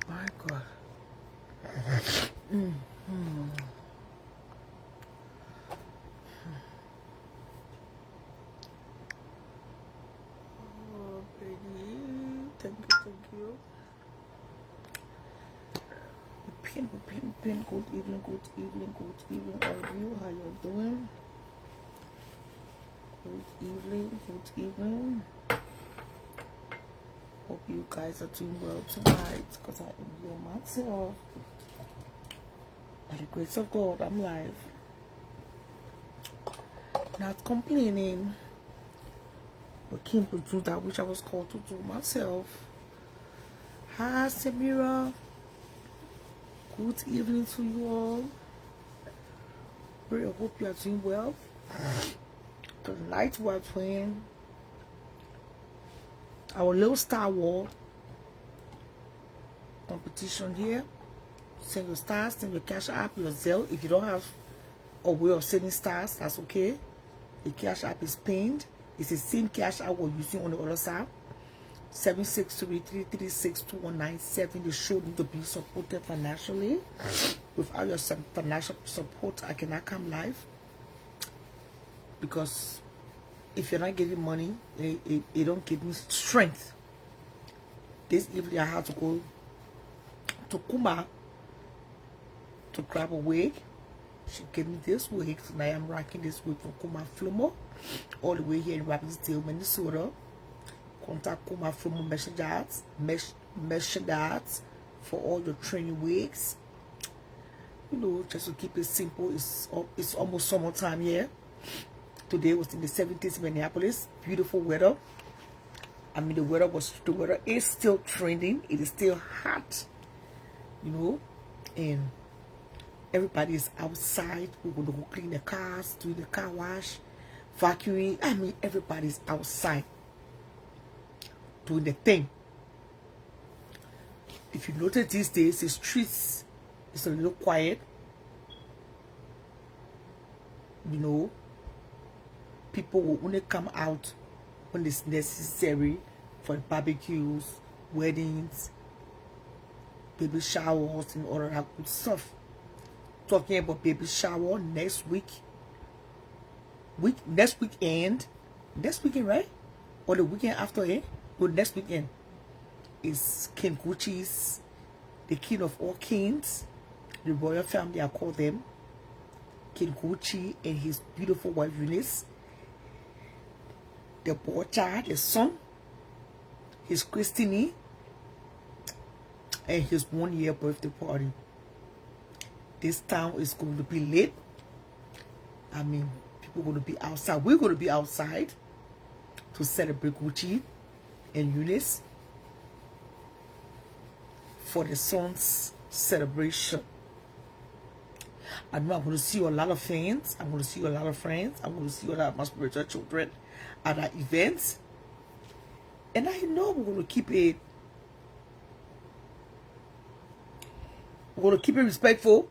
My God. Oh, baby. Thank you. Pin. Good evening, all of you. How you doing? Good evening. Hope you guys are doing well tonight, because I am here myself. By the grace of God, I'm live. Not complaining, but came to do that which I was called to do myself. Hi, Samira. Good evening to you all. I hope you are doing well. Tonight we are playing our little Star Wars competition here. Send your stars, send your Cash App, your Zelle. If you don't have a way of sending stars, that's okay. The Cash App is pinned. It's the same Cash App we're using on the other side. 763336219. The show need to be supported financially. Without your financial support, I cannot come live. Because if you're not getting money, it don't give me strength. This evening I had to go to Kuma to grab a wig. She gave me this wig. Tonight I'm rocking this wig from Kuma Flomo, all the way here in Rappinsdale, Minnesota. Contact Kuma Flomo Merchandise for all your training wigs. You know, just to keep it simple. It's almost summertime here. Today was in the 70s in Minneapolis. Beautiful weather. I mean, the weather is still trending. It is still hot, you know, and everybody is outside. We're going to go clean the cars, do the car wash, vacuuming. I mean, everybody's outside doing the thing. If you notice these days, the streets is a little quiet, you know. People will only come out when it's necessary for barbecues, weddings, baby showers, and all of that good stuff. Talking about baby shower next weekend, right? Or the weekend after it? No, next weekend is King Gucci's, the king of all kings, the royal family, I call them, King Gucci and his beautiful wife Eunice. The boy child, the son, his Christine, and his 1-year birthday party. This town is going to be lit. I mean, people are going to be outside. We're going to be outside to celebrate Gucci and Eunice for the son's celebration. I know I'm going to see a lot of fans. I'm going to see a lot of friends. I'm going to see a lot of my spiritual children at our events. And I know we're going to keep it respectful.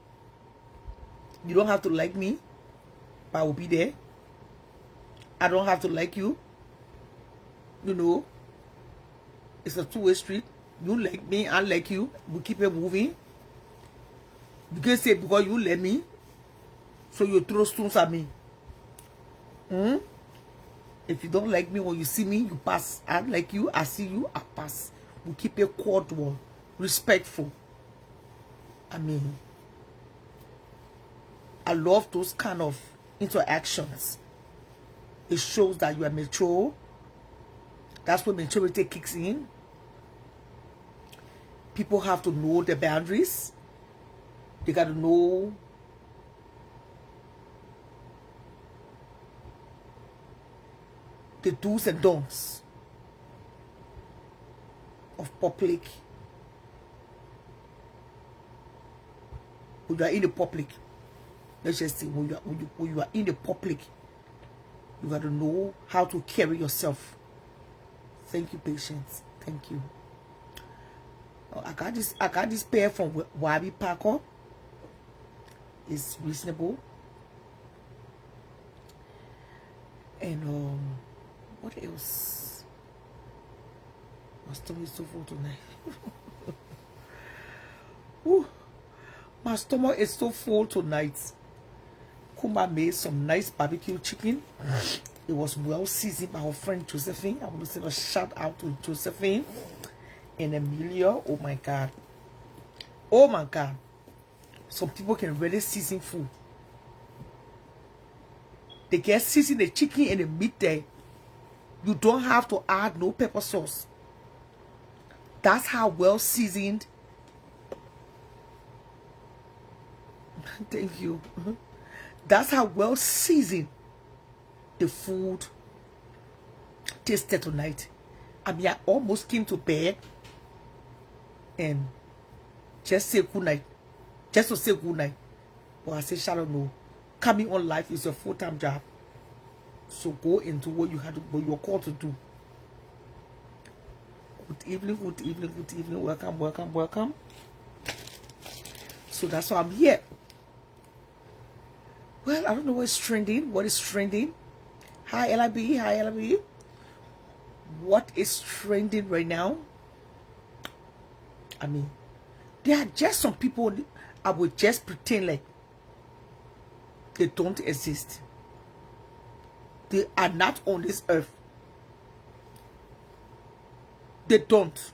You don't have to like me, but I will be there. I don't have to like you. You know, it's a two-way street. You like me, I like you. We keep it moving. You can say because you let me, so you throw stones at me. If you don't like me when you see me, you pass. I like you, I see you, I pass. We keep it cordial, respectful. I mean, I love those kind of interactions. It shows that you are mature. That's when maturity kicks in. People have to know the boundaries. They got to know the do's and don'ts of public. When you are in the public, let's just say when you are in the public, you got to know how to carry yourself. Thank you, patience. Thank you. I got this pair from Warby Parker. It's reasonable. And what else? My stomach is so full tonight. Ooh, my stomach is so full tonight. Kumba made some nice barbecue chicken. It was well seasoned by our friend Josephine. I want to send a shout out to Josephine and Emilia. Oh my God. Oh my God. Some people can really season food. They get season the chicken and the meat there. You don't have to add no pepper sauce. That's how well seasoned. Thank you. That's how well seasoned the food tasted tonight. I mean, I almost came to bed and just say good night. Just to say good night. But I said, Sharon, no. Coming on live is your full-time job. So go into what you had to, what you're called to do. Good evening, good evening, good evening. Welcome, welcome, welcome. So that's why I'm here. Well, I don't know what's trending. What is trending? Hi, LIB. Hi, LIB. What is trending right now? I mean, there are just some people I would just pretend like they don't exist. They are not on this earth. They don't.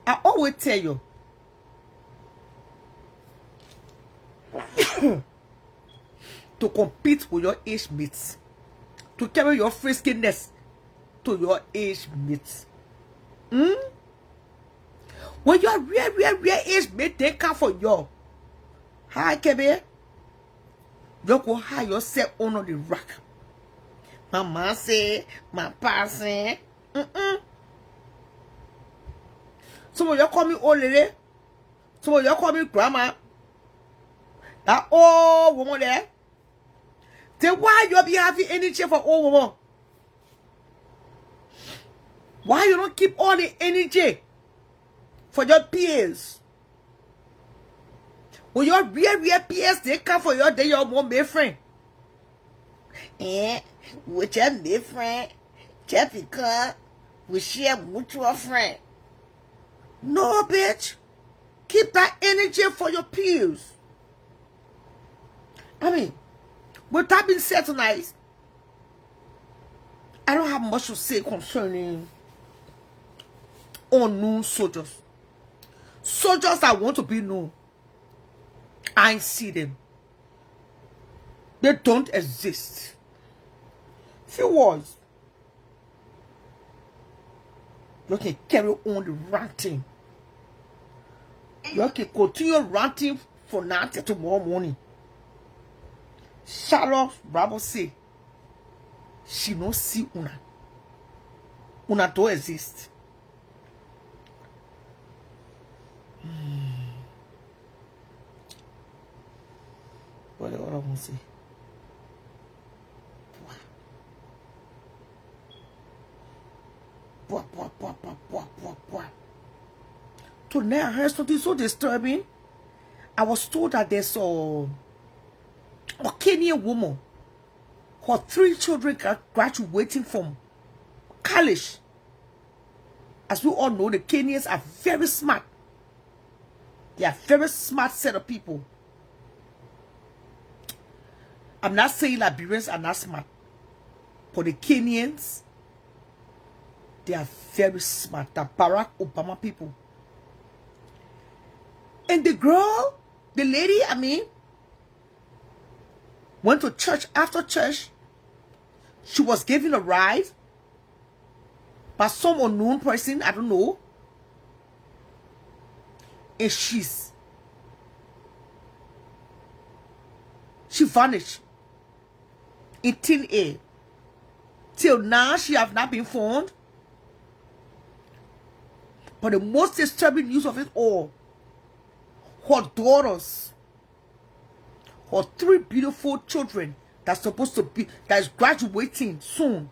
I always tell you, to compete with your age mates, to carry your friskiness to your age mates. When your real age mate they come for you, hi Kebe, you go hide yourself on the rack. Mama say, my pa say, some of you call me old lady, some of you call me grandma. That old woman there. Then why you be having energy for old woman? Why you don't keep all the energy for your peers? When your real peers they come for your day, your mom be friend. With your be friend, just because we share mutual friend. No, bitch. Keep that energy for your peers. I mean, with that being said tonight, I don't have much to say concerning unknown soldiers. Soldiers that want to be known. I see them. They don't exist. Few words. You can carry on the ranting. You can continue ranting from now till tomorrow morning. Charlotte Bravo say she no see una. Una don't exist. What I want to say? Tonight I heard something so disturbing. I was told that there's a Kenyan woman, her 3 children graduating from college. As we all know, the Kenyans are very smart. They are very smart set of people. I'm not saying Liberians are not smart, but the Kenyans, they are very smart. The Barack Obama people. And the girl, the lady, I mean, went to church. After church, she was given a ride by some unknown person, I don't know. And she vanished in thin air. Till now, she have not been found. But the most disturbing news of it all, her daughters, her 3 beautiful children that's supposed to be, that is graduating soon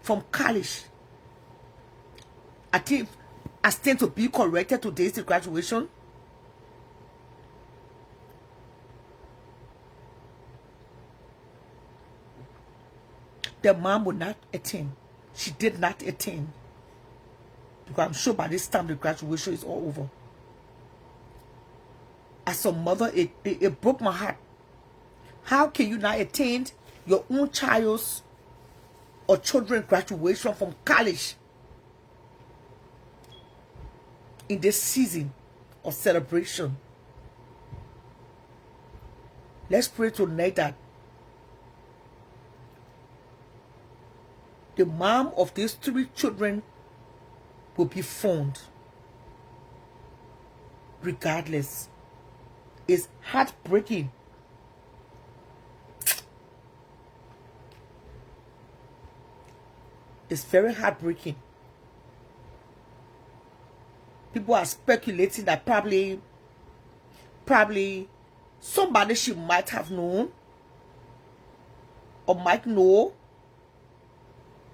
from college. I think I stand to be corrected. Today's the graduation. The mom would not attend. She did not attend. Because I'm sure by this time the graduation is all over. As a mother, it broke my heart. How can you not attend your own child's or children's graduation from college in this season of celebration? Let's pray tonight that the mom of these 3 children will be found. Regardless, it's heartbreaking. It's very heartbreaking. People are speculating that probably somebody she might have known or might know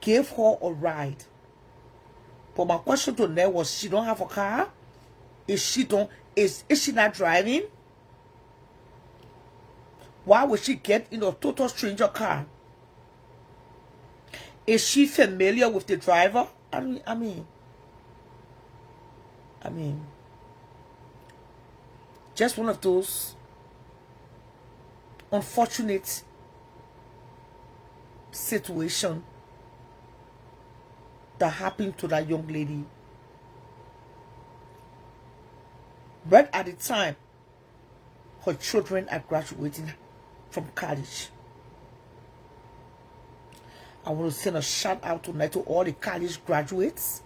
gave her a ride. But my question to her was, she don't have a car? Is she not driving? Why would she get in a total stranger car? Is she familiar with the driver? I mean, just one of those unfortunate situation that happened to that young lady. Right at the time her children are graduating from college. I want to send a shout out tonight to all the college graduates.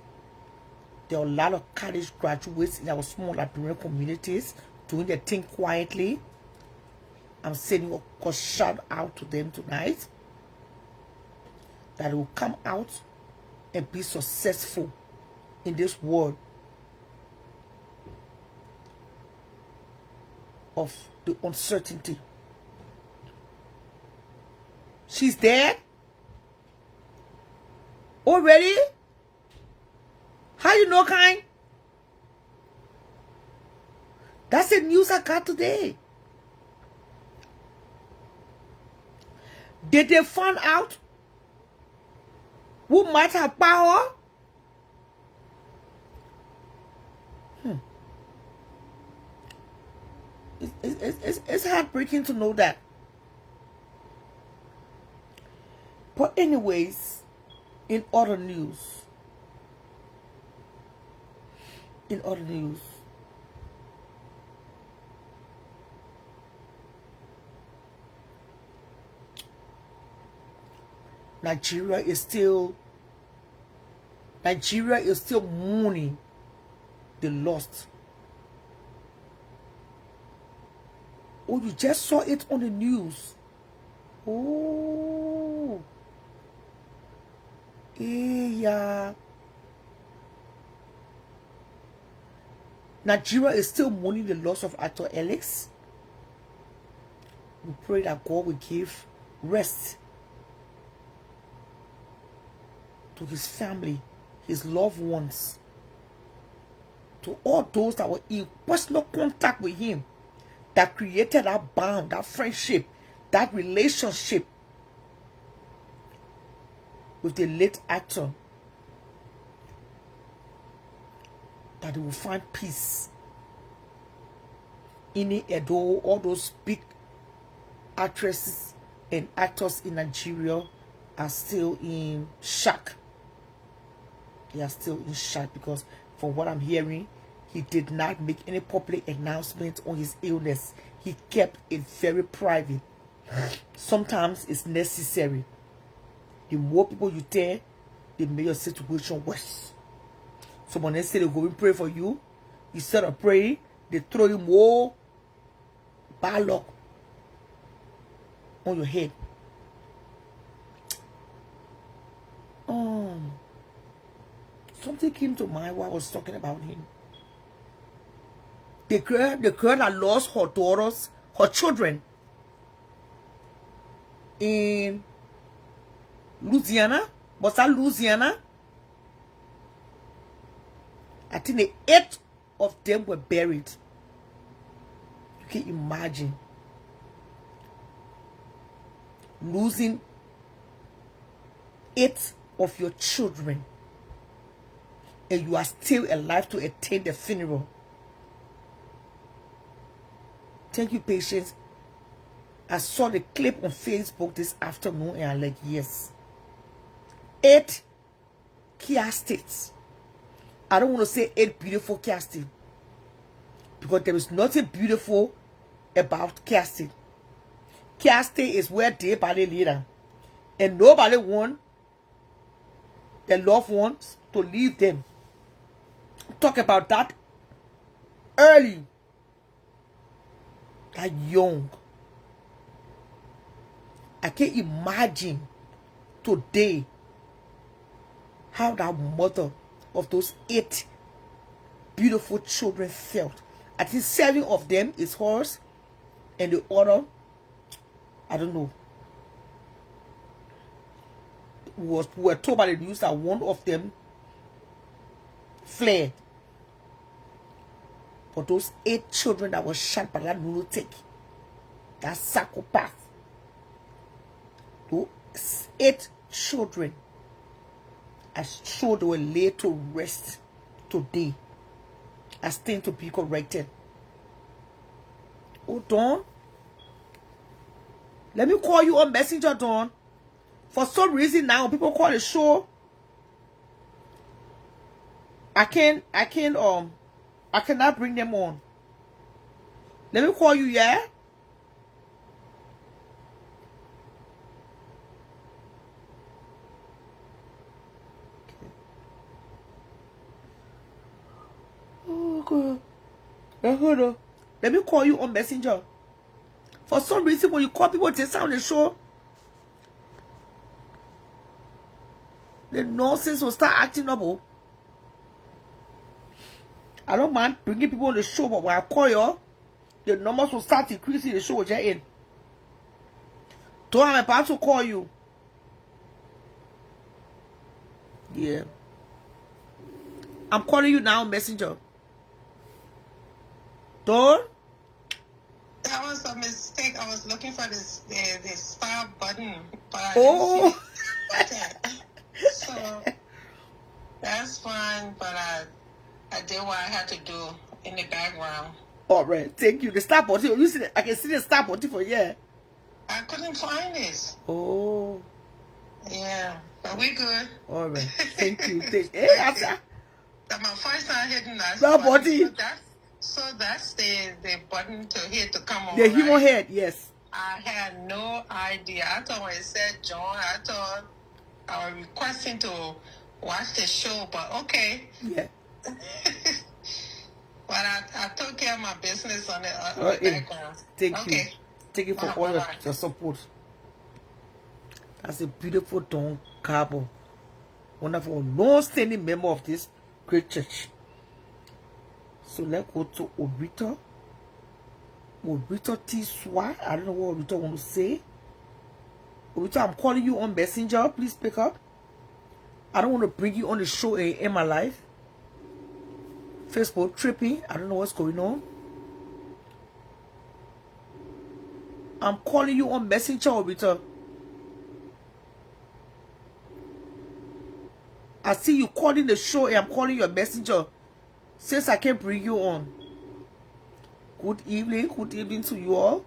There are a lot of college graduates in our small Liberian communities doing their thing quietly. I'm sending a shout out to them tonight, that they will come out and be successful in this world of the uncertainty. She's dead already? How you know, kind? That's the news I got today. Did they find out who might have power? It's heartbreaking to know that. But anyways, in other news, Nigeria is still mourning the lost. Oh, you just saw it on the news. Oh, yeah. Nigeria is still mourning the loss of Arthur Ellis. We pray that God will give rest to his family, his loved ones, to all those that were in personal contact with him, that created that bond, that friendship, that relationship with the late actor, that they will find peace. Ini Edo, all those big actresses and actors in Nigeria are still in shock. They are still in shock because from what I'm hearing, He did not make any public announcement on his illness. He kept it very private. Sometimes it's necessary. The more people you tell, they make your situation worse. So when they say they go and pray for you, instead of praying, they throw you more bad luck on your head. Something came to mind while I was talking about him. The girl that lost her daughters, her children in Louisiana. Was that Louisiana? I think the 8 of them were buried. You can imagine losing 8 of your children and you are still alive to attend the funeral. Thank you, Patience. I saw the clip on Facebook this afternoon and I'm like, yes. 8 Kia states. I don't want to say 8 beautiful Kia states, because there is nothing beautiful about Kia State. Kia State is where they body leader, and nobody want their loved ones to leave them. Talk about that early, that young. I can't imagine today how that mother of those 8 beautiful children felt. I think 7 of them is hers, and the other, I don't know. We were told by the news that one of them fled. But those 8 children that were shot by that lunatic, that psychopath, those 8 children, as sure they were laid to rest today, as things to be corrected. Oh, Dawn, let me call you on Messenger, Dawn. For some reason now, people call the show, I cannot bring them on. Let me call you, yeah? Oh, God. Hold on. Let me call you on Messenger. For some reason, when you call people to sound the show, the nonsense will start acting up. Oh. I don't mind bringing people on the show, but when I call you, the numbers will start increasing the show which you're in. Don't I'm about to call you. Yeah. I'm calling you now, Messenger. Don't? That was a mistake. I was looking for the star button, but I Oh. didn't see it. So that's fine, but I did what I had to do in the background. All right, thank you. The start button. You see, I can see the start button for yeah. I couldn't find it. Oh. Yeah, but we good. All right, thank you. Hey, after. My first time hitting that Start button. So that's the button to hit to come on. The human right? head, yes. I had no idea. I thought when it said John, I thought I was requesting to watch the show, but okay. Yeah. But I took care of my business on the background. Thank you. Thank you for all your support. That's a beautiful Dawn Cabo. Wonderful, long-standing member of this great church. So let's go to Orita. Orita T. Swa. I don't know what Orita want to say. Orita, I'm calling you on Messenger. Please pick up. I don't want to bring you on the show in my life. Facebook tripping. I don't know what's going on. I'm calling you on Messenger, Orita. I see you calling the show and I'm calling your Messenger. Since I can't bring you on. Good evening to you all.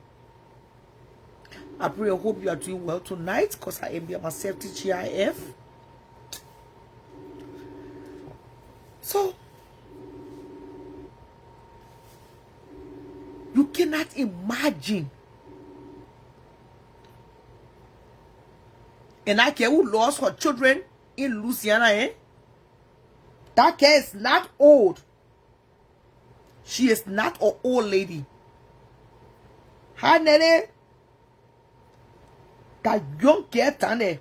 I pray and hope you are doing well tonight, because I am here myself, TGIF. So, cannot imagine. And that girl who lost her children in Louisiana, that girl is not old. She is not an old lady. Her nene, that young girl down there.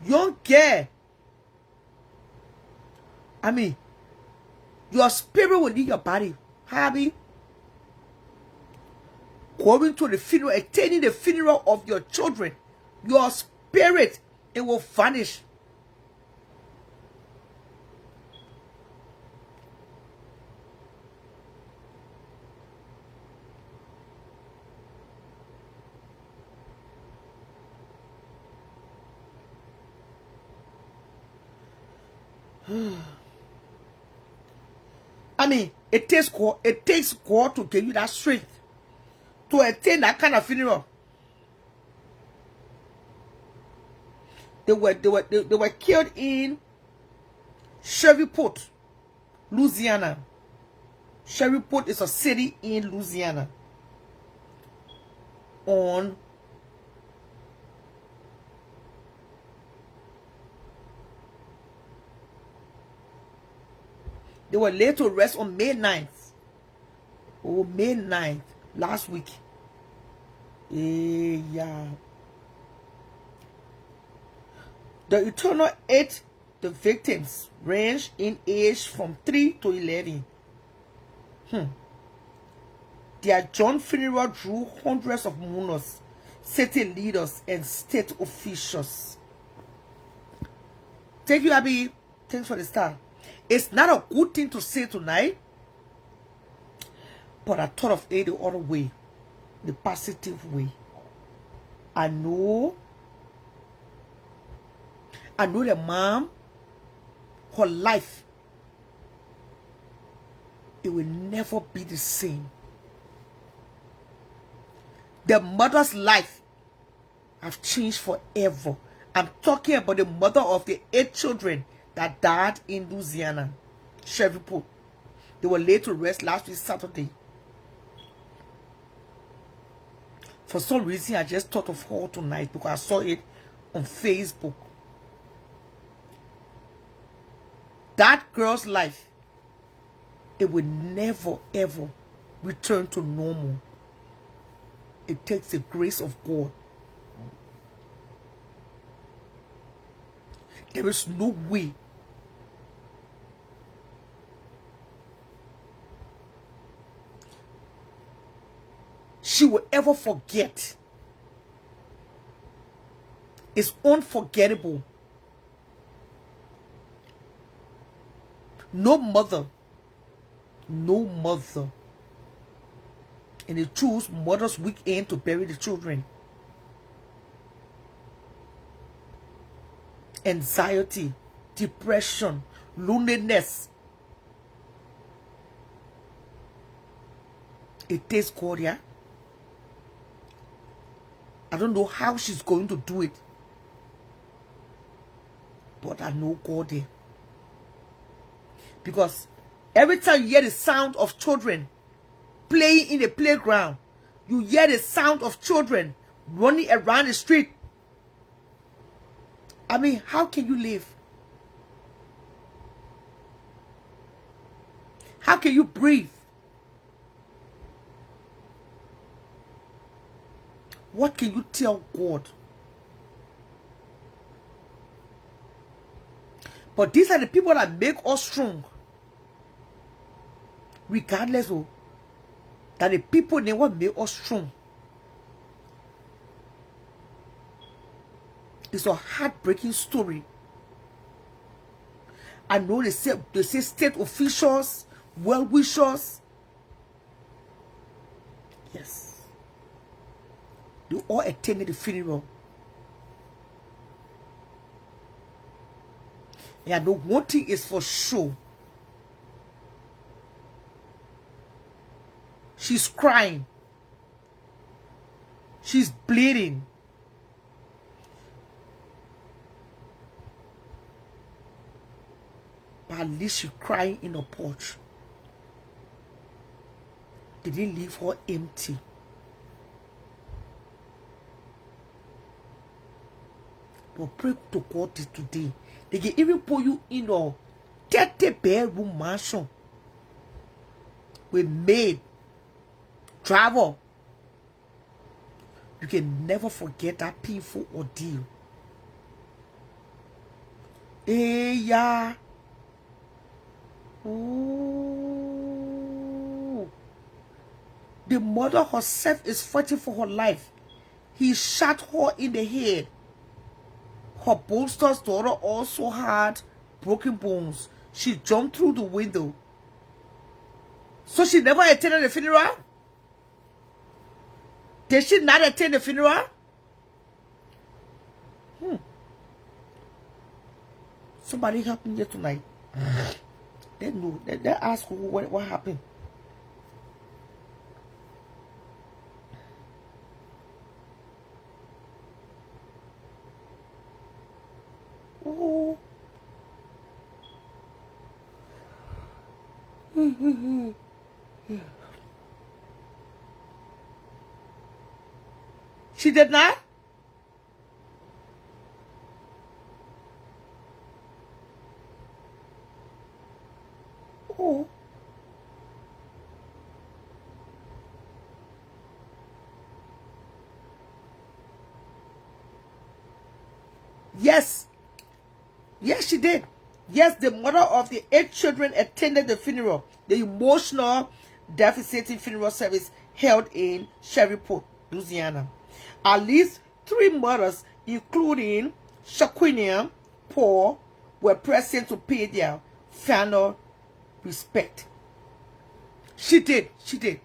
Young girl. I mean, your spirit will leave your body. Happy. Going to the funeral, attending the funeral of your children. Your spirit, it will vanish. I mean, it takes God to give you that strength to attend that kind of funeral. They were killed in Shreveport, Louisiana. Shreveport is a city in Louisiana. They were laid to rest on May 9th. Oh, May 9th, last week. Yeah. The Eternal ate the victims, ranged in age from 3 to 11. Their joint funeral drew hundreds of mourners, city leaders, and state officials. Thank you, Abby. Thanks for the star. It's not a good thing to say tonight, but I thought of it the other way, the positive way. I know the mom, her life, it will never be the same. The mother's life have changed forever. I'm talking about the mother of the 8 children that died in Louisiana, Shreveport. They were laid to rest last week, Saturday. For some reason, I just thought of her tonight because I saw it on Facebook. That girl's life, it will never, ever return to normal. It takes the grace of God. There is no way she will ever forget. It's unforgettable. No mother, and they choose Mother's Weekend to bury the children. Anxiety, depression, loneliness. It takes God, yeah? I don't know how she's going to do it, but I know God there. Because every time you hear the sound of children playing in the playground, you hear the sound of children running around the street. I mean, how can you live? How can you breathe? What can you tell God? But these are the people that make us strong. Regardless of that, the people never make us strong. It's a heartbreaking story. I know they say state officials, well-wishers. Yes. They all attended the funeral. And I know one thing is for sure. She's crying. She's bleeding. But at least she's crying in the porch. They didn't leave her empty. But pray to God today. They can even put you in a 30-bedroom mansion with maid, travel. You can never forget that painful ordeal. Hey, yeah. Ooh. The mother herself is fighting for her life. He shot her in the head. Her bolster's daughter also had broken bones. She jumped through the window. So she never attended the funeral? Did she not attend the funeral? Somebody help me here tonight. They know. They ask what happened. Oh. She did not? Oh. Yes. Yes, she did. Yes, the mother of the 8 children attended the funeral. The emotional, devastating funeral service held in Shreveport, Louisiana. At least 3 mothers, including Shaquina Paul, were present to pay their final respect. She did. She did.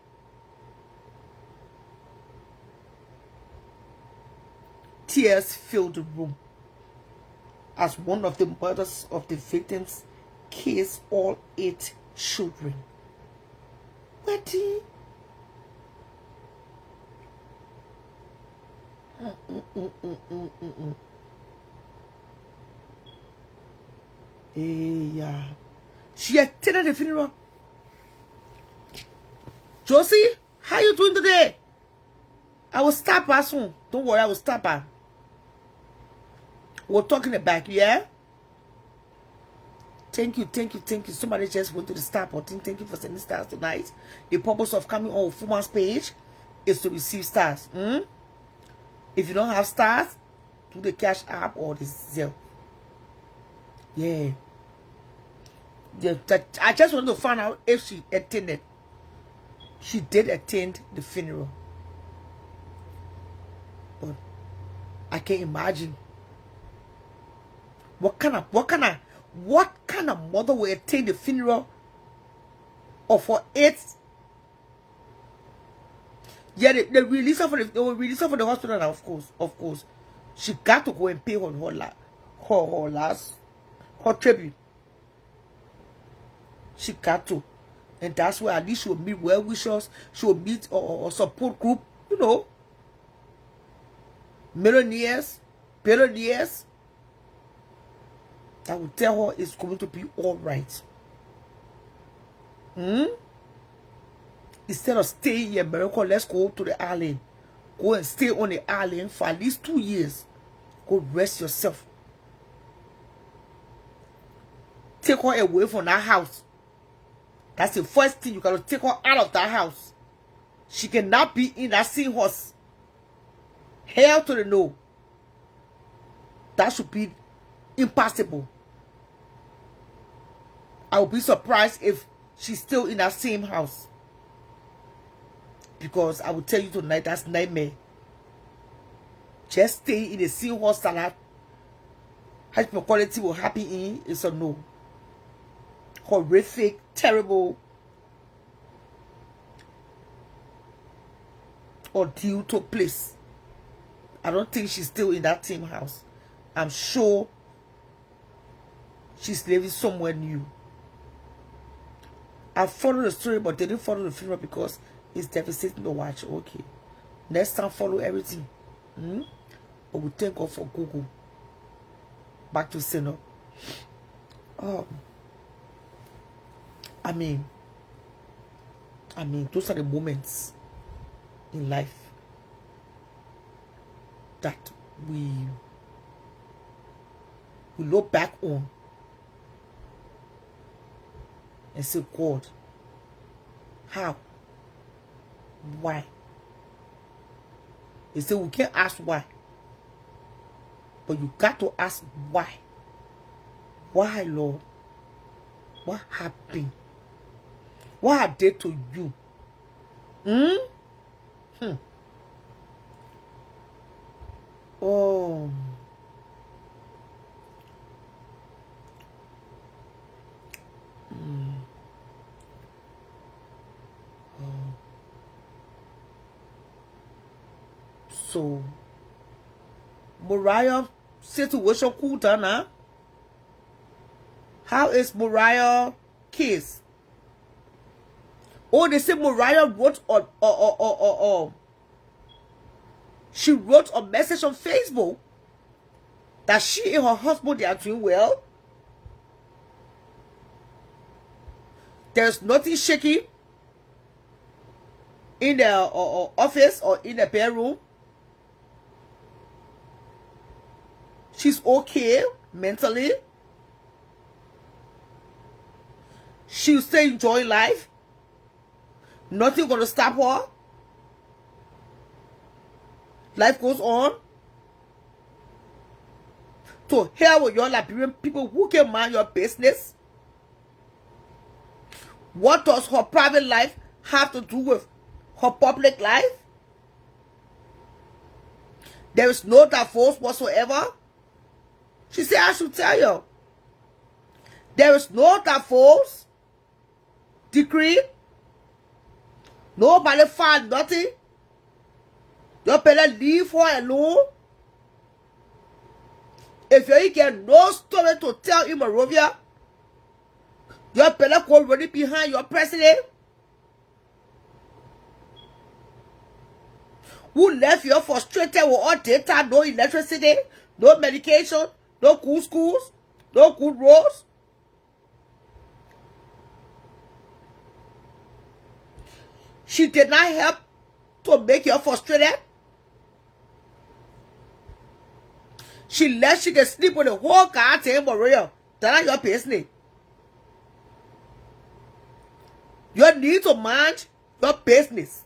Tears filled the room as one of the mothers of the victims kissed all 8 children. Wedding. Yeah. She attended the funeral. Josie, how you doing today? I will stop her soon. Don't worry, I will stop her. We're talking about, yeah? Thank you. Somebody just went to the star button. Thank you for sending stars tonight. The purpose of coming on Fuma's page is to receive stars. If you don't have stars, do the Cash App or the Zelle. Yeah. I just wanted to find out if she attended. She did attend the funeral. But I can't imagine. What kind of mother will attend the funeral of her 8? Yeah, they release her they will release her from the hospital now, of course. She got to go and pay her tribute. She got to. And that's where at least she will meet well-wishers. She will meet a support group, you know. Millionaires, billionaires. I will tell her it's going to be all right. Instead of staying in America, let's go to the island. Go and stay on the island for at least 2 years. Go rest yourself. Take her away from that house. That's the first thing. You got to take her out of that house. She cannot be in that same house. Hell to the no. That should be impossible. I will be surprised if she's still in that same house. Because I will tell you tonight, that's nightmare. Just stay in the same house that hyperquality will happen in is a no. Horrific, terrible ordeal took place. I don't think she's still in that same house. I'm sure she's living somewhere new. I followed the story, but they didn't follow the funeral because It's devastating to watch. Okay. Next time, follow everything. But we thank God for Google. Back to Sinner. I mean, those are the moments in life that we look back on and say, God, how? Why? They say we can't ask why, but you got to ask why. Why, Lord? What happened? What I did to you? Oh. So, Mariah situation cool down now. How is Mariah case? Oh, they say Mariah wrote on she wrote a message on Facebook that she and her husband, they are doing well. There's nothing shaky in the office or in the bedroom. She's okay mentally. She'll stay enjoying life. Nothing gonna stop her. Life goes on. So here with your Liberian people who can mind your business. What does her private life have to do with her public life? There is no divorce whatsoever. She said, I should tell you. There is no divorce decree. Nobody filed nothing. You better leave her alone. If you get no story to tell in Monrovia, you better go running behind your president who left you frustrated with all data, no electricity, no medication, no good schools, no good roads. She did not help to make you frustrated. She left, she can sleep with the whole goddamn Maria. That's not your business. You need to mind your business.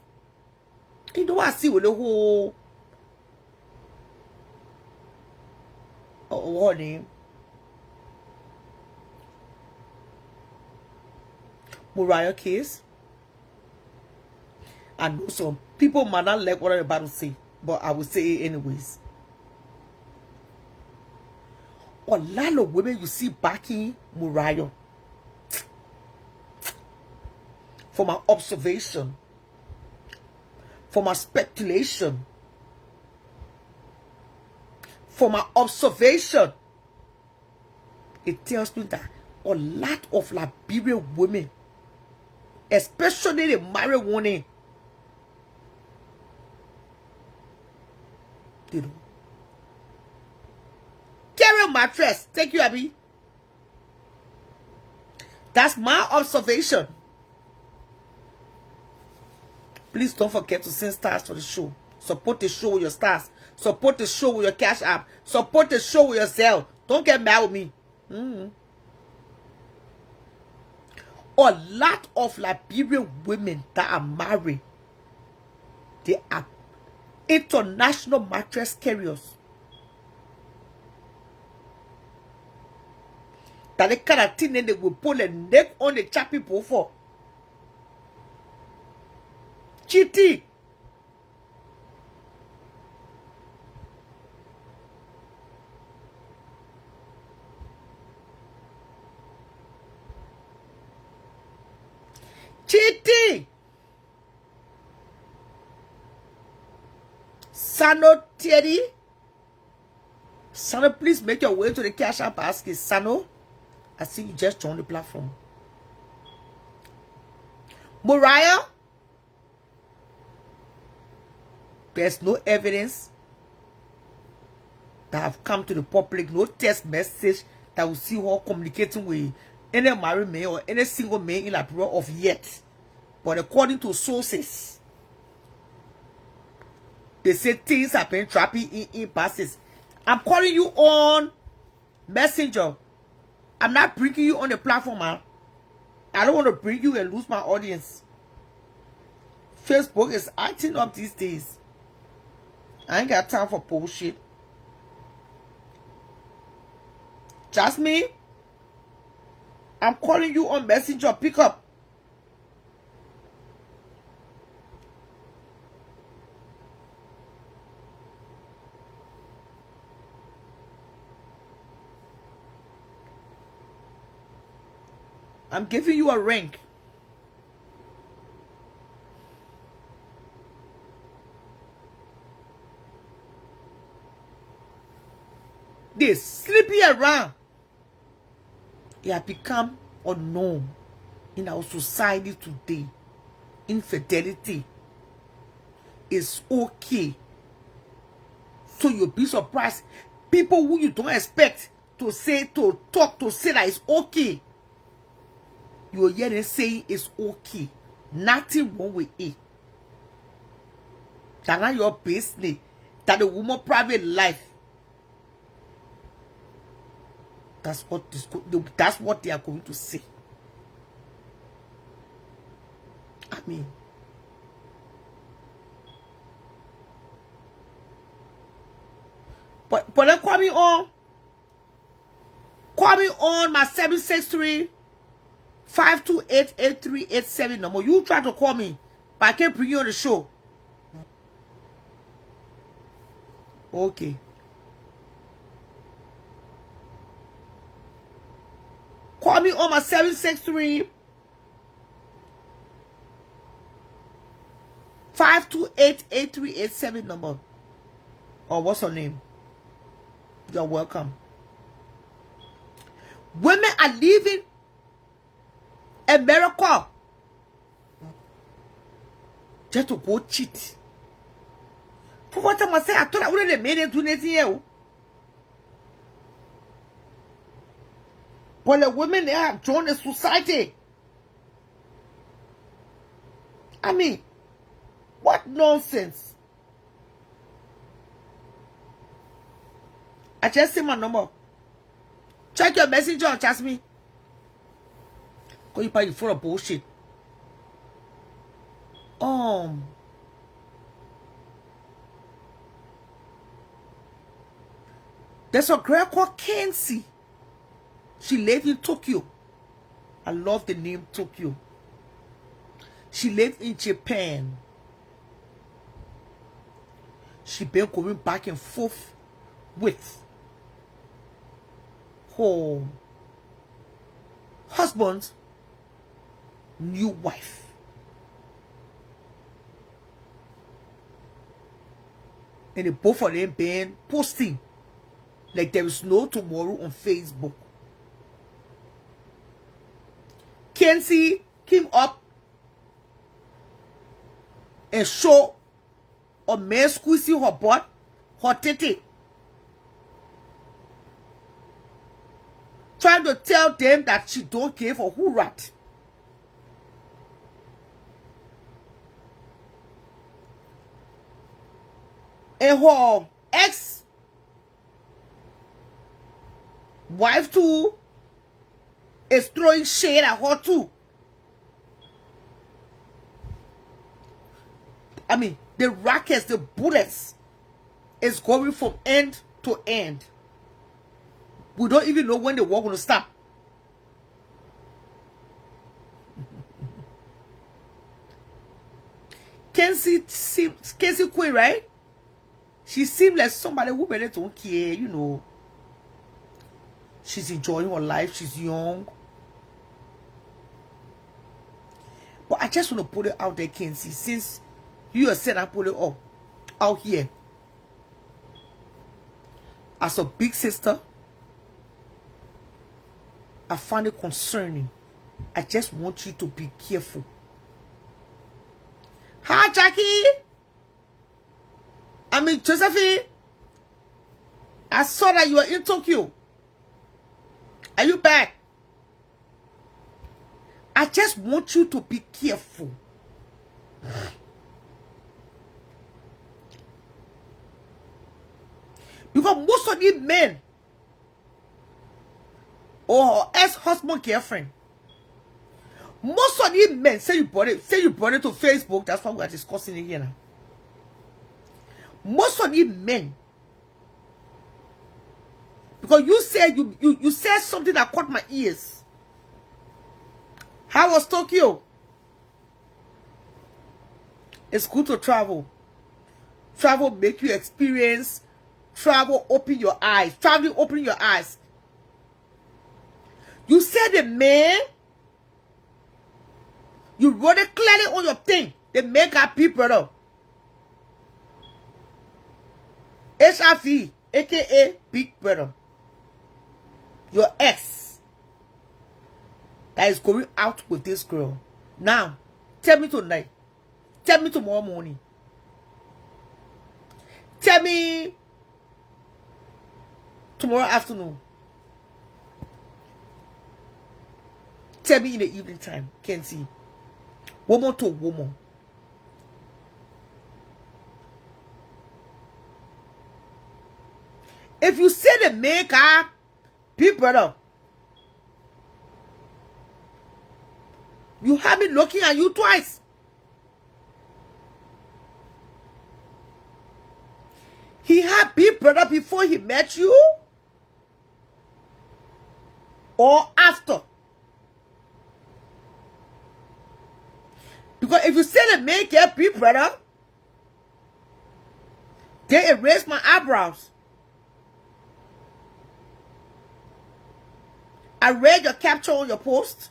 You know what I see with the whole what name? Mariah case. I know some people might not like what I'm about to say, but I will say it anyways. A lot of women you see backing Mariah. From my observation, from my speculation, from my observation, it tells me that a lot of Liberian women, especially the married women, they don't. Carry mattress. Thank you, Abby. That's my observation. Please don't forget to send stars for the show. Support the show with your stars. Support the show with your Cash App. Support the show with your Zelle. Don't get mad with me. A lot of Liberian women that are married, they are international mattress carriers. That the kind of thing they will pull a neck on the chat people for. Cheating. Cheating. Sano Thierry. Sano, please make your way to the Cash App basket. Sano, I see you just joined the platform. Mariah, There's no evidence that have come to the public, no text message that will see her communicating with any married man or any single man in Liberia of yet. But according to sources, they say things have been trapping in passes. I'm calling you on Messenger. I'm not bringing you on the platform, man. I don't want to bring you and lose my audience. Facebook is acting up these days. I ain't got time for bullshit. Jasmine, I'm calling you on Messenger. Pick up. I'm giving you a ring. They sleeping around. It has become unknown in our society today. Infidelity is okay. So you'll be surprised. People who you don't expect to say, to talk, to say that it's okay. You will hear them saying it's okay. Nothing wrong with it. That's not your business. That the woman's private life. That's what they are going to say. I mean, but then call me on my 763-528-8387 number. You try to call me, but I can't bring you on the show. Okay. Call me on my 763-528-8387 number. Or what's her name? You're welcome. Women are leaving America just to go cheat. For what I say, I thought I wouldn't have made it to next year. But the women, they have joined the society. I mean, what nonsense. I just see my number. Check your messenger, Jasmine. Because you probably full of bullshit. There's a girl called Kenzie. She lived in Tokyo. I love the name Tokyo. She lived in Japan. She been going back and forth with her husband's new wife. And the both of them been posting like there is no tomorrow on Facebook. Kenzie came up and show a man squeezing her butt, her titty. Trying to tell them that she don't care for who rat. And her ex-wife too is throwing shade at her too. I mean, the rockets, the bullets is going from end to end. We don't even know when the war going to stop. Kenzie Queen, right? She seemed like somebody who really don't care, you know. She's enjoying her life. She's young. But I just want to put it out there, Kenzie, since you have said I put it up out here. As a big sister, I find it concerning. I just want you to be careful. Hi, Jackie. I mean, Josephine, I saw that you were in Tokyo. Are you back? I just want you to be careful. Because most of these men or ex-husband, girlfriend, most of these men say you brought it to Facebook. That's why we are discussing it here now. Most of these men, because you said you said something that caught my ears. How was Tokyo? It's good to travel. Travel make you experience. Travel open your eyes. Traveling open your eyes. You said the man, you wrote it clearly on your thing. The man got people though. HIV, aka Big Brother. Your ex that is going out with this girl. Now, tell me tonight. Tell me tomorrow morning. Tell me tomorrow afternoon. Tell me in the evening time. Can't see. Woman to woman. If you say the make up, Big Brother, you have me looking at you twice. He had Big Brother before he met you? Or after? Because if you say the man get Big Brother, they erase my eyebrows. I read your capture on your post,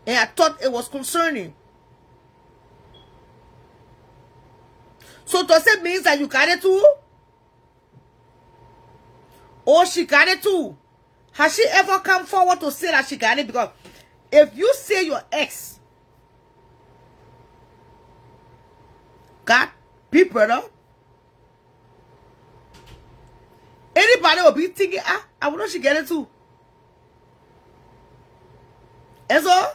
and I thought it was concerning. So does it mean that you got it too? Or she got it too? Has she ever come forward to say that she got it? Because if you say your ex got Big Brother, anybody will be thinking, I wonder she get it too. And so,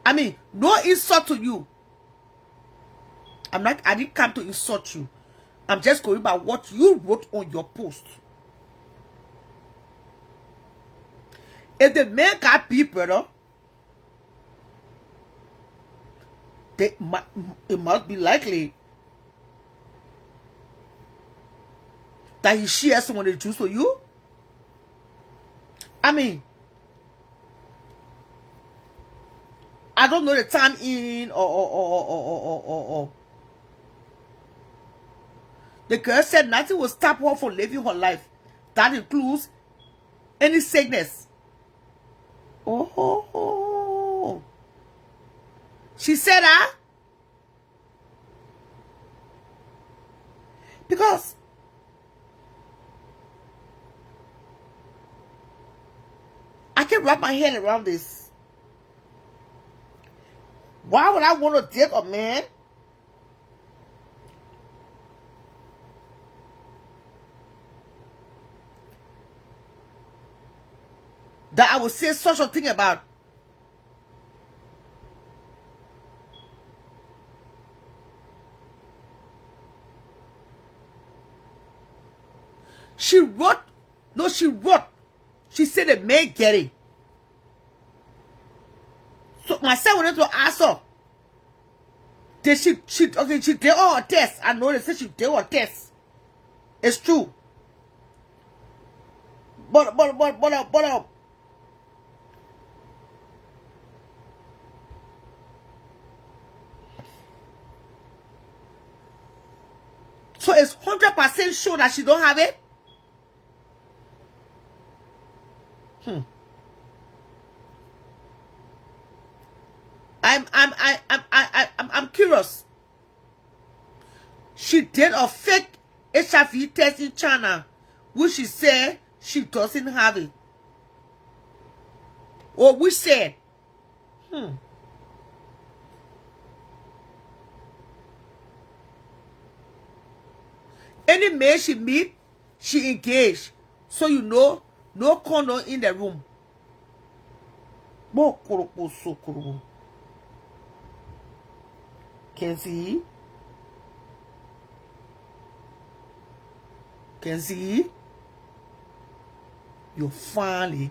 I mean, no insult to you. I didn't come to insult you. I'm just going by what you wrote on your post. If the man got Big Brother, it must be likely that he shares some of the juice with you. I mean, I don't know the time in or the girl said nothing will stop her from living her life. That includes any sickness. Oh. She said that because I can't wrap my head around this. Why would I want to date a man that I would say such a thing about? She wrote. She said the man get it. So myself wanted to ask her. Did she did all her tests. I know they said she did all her tests. It's true. But so it's 100% sure that she don't have it? I'm curious. She did a fake HIV test in China, which she said she doesn't have it. Or we said, Any man she meet, she engaged. So you know, no condom in the room. Kenzie? Kenzie? You're fine, lady.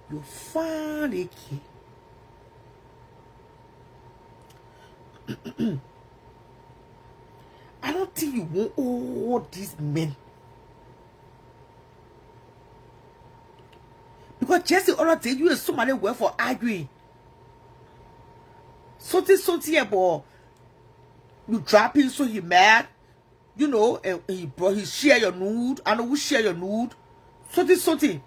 You're fine, lady. I don't think you want all these men. Because just the other day, you and somebody were for arguing. Something about you dropping, so he mad. You know, and he share your nude. I know who share your nude. Something.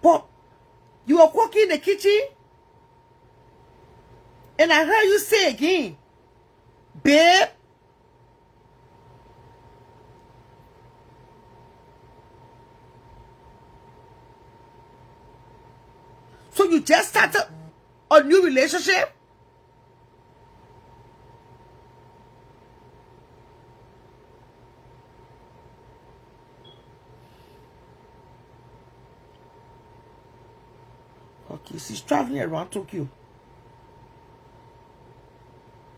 But you are cooking in the kitchen. And I heard you say again, babe. So you just started a new relationship? Okay, she's traveling around Tokyo.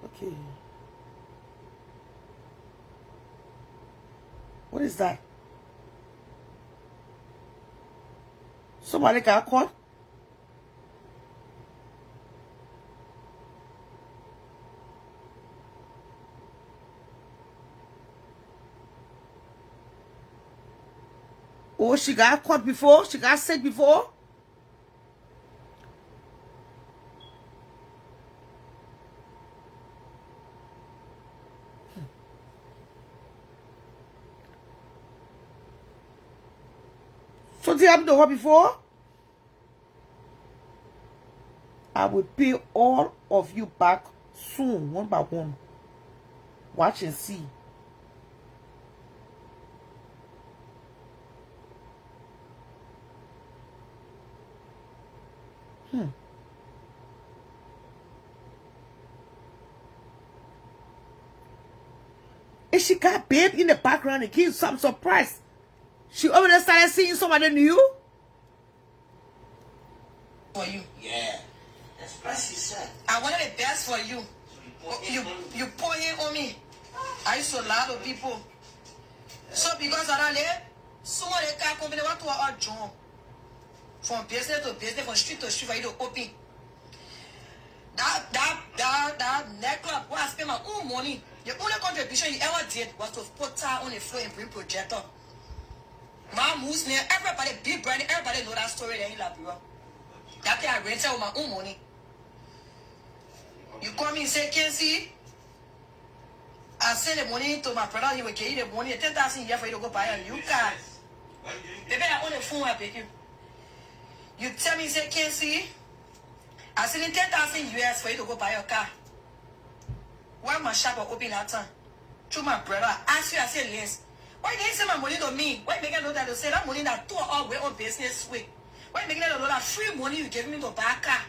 Okay. What is that? Somebody got caught? Oh, she got caught before? She got sick before? Something happened to her before? I will pay all of you back soon, one by one. Watch and see. And she got babe in the background again, so I'm surprised. She already started seeing somebody new? For you. Yeah. That's what she said. I wanted the best for you. You pour in on me. I used to lie to people. So because of that, some of the car company want to our job. From business to business, from street to street, for you to open. That nightclub where I spend my own money. The only contribution you ever did was to put tire on the floor and bring projector. My moves near everybody, big brand, everybody know that story there in Labrador. That day I rented with my own money. You call me and say, Kenzie, I send the money to my brother, he will give you the money, 10,000 a year for you to go buy a new car. Baby, I on the phone, I pick you. You tell me, say, Kenzie, I send you 10,000 US for you to go buy your car. Why my shop will open that time? Through my brother, I ask you, I say, yes. Why didn't you send my money to me? Why make I know that to say that money that two all way on business way? Why make I know that free money you give me to buy a car?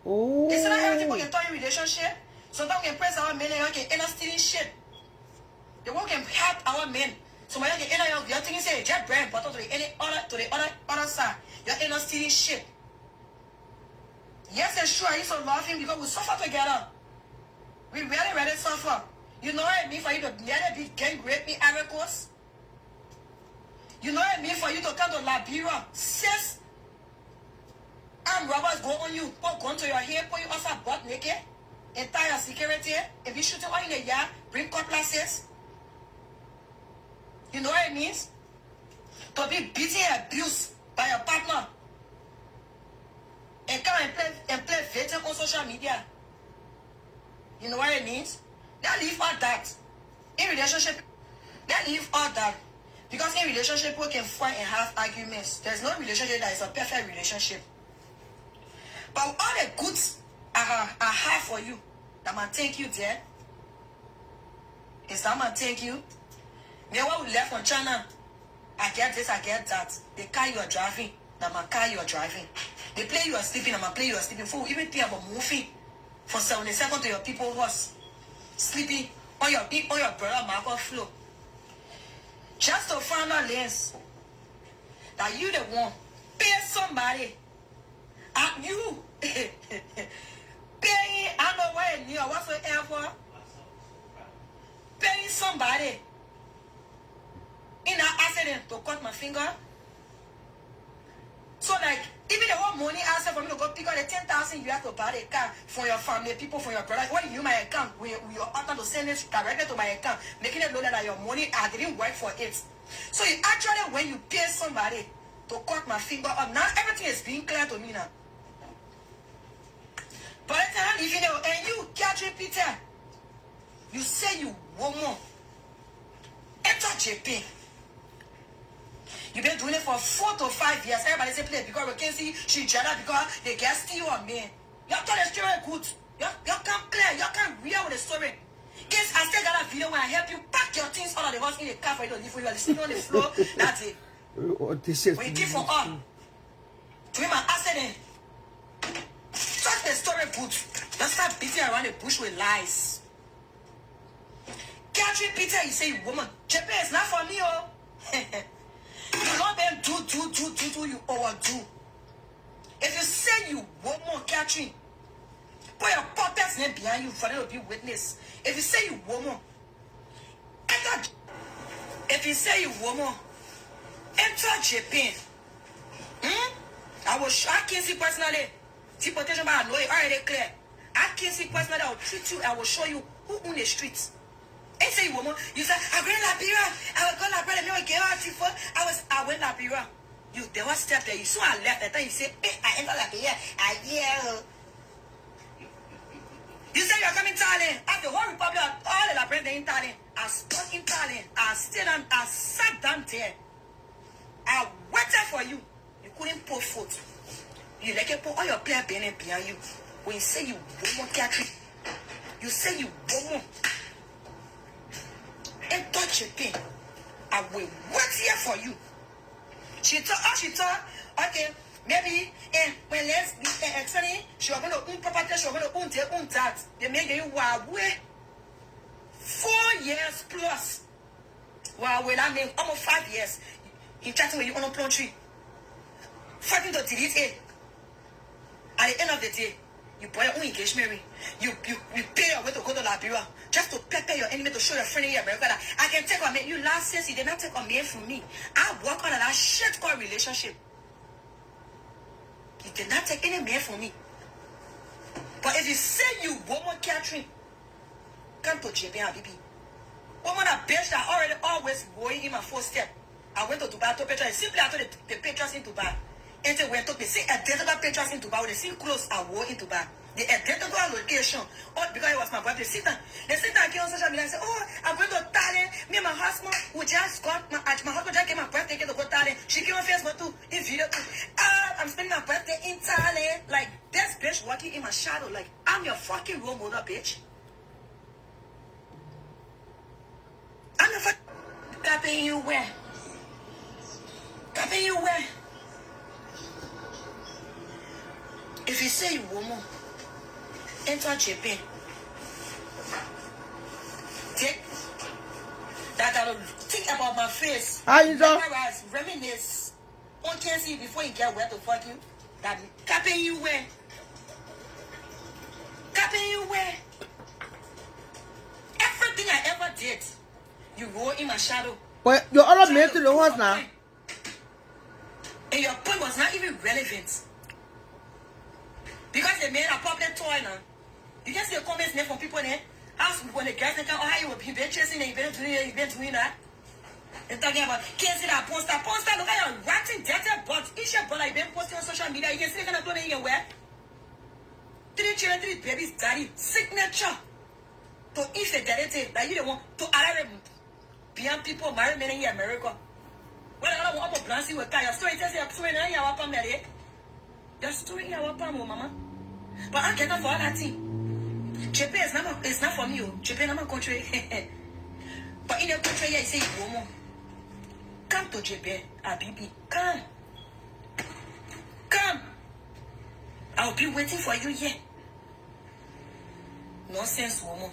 Oh. It's not everything we can turn in relationship. Sometimes we can press our men and we can end up stealing shit. The one can help our men. So when you can end up your thing say just brand but to the other side. You're end up stealing shit. Yes, it's true. I used to love him because we suffer together. We really suffer. You know what I mean for you to nearly be gang rape me Ivory Coast? You know what I mean for you to come to Liberia, 6 armed robbers go on you, put gun to your head, put you outside butt naked, entire security, if you shooting all in the yard, bring cutlasses. You know what it means? To be beaten and abused by your partner. And come and play victim on social media. You know what it means? They leave all that. In relationship, they leave all that. Because in relationship, we can fight and have arguments. There's no relationship that is a perfect relationship. But all the goods I have for you, that man thank you there. Is that man thank you? Then what we left from China, I get this, I get that. The car you are driving, now my car you are driving. The play you are sleeping, now my play you are sleeping. For even think about moving for 70 seconds to your people horse. Sleeping on your brother Marco flow. Just to find out less that you the one pay somebody and you paying I know where you are whatsoever paying somebody in an accident to cut my finger. So like even the whole money asking for me to go pick up the 10,000 you have to buy a car for your family, people, for your brother. When you use my account, we are after to send it directly to my account, making it know that your money I didn't work for it. So you actually when you pay somebody to cut my finger up, now everything is being clear to me now. But the time if you know, and you Catherine Peter, you say you woman enter JP. You've been doing it for 4 to 5 years. Everybody say play because we can see she jealous because they get steal on me. You tell the story good. You come clear. You come real with the story. Guess I still got a video where I help you pack your things out of the house in the car for you to leave for you. Sleeping on the floor. That's it. We give for all. To him an accident. Such the story good. Don't start beating around the bush with lies. Catherine Peter, you say woman. JP is not for me, oh. You don't then do, you overdo. If you say you woman, Catherine, put your puppet's name behind you for them to be witness. If you say you woman, enter. If you say you woman, enter Japan. I can't see personally. See potential, but I know it already clear. I can't see personally. I will treat you. I will show you who on the streets. And say woman, you say I went Liberia. I will go Liberia. I get out before. I went Liberia. You there was step there. You saw I left. That time you say, hey, I enter Liberia. I yeah. You say you're coming Thailand. At the whole Republic, all the Liberians in Thailand. I stuck in Thailand. I stayed on. I sat down there. I waited for you. You couldn't put foot. You like put all your player behind you. When you say you woman, Catherine, you say you woman. And touch your thing. I will wait here for you. She thought, okay, maybe when let's be exciting, she was going to own property, she was going to own that. They made you away 4 years plus. Wow, when I mean almost 5 years, in chatting with you on a plum tree, fighting to delete it. At the end of the day, you buy your own engagement ring. You pay your way to go to Liberia just to prepare your enemy to show your friend in America that I can take on me. You last year, you did not take on me from me. I work on that shit called relationship. You did not take any man from me. But if you say you woman Catherine, come to JP Habibi. Woman a bitch that already always going in my first step. I went to Dubai to Petra. Simply I told the Petras in Dubai. And they went to me, see identical Petras in Dubai. They see clothes I wore in Dubai. The identical location. Oh, because it was my birthday. They sit down here on social media and say, oh, I'm going to Thailand. Me and my husband, who just got my husband just came my birthday to go to Thailand. She came on Facebook too, in video too. I'm spending my birthday in Thailand. Like, this bitch walking in my shadow. Like, I'm your fucking role model, bitch. I'm your fucking... Capping you where? Capping you where? If you say you woman, enter Japan. Take that I don't think about my face. How you know? Reminisce. One can see before you get where to fuck you. That capping you where? Capping you where? Everything I ever did, you roll in my shadow. But you're all made to the horse now. And your point was not even relevant. Because they made a public toy now. You can see the comments there from people there. Ask when the guys think, oh, how you will be chasing and you've been doing that. They're talking about, can't see that poster. Poster, look at your ratting dirty butt. Each your butt like been posting on social media. You can see they're gonna do it in where? 3 children, 3 babies, daddy, signature. To infidelity that you don't want to allow beyond people marry men in America. Well, I don't want to blast you with your story. Tells you, story now, you're welcome there. Your story, you're welcome, mama. But I can't for all that thing. Japan is not for me. Japan is not my country. But in your country, you say woman. Come to Japan, Abibi. Come. Come. I'll be waiting for you here. Nonsense woman.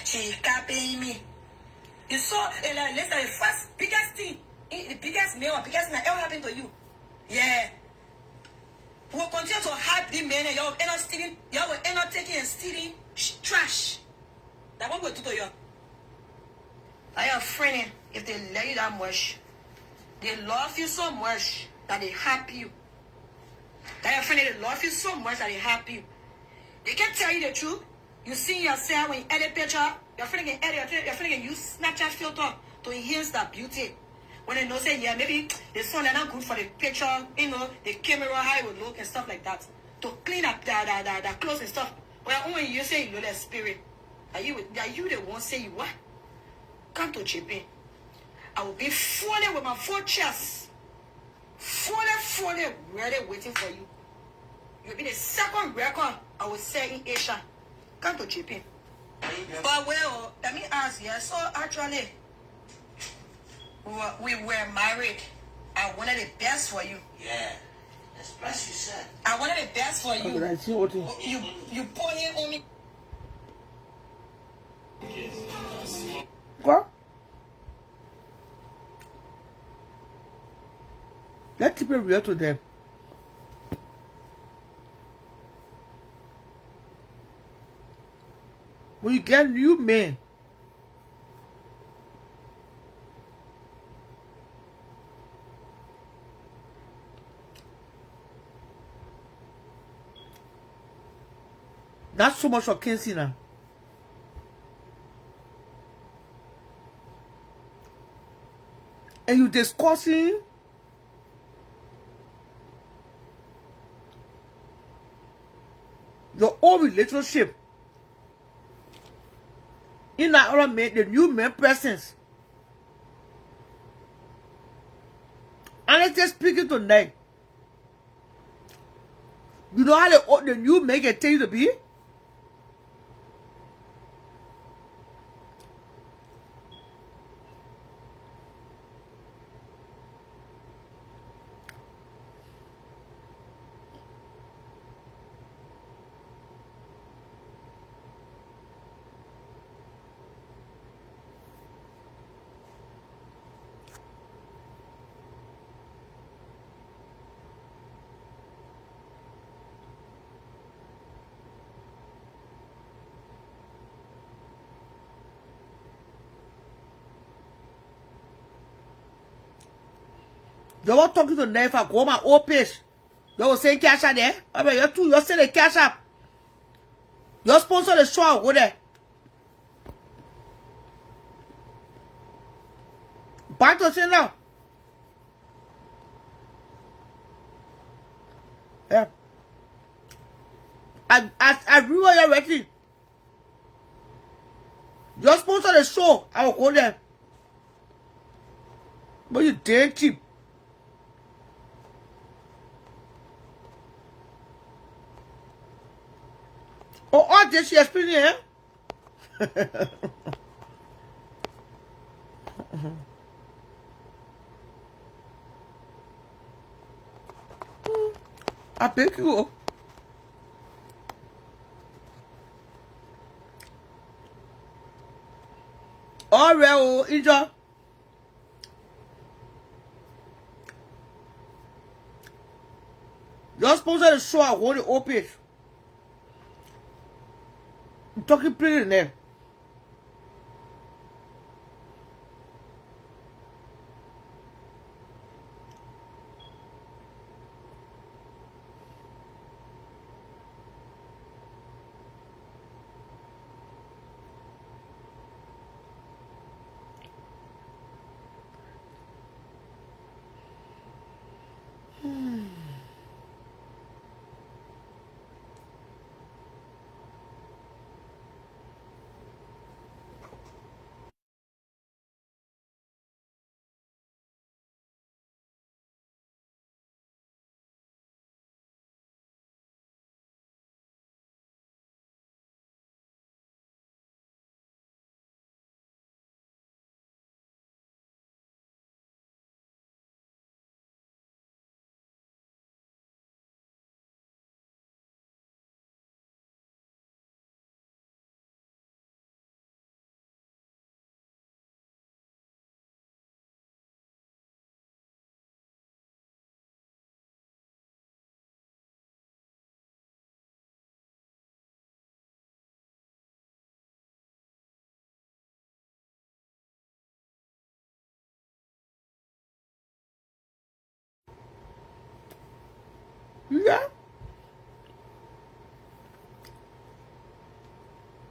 She can't pay me. You saw let's say the first biggest thing, the biggest mail, biggest thing that ever happened to you. Yeah. We'll continue to hype the men and y'all end up stealing, y'all will end up taking and stealing trash. That's what we'll do to you. I am friendly if they love you that much. They love you so much that they happy you. They are friendly, they love you so much that they happy you. They can tell you the truth. You see yourself when you edit picture, your friend can edit, your friend can use Snapchat filter to enhance that beauty. When they know say, yeah, maybe the sun is not good for the picture, you know, the camera, how it would look and stuff like that. To clean up the clothes and stuff. Well, only you say you know that spirit. Are you the one say you what? Come to Japan. I will be fully with my 4 chests. Fully ready waiting for you. You'll be the second record I will say in Asia. Come to Japan. But well, let me ask you. So actually, we were married. I wanted the best for you. Yeah. That's what she said. I wanted the best for you. Okay, I see what You pour in on me. What? Let's keep it real to them. When you get new men, that's so much for Kenzie now. And you discussing your own relationship. In that other man, the new man presence. And let's just speaking tonight. You know how the new man can tell you to be? You were talking to Nefa, go my old page. You were saying cash out there. I mean, you're saying cash up. Your sponsor the show, go there. Back to say now. Yeah. I really you're ready. Your sponsor the show, I will go there. But you damn cheap. Oh, all this she explain here. I beg you. All right, oh, enjoy. You're supposed to show I want to open it. I'm talking pretty in there. Yeah.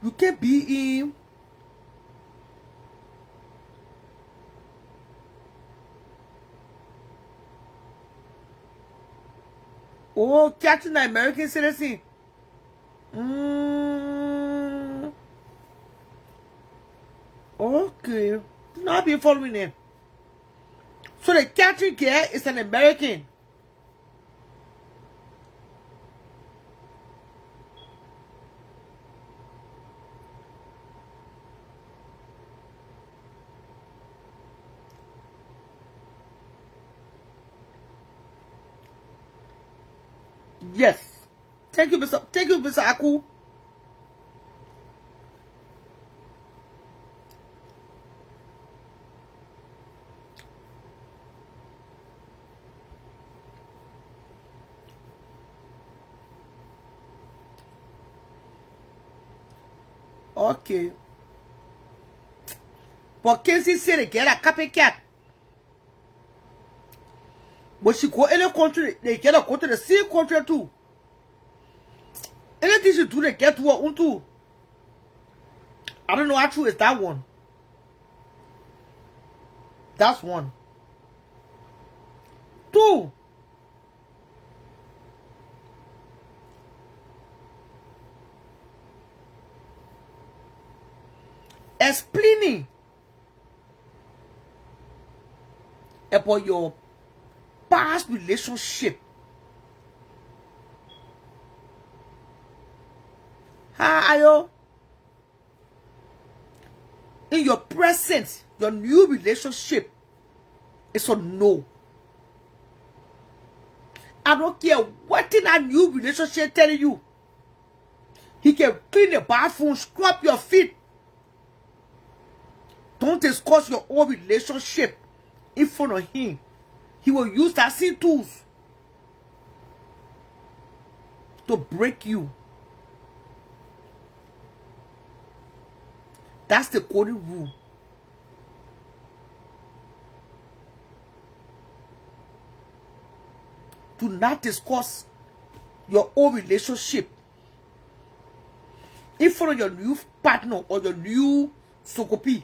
You can't be in. Oh, catching an American citizen. Okay. Now be following them. So the catching care is an American. Yes. Thank you, Mr. Aku. Okay. But Casey said they get a copycat. But she go any country, they get a go to the same country too. Anything she do, they get to her own too. I don't know how true is that one. That's one. Two. Explaining about your past relationship. How are you? In your present, your new relationship is a no. I don't care what in that new relationship telling you. He can clean the bathroom, scrub your feet. Don't discuss your own relationship in front of him. He will use that same tools to break you. That's the golden rule. Do not discuss your own relationship in front of your new partner or your new sokopi.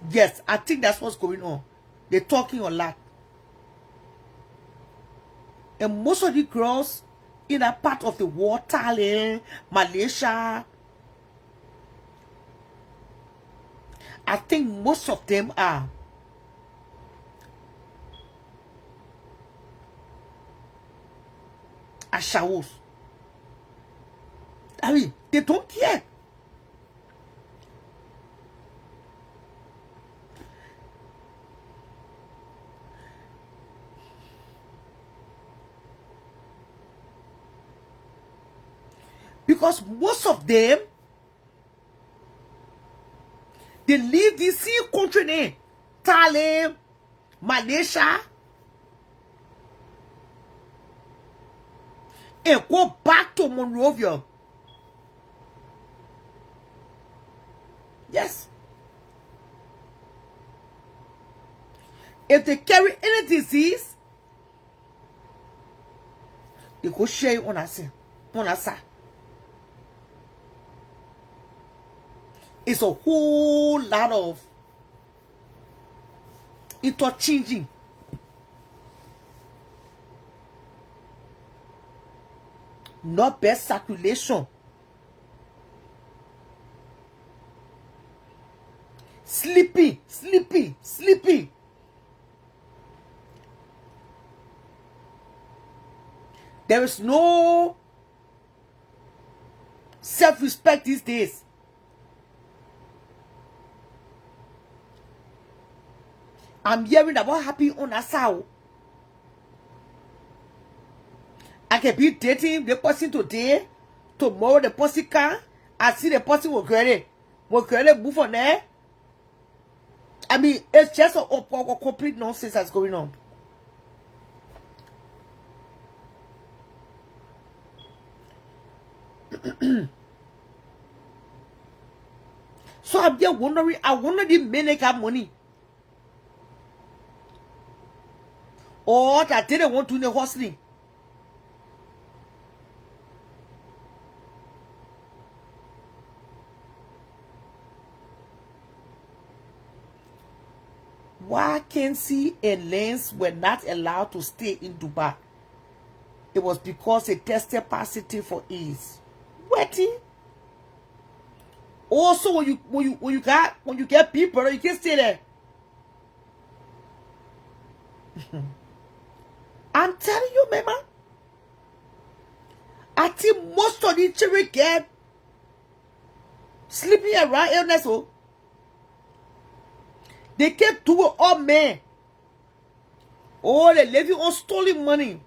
Yes, I think that's what's going on. They're talking a lot. And most of the girls in that part of the world, Thailand, Malaysia, I think most of them are ashawos. I mean, they don't care. Because most of them, they leave the sea country name, Thailand, Malaysia, and go back to Monrovia. Yes. If they carry any disease, they go share it on us. It's a whole lot of interchanging. Not best circulation. Sleepy. There is no self-respect these days. I'm hearing about happy on Asao. I can be dating the person today, tomorrow the person can. I see the person will get it. Move on there. I mean, it's just a complete nonsense that's going on. So I'm just wondering, I wonder if men have money. or that they don't want to do the hustling. Why Kenzie and Lance were not allowed to stay in Dubai? It was because they tested positive for AIDS. Wetty. Also, when you get people, you can't stay there. I'm telling you, mama. I think most of the children get sleeping around illness. Oh, they can't do it all men. Oh, they're living on stolen money.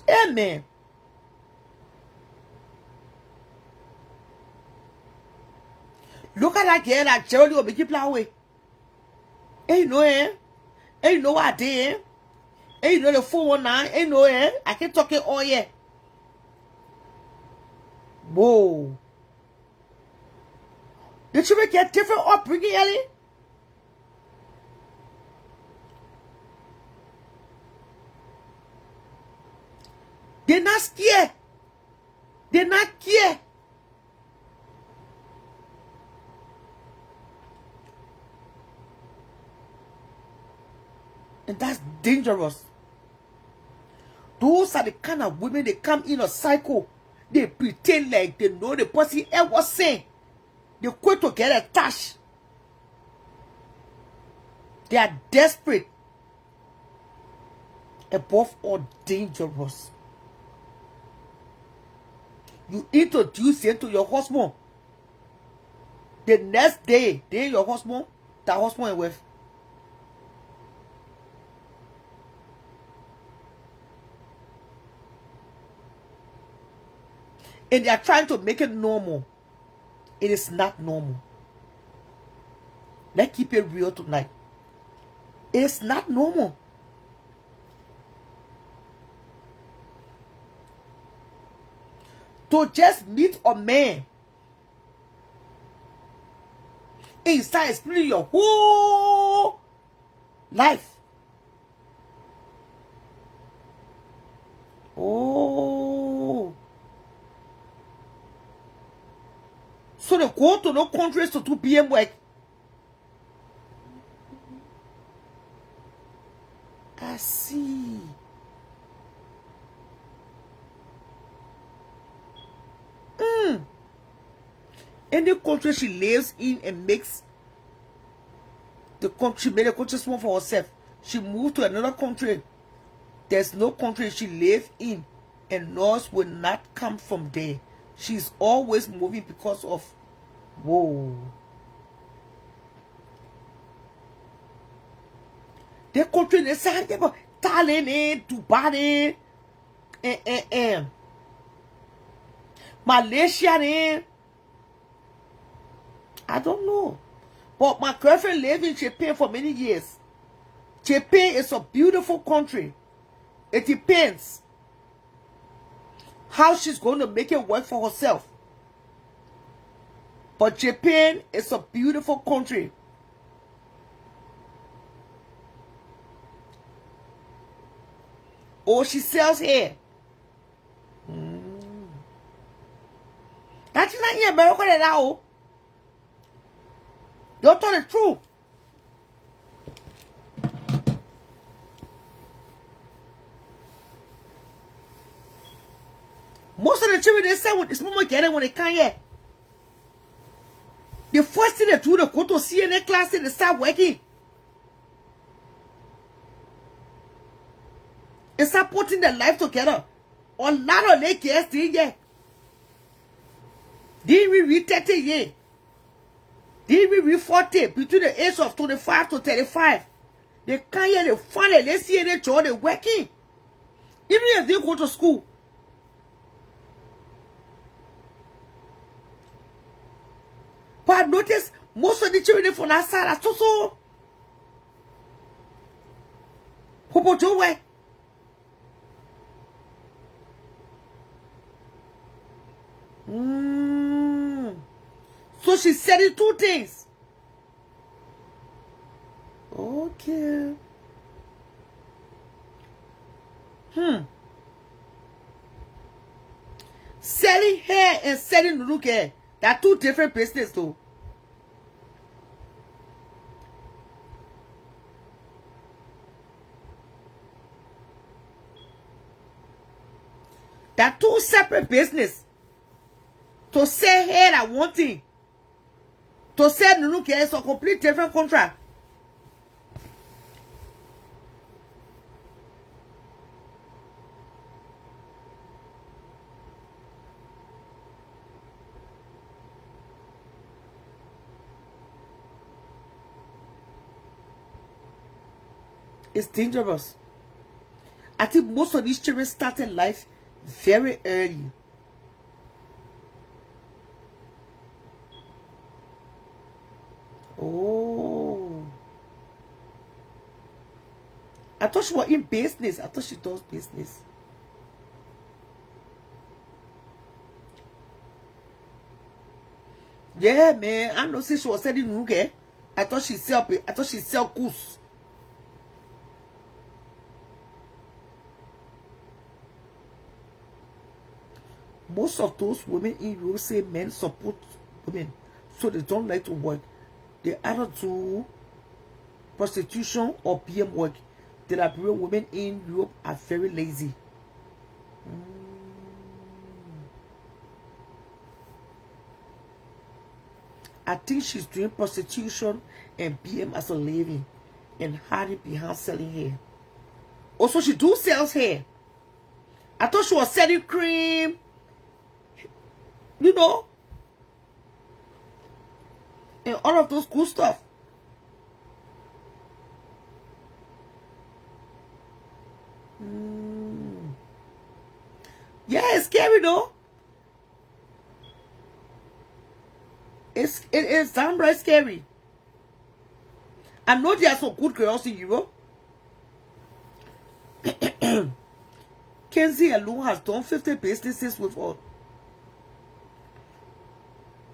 Amen. Look at that girl that Gerald will make you play away. Hey, you know, eh? Hey, you know what I did, eh? Hey, you know the 419, hey, you know, eh? I can talk it all, yeah. Whoa. The children get different upbringing, Ellie? They're not scared. They're not scared. And that's dangerous. Those are the kind of women, they come in a cycle. They pretend like they know the person ever saying. They quit to get attached. They are desperate. Above all, dangerous. You introduce him to your husband. The next day, they your husband, that husband and wife. And they are trying to make it normal. It is not normal. Let's keep it real tonight. It is not normal. To just meet a man and start explaining your whole life. Oh. So they go to no countries to do PM work. I see. Any country she lives in and makes the country, made a country small for herself. She moved to another country. There's no country she lives in, and nurse will not come from there. She's always moving because of, whoa. The country they say Thailand, Dubai, Malaysia. I don't know. But my girlfriend lived in Japan for many years. Japan is a beautiful country. It depends how she's going to make it work for herself. But Japan is a beautiful country. Oh, she sells hair. That's not in America now. You're telling the truth. Most of the children they say with this moment getting when they can't yet. The first thing they do, they go to CNN class and they start working. And start putting their life together. A lot of late kids did yet. Didn't we read 30 years? Didn't we read 40? Between the age of 25 to 35. They can't yet, they find it, they see any job, they're working. Even if they go to school. But I noticed most of the children from that side are so Popo Joe way. So she said it two things. Okay. Yeah. Selling hair and selling Nunu hair. They are two different businesses though. They are two separate businesses. To sell hair that one thing. To sell Nunu hair is a complete different contract. It's dangerous. I think most of these children started life very early. Oh. I thought she was in business. I thought she does business. Yeah, man. I know since she was selling Nuge. I thought she sell goods. Most of those women in Europe say men support women, so they don't like to work. They either do prostitution or PM work. The Liberian women in Europe are very lazy. I think she's doing prostitution and BM as a living and hiding behind selling hair. Also, she do sells hair. I thought she was selling cream. You know, and all of those cool stuff. Yeah, it's scary though. It is downright scary. I know there are some good girls in Europe. Kenzie alone has done 50 businesses with her.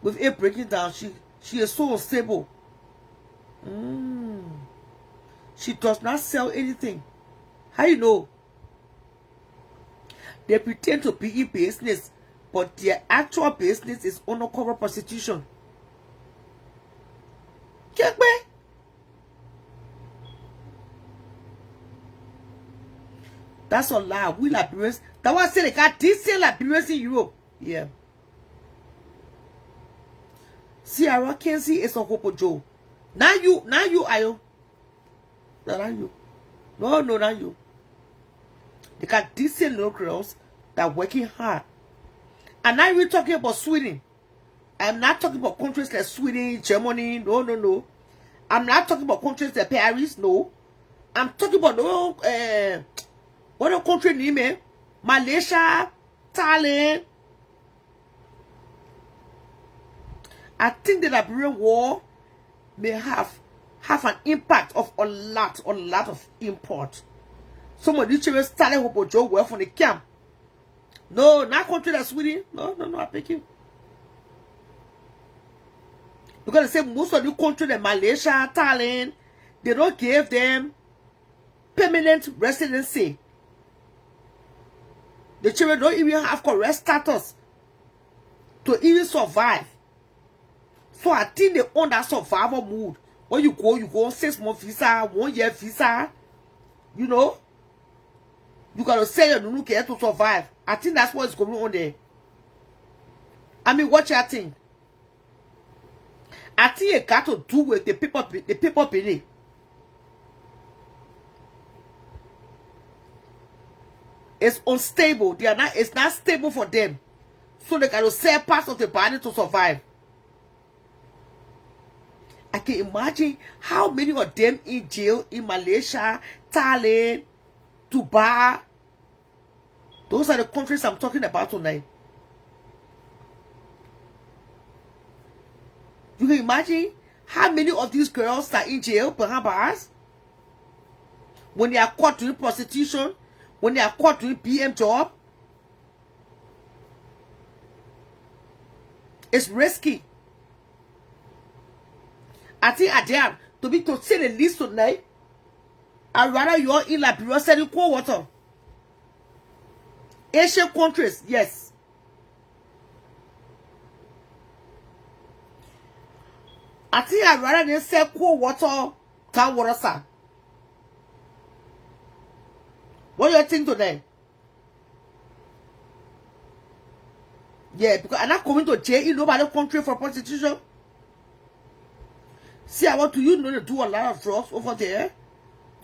With it breaking down, she is so unstable. She does not sell anything. How you know? They pretend to be in business, but their actual business is undercover prostitution. Get me? That's a lie. We Liberians. That was saying they got decent Liberians in Europe. Yeah. Sierra Kenzie is a Hopo Joe. Now you, Ayo. Not you. No, not you. They got decent little girls that are working hard. And now we're talking about Sweden. I'm not talking about countries like Sweden, Germany. No. I'm not talking about countries like Paris. No. I'm talking about what country name? Malaysia, Thailand. I think the Liberian war may have an impact of a lot of import. Some of these children started Hopo Joe well from the camp. No, not country like Sweden. No, I pick you. Because they say most of the countries like Malaysia, Thailand, they don't give them permanent residency. The children don't even have correct status to even survive. So I think they own that survival mood. When you go on 6-month visa, 1 year visa. You know? You gotta sell your Nunu care to survive. I think that's what's going on there. I mean, what you think? I think it got to do with the people beneath. It's unstable. It's not stable for them. So they gotta sell parts of the body to survive. I can imagine how many of them in jail in Malaysia, Thailand, Dubai. Those are the countries I'm talking about tonight. You can imagine how many of these girls are in jail behind bars when they are caught doing prostitution, when they are caught doing PM job. It's risky. I think Adele, to say the least tonight, I'd rather you're in Liberia selling cold water. Asian countries, yes. I think I'd rather they sell cold water than water, sir. What do you think today? Yeah, because I'm not coming to jail in nobody country for prostitution. See, I want to you know they do a lot of drugs over there.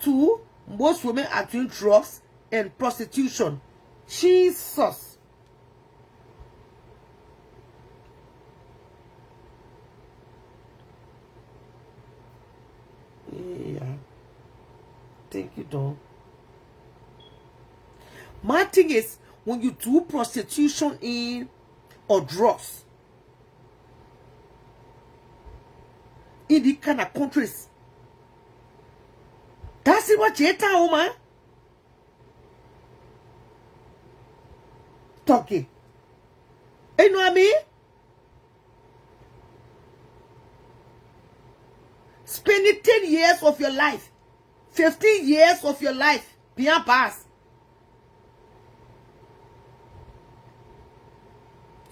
Two, most women are doing drugs and prostitution. Jesus. Yeah. Thank you, Don. My thing is, when you do prostitution in or drugs in the kind of countries, that's it what you tell man. Talking. You know what I mean? Spending 10 years of your life, 15 years of your life behind bars.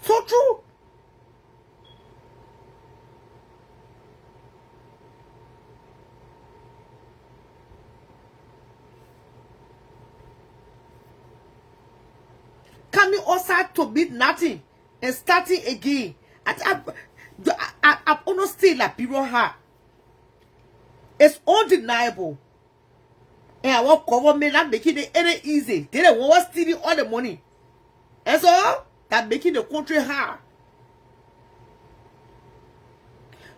So true. Coming outside to beat nothing and starting again. I'm almost still like people have. It's undeniable. And our government not making it any easy. They don't want to steal all the money. And so that making the country hard.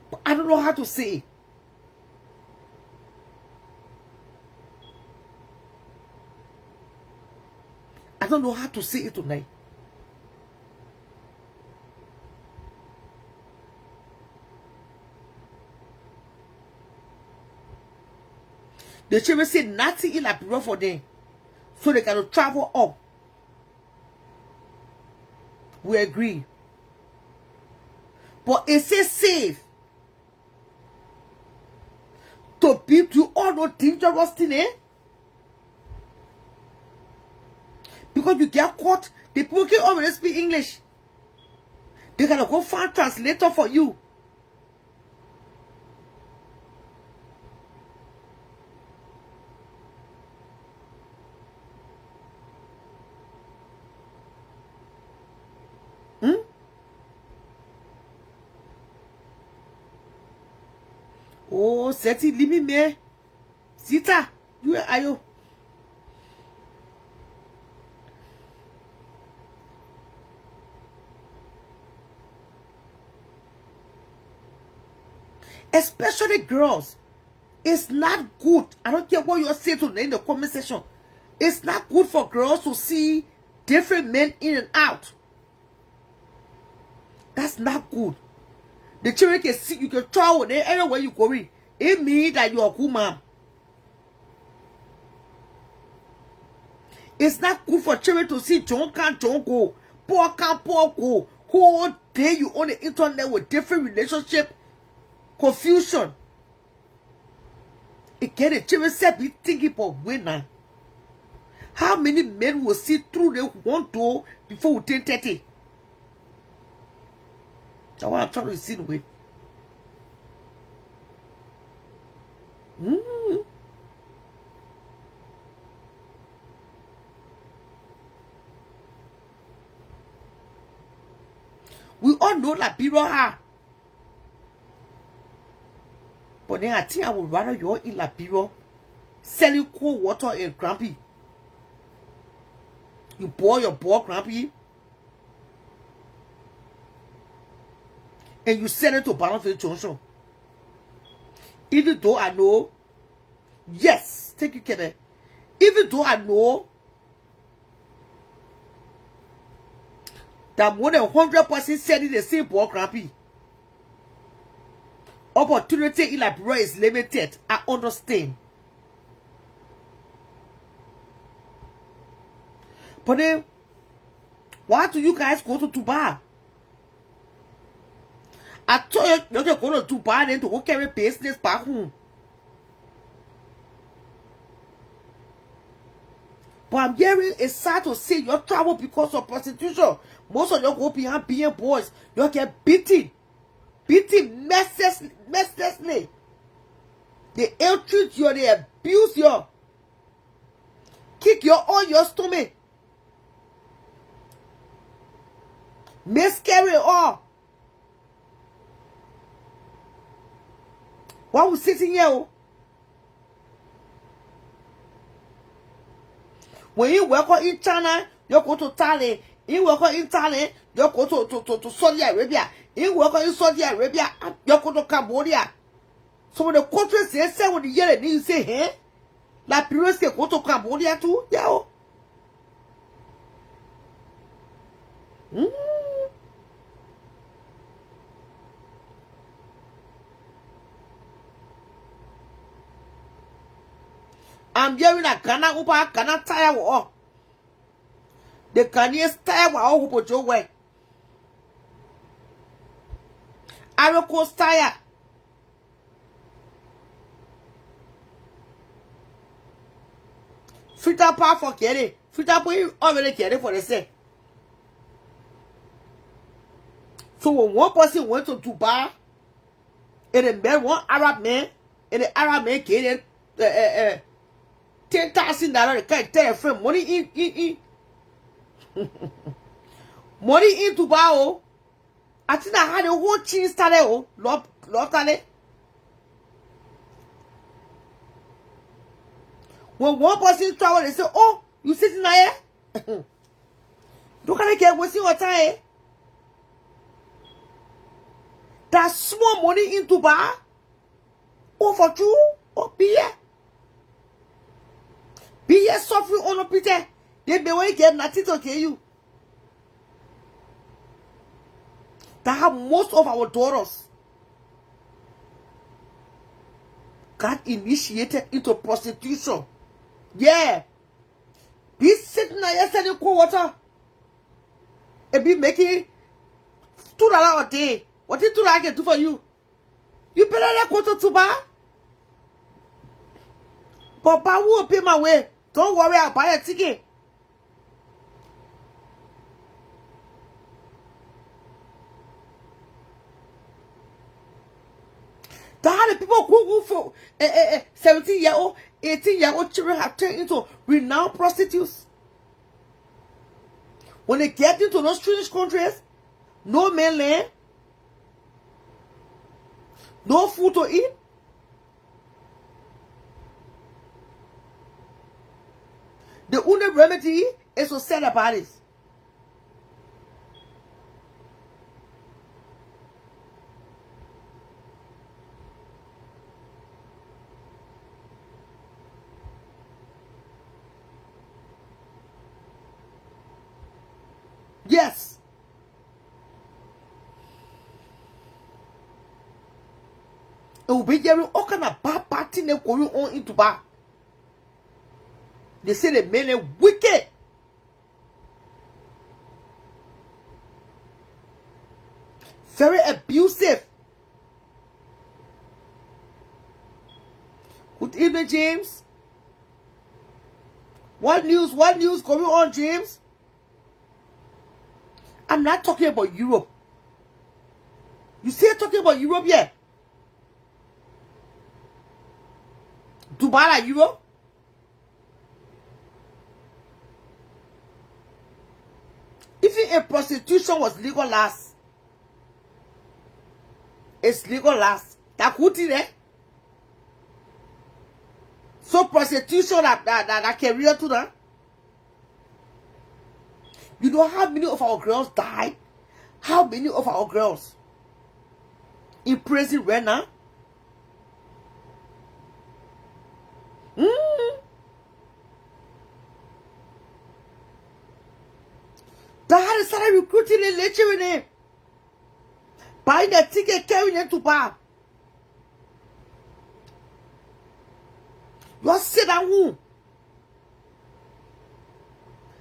But I don't know how to say it. I don't know how to say it tonight. The children say nothing in Liberia for them, so they can travel up. We agree. But it says safe to be to all those dangerous things, eh? Because you get caught, the people can already speak English. They can go find translator for you. Oh, c'est il limi me. Sita, you are you? Especially girls. It's not good. I don't care what you say today in the comment section. It's not good for girls to see different men in and out. That's not good. The children can see, you can travel there anywhere you go in. It means that you're a good mom. It's not good for children to see John can John go, poor can poor go. Whole day you on the internet with different relationship confusion. It get the children set be thinking for winner. How many men will see through the one door before we turn 30? That's what I'm trying to see with. We all know that people are. But then I think I would rather you're in Liberia selling cold water and grumpy. You boil your boil grumpy and you send it to Balance Junction. Even though I know, yes, take it care. Even though I know that more than 100% selling the same boil grumpy. Opportunity in Liberia is limited. I understand. But then, why do you guys go to Dubai? I told you you're going to Dubai then to go carry business back home. But I'm hearing it's sad to say you travel because of prostitution. Most of your go behind being boys, you get beaten mercilessly. They ill-treat you, they abuse you, kick you on your stomach, miscarry all. Why we sitting here? When you work in China, you go to Thailand. You work in Thailand, you go to Saudi Arabia. You work in Saudi Arabia, you go to Cambodia. So when the countries say when the year and you say, hey, la period go to Cambodia too, yeah. I'm hearing a Ghana upa Ghana tire war. The Ghanaians tire war who put your way. Aracos tire. Filter power for carry. Filter power already carry for the sake. So when one person went to Dubai, and the man, one Arab man, and the Arab man carried $10,000, can't tell a friend money in money in Dubai. Oh, I think I had a whole cheese started. Oh, love that. When one person travel, they say, "Oh, you sitting there? Don't get wasting your time." That small money in Dubai, oh for you, oh be here suffering on a Peter. They be when you get nothing to kill you. That have most of our daughters got initiated into prostitution. Yeah. Be sitting there selling cold water and be making $2 a day. What did $2 can do for you? You better not go to Dubai. But I will pay my way. Don't worry, I'll buy a ticket. That the people who for 17-year-old, 18-year-old children have turned into renowned prostitutes. When they get into those strange countries, no mainland, no food to eat. The only remedy is to sell their bodies. Yes. It will be hearing all kind of bad thing going on in Dubai. They say the men are wicked. Very abusive. Good evening, James. What news going on, James? I'm not talking about Europe. You still talking about Europe yet? Dubai like Europe? Even if prostitution was legalized, it's legalized. That could be there. So prostitution that career to that. You know how many of our girls died? How many of our girls in prison right now? That started recruiting and lecturing them. Buying the ticket, carrying them to bar. You sit at home.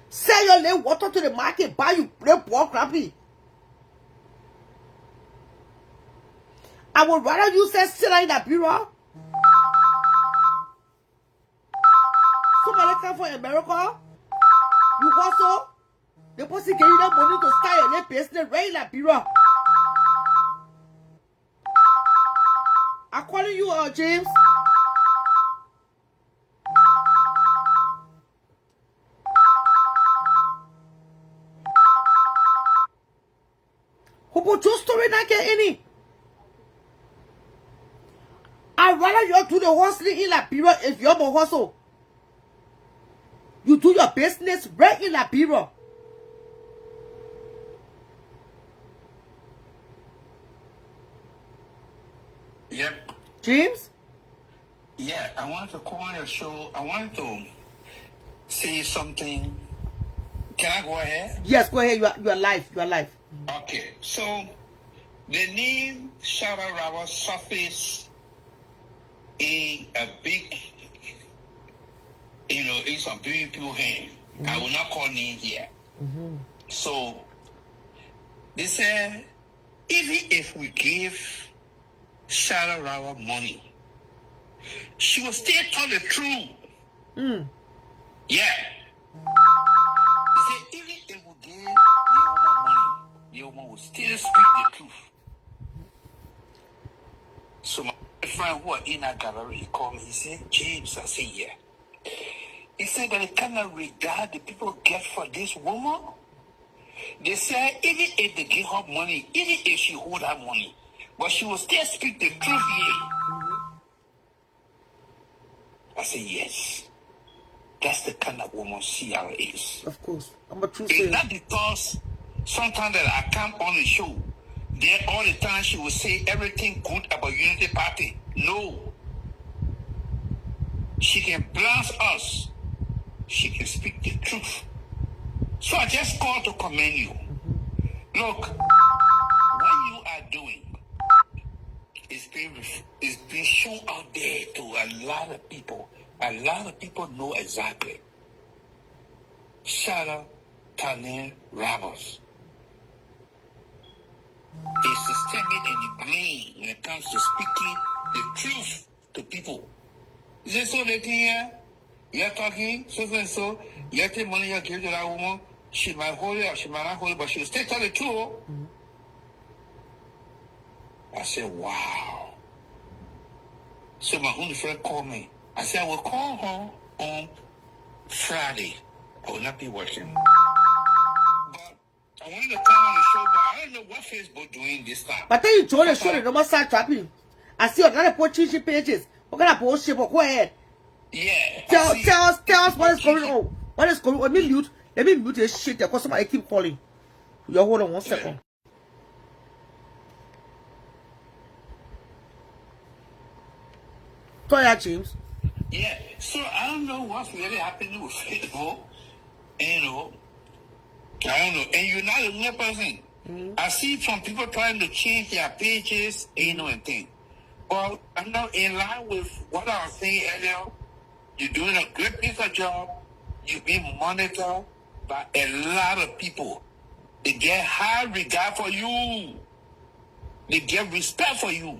Sell your little water to the market, buy you plain pork crappy. I would rather you say sit in that bureau. Somebody come from America, hustle, the person gave you that money to start your business right like Bira. I'm calling you out, James. Who put your story not get any? I'd rather you do the hustling in Liberia if you're more hustle. You do your business right in Liberia. Yep. James? Yeah, I wanted to call on your show. I wanted to say something. Can I go ahead? Yes, go ahead. You are live. You are live. Okay. So, the name Shara Rawa surfaced in a big, in some big people hand. I will not call name here. So, they said, even if we give Shara Rawa money, she will still tell the truth. Yeah. They say, even if we give the woman money, the woman will still speak the truth. So my friend who are in a gallery, he called me, he said, James, I said, yeah. He said that the kind of regard the people get for this woman, they say, even if they give her money, even if she hold her money, but she will still speak the truth, yeah. I said, yes. That's the kind of woman Ciara is. Of course. I'm a true It's sayer. not because sometimes that I come on the show, then all the time she will say everything good about Unity Party. No. She can blast us. She can speak the truth. So I just called to commend you. Look, what you are doing is being shown out there to a lot of people. A lot of people know exactly. Shara Tanya Ramos is systemic and ingrained when it comes to speaking the truth to people. Is it so they can hear? You're talking, so and so, you take money you give to that woman, she might hold it or she might not hold it, but she'll still tell the truth. I said, wow. So my only friend called me. I said, I will call her on Friday. I will not be working. But I wanted to come on the show, but I don't know what Facebook doing this time. But then you told the show the number start trapping. I see you're gonna put cheesy pages. We're gonna post shit, but go ahead. Yeah. Tell us what is going on. What is going on? Let me mute this shit because somebody keep calling. You hold on 1 second. Sorry, James. Yeah. So I don't know what's really happening with Facebook. I don't know. And you're not a new person. I see some people trying to change their pages, and things. Well, I'm not in line with what I was saying earlier. You're doing a good piece of job. You're being monitored by a lot of people. They get high regard for you. They get respect for you.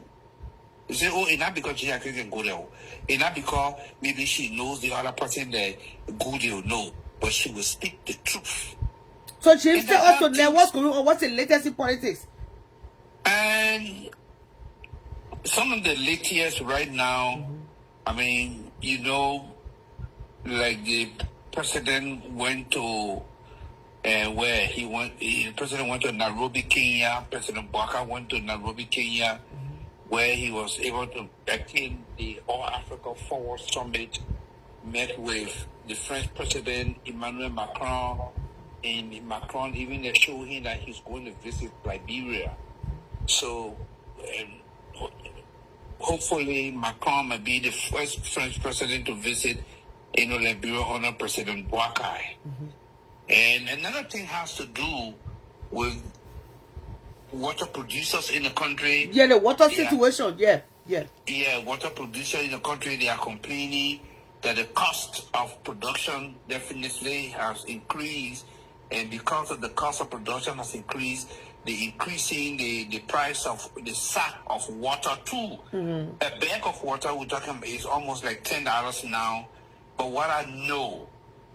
They say, oh, it's not because she can go there. It's not because maybe she knows the other person that good they'll know. But she will speak the truth. So James, tell us today what's going on. What's the latest in politics? And some of the latest right now, I mean, like the president went to where he went. The president went to Nairobi, Kenya. President Bwaka went to Nairobi, Kenya, where he was able to attend the All Africa Forward Summit. Met with the French President Emmanuel Macron, and Macron even assured him that he's going to visit Liberia. So hopefully Macron might be the first French president to visit Liberia under President Bwaka. And another thing has to do with water producers in the country. Yeah, the water situation. Yeah. Yeah, water producers in the country, they are complaining that the cost of production definitely has increased, and because of the cost of production has increased, they're increasing the price of the sack of water too. A bag of water we're talking about is almost like $10 now. But what I know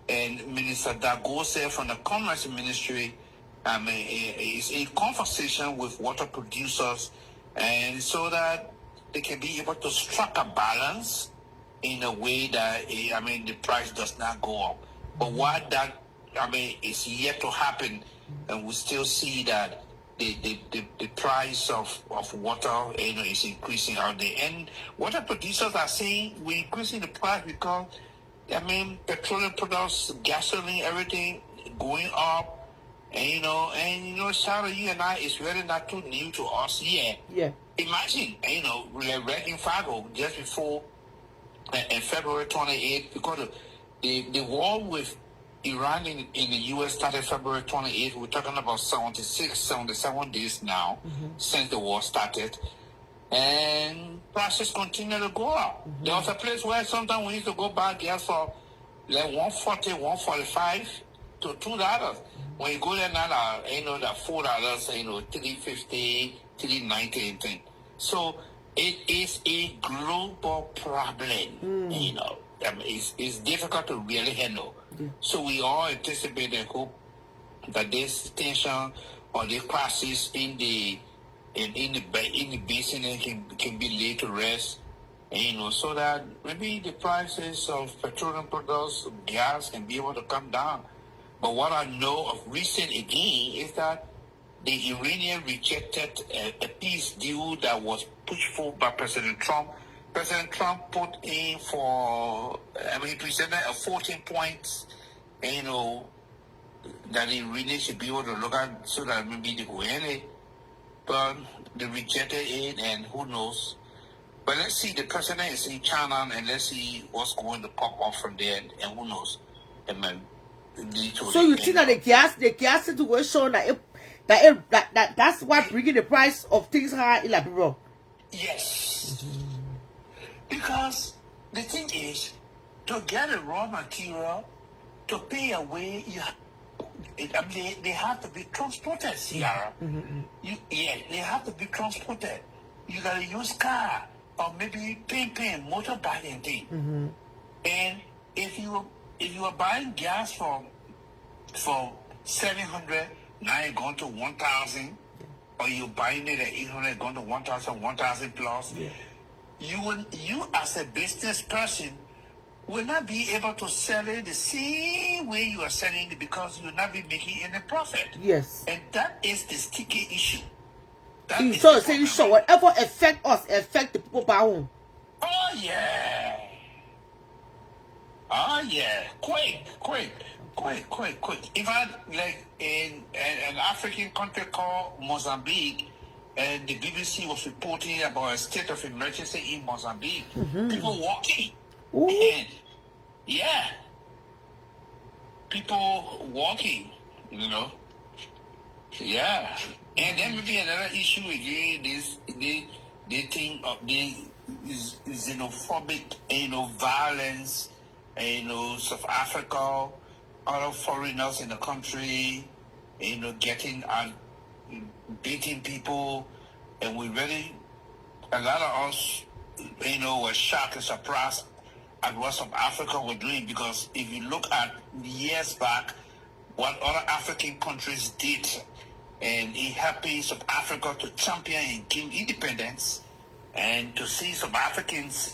and Minister Dagose from the Commerce Ministry, is in conversation with water producers, and so that they can be able to strike a balance in a way that the price does not go up. But what that is yet to happen, and we still see that the price of water is increasing out there, and water producers are saying we're increasing the price because petroleum products, gasoline, everything going up. And Sarah, you and I, is really not too new to us yet. Yeah. Imagine, we read in Fargo just before in February 28th, because the war with Iran in the U.S. started February 28th. We're talking about 77 days now since the war started. And prices continue to go up. There was a place where sometimes we used to go buy gas for like $1.40, $1.45 to $2. When you go there now, that $4, $3.50, $3.90 and thing. So it is a global problem. It's difficult to really handle. Yeah. So we all anticipate and hope that this tension or the crisis in the basin can be laid to rest, so that maybe the prices of petroleum products, gas can be able to come down. But what I know of recent again is that the Iranian rejected a peace deal that was pushed forward by President Trump. President Trump put in he presented a 14 points, that the Iranians should be able to look at so that maybe they go in it. But they rejected it, and who knows. But let's see, the president is in China, and let's see what's going to pop off from there, and who knows. So you think that the gas situation that's what bringing the price of things high in Liberia? Yes. Because the thing is, to get a raw material, to pay away, they have to be transported, Sierra. They have to be transported. You gotta use car or maybe pay motorbike and thing. And if you are buying gas for 700, now you're going to 1,000, or you're buying it at 800, going to 1,000, 1,000 plus. Yeah. You as a business person will not be able to sell it the same way you are selling it, because you'll not be making any profit. Yes. And that is the sticky issue. So whatever affect us, affect the people back home. Oh yeah. Quick. In fact, like in an African country called Mozambique, and the BBC was reporting about a state of emergency in Mozambique. People walking. And, people walking, Yeah. And then maybe another issue again is the thing of the xenophobic, violence, South Africa, other foreigners in the country, getting beating people, and we really, a lot of us, were shocked and surprised at what South Africa were doing, because if you look at years back, what other African countries did, and it helping South Africa to champion and gain independence, and to see South Africans,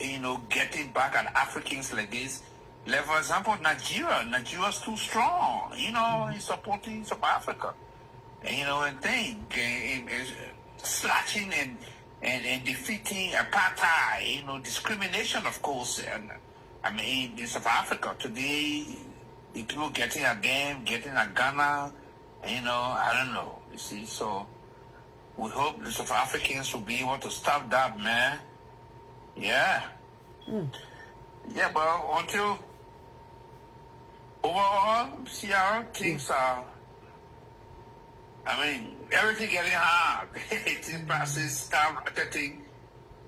getting back at Africans like this. Like, for example, Nigeria's too strong, he's supporting South Africa, and slashing and defeating apartheid, discrimination, of course, and in South Africa today, the people getting at them, getting at Ghana, I don't know, you see, so we hope the South Africans will be able to stop that, man. Yeah. Yeah, but until overall, see how things are, everything getting hard. This process start rocketing,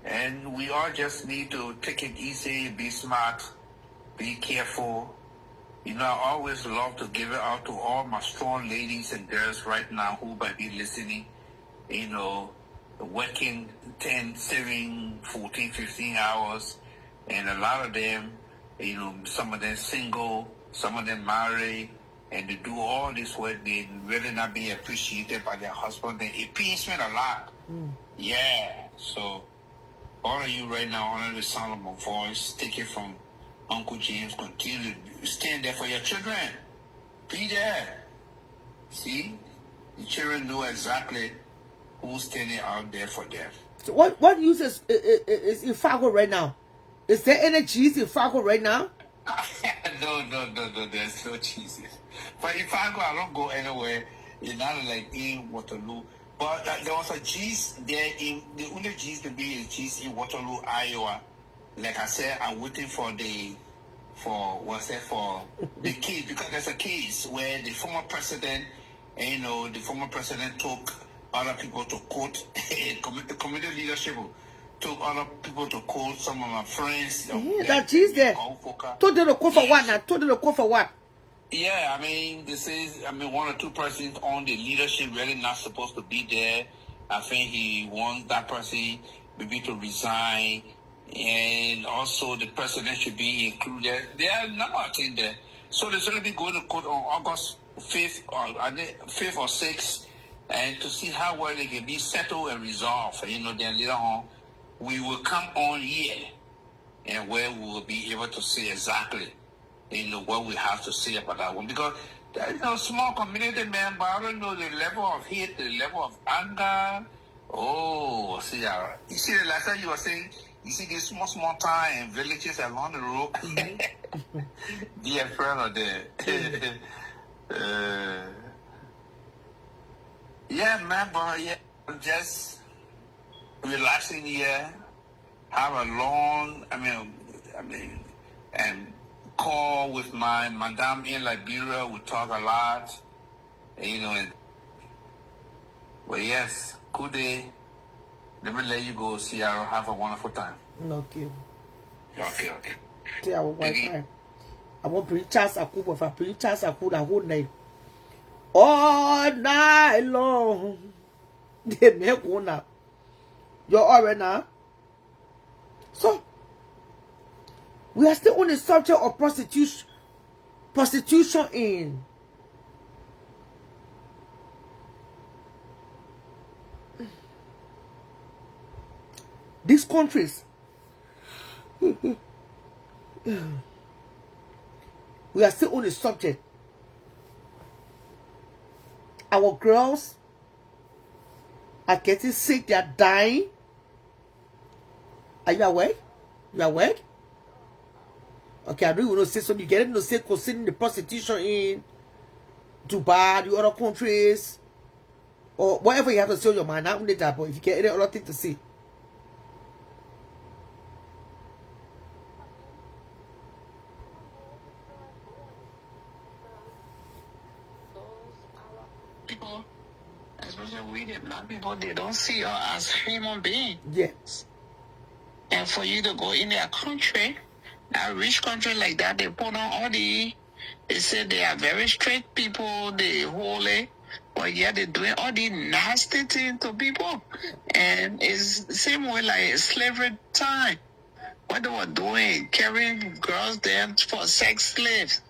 and we all just need to take it easy, be smart, be careful. I always love to give it out to all my strong ladies and girls right now who might be listening, working 10, 7, 14, 15 hours, and a lot of them, some of them single, some of them marry and they do all this work, they really not being appreciated by their husband. Then it pains me a lot. Yeah. So all of you right now, under the sound of my voice, take it from Uncle James, continue to stand there for your children. Be there. See? The children know exactly who's standing out there for them. So what use is in Fargo right now? Is there any cheese in Fargo right now? No, there's no cheese. But if I go, I don't go anywhere. It's not like in Waterloo. But there was a cheese there in the only cheese to be is cheese in Waterloo, Iowa. Like I said, I'm waiting for the case, because there's a case where the former president, the former president took other people to court, community leadership took other people to court, some of my friends. That cheese there. Told them to court for what now? Told them to court for what? Yeah, they say, one or two persons on the leadership really not supposed to be there. I think he wants that person maybe to resign, and also the president should be included. There are a number of things there. So they're going to be going to court on August 5th or 6th, and to see how well they can be settled and resolved. Then later on, we will come on here, and where we will be able to say exactly what we have to say about that one. Because small community, man, but I don't know the level of hate, the level of anger. Oh, see, you see the last time you were saying, you see these small town and villages along the road. Be a friend of the yeah, man, but yeah, just relaxing here, have a long, and call with my madam in Liberia. We talk a lot, but yes, good day. Let me let you go, Ciara. Have a wonderful time. Okay. Okay. See our Wi-Fi. I want to bring Charles Akuba. If I bring Charles Akuba the whole night, all night long, they make one up. You're all right now. So we are still on the subject of prostitution in these countries. We are still on the subject. Our girls are getting sick, they are dying. Are you awake? You awake? Okay, I don't want to say something. You get to say concerning the prostitution in Dubai, the other countries, or whatever you have to say on your mind. Not only that, but if you get any other thing to say. People, especially we the black people, they don't see us as human beings. Yes. And for you to go in their country, a rich country like that, they put on all they say they are very straight people, they holy, but yet they're doing all the nasty things to people. And it's the same way like slavery time. What they were doing, carrying girls there for sex slaves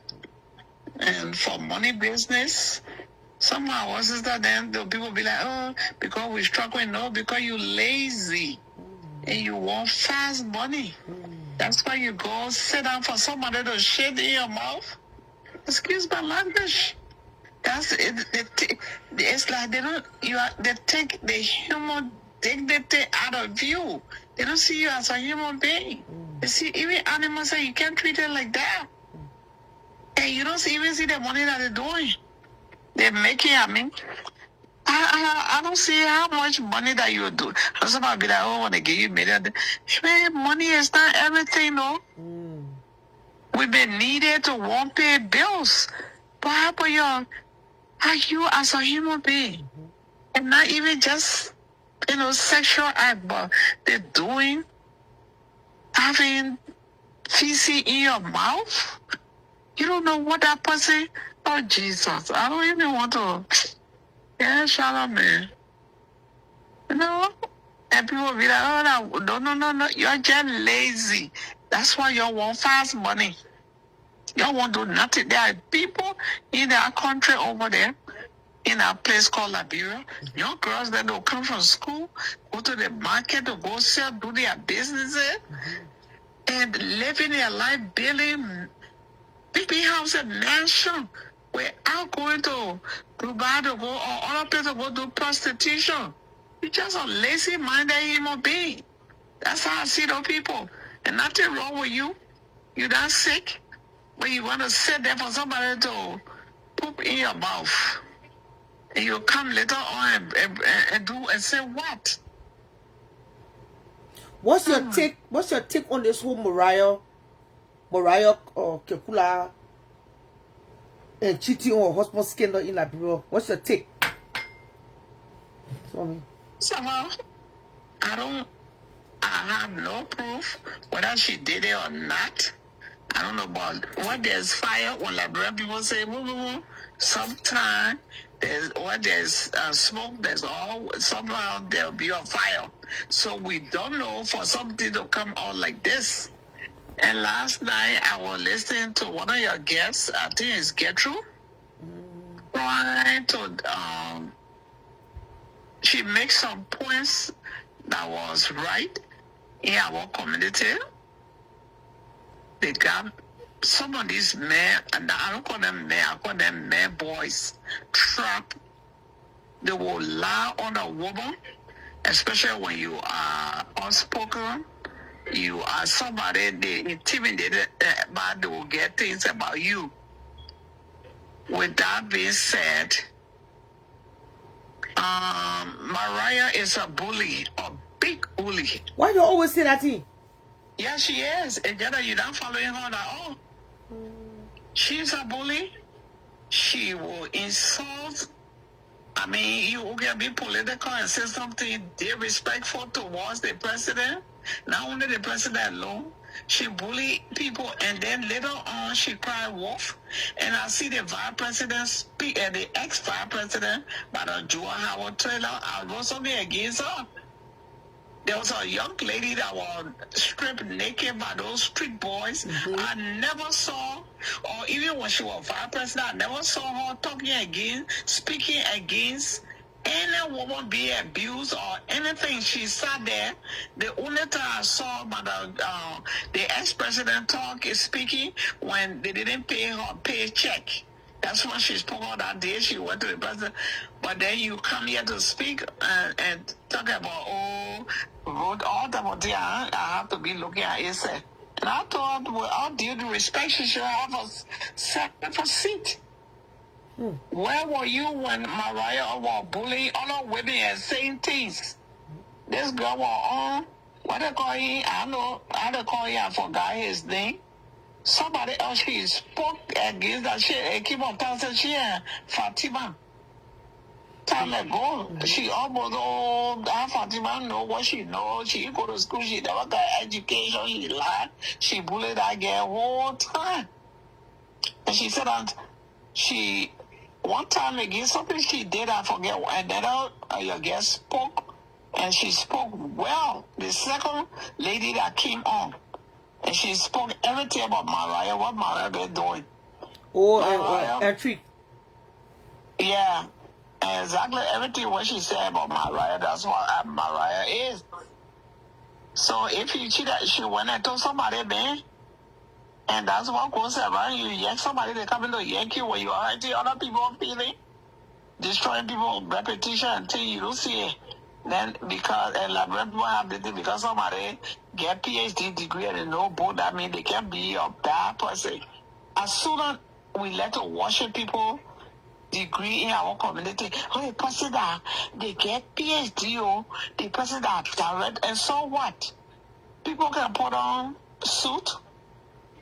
and for money business. Somehow, what is that then? The people be like, oh, because we're struggling. No, because you're lazy and you want fast money. That's why you go sit down for somebody to shit in your mouth. Excuse my language. That's it. It's like they take the human dignity out of you. They don't see you as a human being. They see even animals say you can't treat it like that. And you don't even see the money that they're doing. They're making, I don't see how much money that you do. Somebody be like, oh, I want to give you $1 million. Money is not everything, no. We've been needed to won't pay bills. But how about you as a human being? And not even just, sexual act, but they're having feces in your mouth. You don't know what that person, oh Jesus, I don't even want to, yeah, shut up, man. And people be like, oh, no, you're just lazy. That's why you want fast money. Y'all won't do nothing. There are people in our country over there, in a place called Liberia. Young girls that will come from school, go to the market to go sell, do their businesses, and living their life, building big house and mansion without going to Dubai to go or other places to go do prostitution. You're just a lazy-minded human being. That's how I see those people. And nothing wrong with you. You're not sick, but you want to sit there for somebody to poop in your mouth. And you come later on and do and say what? What's your take? What's your take on this whole Mariah or Kekula and cheating on her husband scandal in Liberia? What's your take? Somehow, I have no proof whether she did it or not. I don't know about what there's fire when Liberian people say, sometimes there's smoke, somehow there'll be a fire. So we don't know for something to come out like this. And last night I was listening to one of your guests, I think it's Gertrude, trying to, she makes some points that was right in our community. They got some of these men, and I don't call them men, I call them men boys, trap. They will lie on a woman, especially when you are outspoken. You are somebody they intimidated, but they will get things about you. With that being said, Mariah is a bully, a big bully. Why do you always say that thing? Yeah, she is. And you're not following her at all. She's a bully. She will insult. I mean, you can be political and say something disrespectful towards the president. Not only the president alone. She bully people, and then later on she cried wolf. And I see the vice president speak, and the ex-vice president, by the Joe Howard trailer, I wrote something against her. There was a young lady that was stripped naked by those street boys. I never saw, or even when she was vice president, I never saw her speaking against any woman being abused or anything. She sat there. The only time I saw the ex-president speaking when they didn't pay her paycheck. That's when she spoke on that day. She went to the president. But then you come here to speak and talk about, all the things I have to be looking at it. And I thought, with all due respect, she should have a seat. Where were you when Mariah was bullying other women and saying things? This girl was on, what they call him? I know how they call him, I forgot his name. Somebody else, she spoke against that shit and keep on telling she and Fatima. Time ago, she almost, Fatima know what she knows. She go to school, she never got education, she lied. She bullied that girl whole time. And she said that one time again, something she did, I forget, and then your guest spoke, and she spoke well. The second lady that came on, and she spoke everything about Mariah, what Mariah been doing. Entry. Yeah, exactly everything what she said about Mariah, that's what Mariah is. So if she went and told somebody, man, and that's what goes around. You yank somebody, they come in to yank you when you are hurting other people feeling, destroying people's reputation until you don't see it. Then because elaborate people have the thing, because somebody get PhD degree and they know both, that means they can be a bad person. As soon as we let to worship people degree in our community, the person that they get PhD, the person that direct, and so what? People can put on suit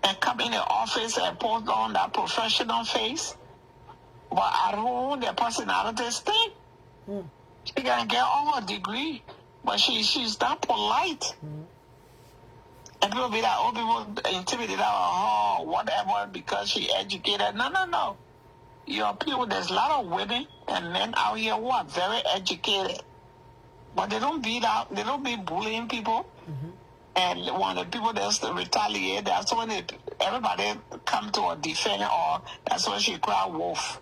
and come in the office and put on that professional face, but at home, their personality stink. She can get all her degree, but she's not polite. And people be like, people intimidated her, whatever, because she educated. No. Your people, there's a lot of women and men out here who are very educated, but they don't be bullying people. And when the people that's to retaliate, that's when everybody come to a defender, or that's when she cry wolf.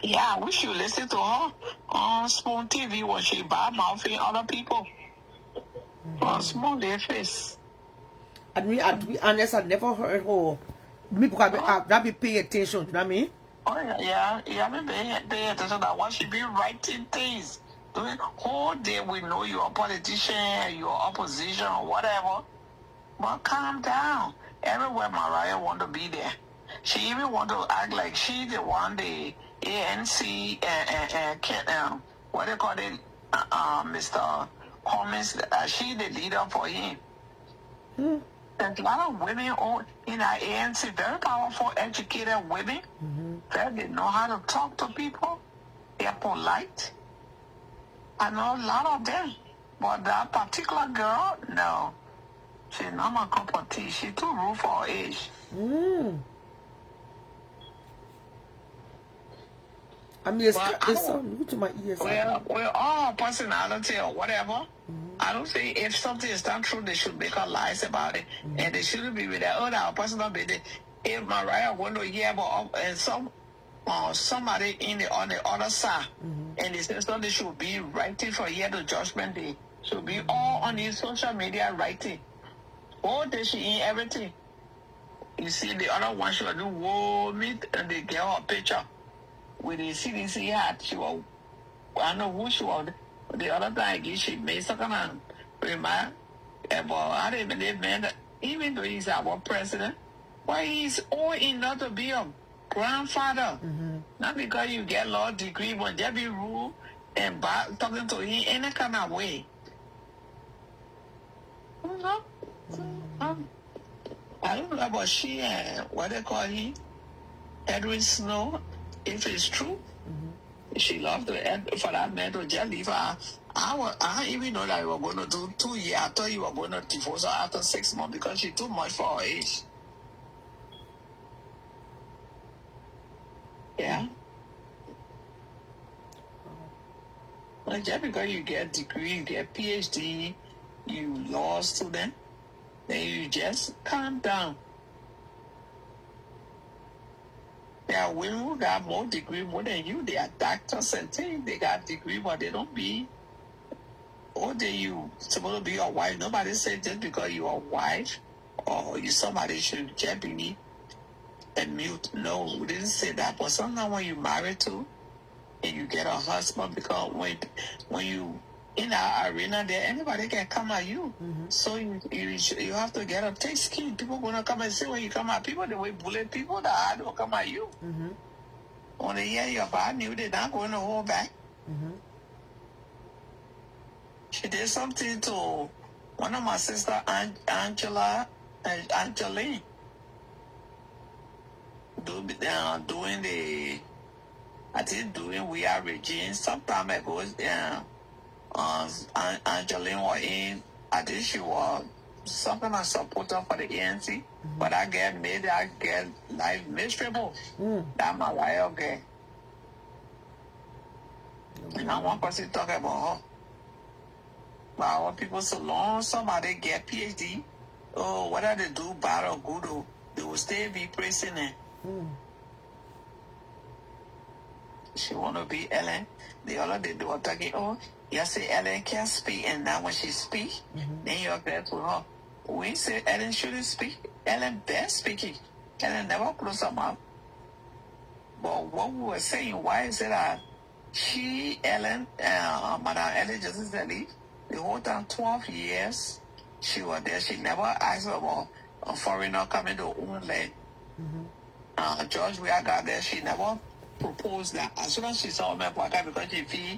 Yeah, we should listen to her on Spoon TV when she bad mouthing other people. On Spoon their face. And me, to be honest, I never heard her. Me because I be pay attention, you know what I mean? Oh yeah, I mean pay attention that why she be writing things. Doing whole day we know you're a politician, you're opposition or whatever. But calm down. Everywhere Mariah want to be there. She even want to act like she the one the ANC and what they call it, Mr. Cummings. She the leader for him. There's a lot of women in our ANC, very powerful, educated women. They know how to talk to people. They're polite. I know a lot of them. But that particular girl, no. She's not my cup of tea. She's too rude for her age. I mean, it's something new to my ears. Well, all personality or whatever. I don't think if something is not true, they should make up lies about it. And they shouldn't be with their own personal business. If Mariah want to hear about and somebody on the other side, and they say something should be writing for year to judgment day, should be all on the social media writing. All day she in everything. You see the other one should do meet and they get her picture with the CDC hat. She was, I don't know who she was. The other time she made some kind of remark about I don't believe man, even though he's our president, why he's old enough to be a grandfather. Not because you get law degree, but just be rude and talking to him any kind of way. I don't know about she and what they call him, Edwin Snow. If it's true, she loved for that man to just leave her. I even know that you were going to do 2 years. I thought you were going to divorce her after 6 months because she's too much for her age. Yeah. Well, just because you get a degree, you get a PhD, you law student, then you just calm down. There are women who got more degree more than you. They are doctors and things. They got degree, but they don't be. Or they you supposed to be a wife. Nobody said just because you're a wife or you somebody should just be and mute. No, we didn't say that. But sometimes when you marry to and you get a husband, because when you in our arena there, anybody can come at you. So you have to get a thick skin. People gonna come and see when you come at people, the way bullet people that don't come at you. When they hear your bad news, they're not going to hold back. She did something to one of my sister, Angela and Angeline, doing We Are Regime some time ago. Angeline was in, I think she was something a supporter for the ANC, but I get made that get life miserable. That Mariah girl. And I one person talk about her. But our people, so long somebody get PhD, or whether they do bad or good, they will still be praising it. She want to be Ellen. The other day they were talking, you say Ellen can't speak, and now when she speak, then you're glad with her. We say Ellen shouldn't speak. Ellen best speaking. Ellen never close her mouth. But what we were saying, why is it that Madam Ellen just said the whole time, 12 years, she was there. She never asked about a foreigner coming to own land. George, we got there, she never proposed that. As soon as she saw me, because she feel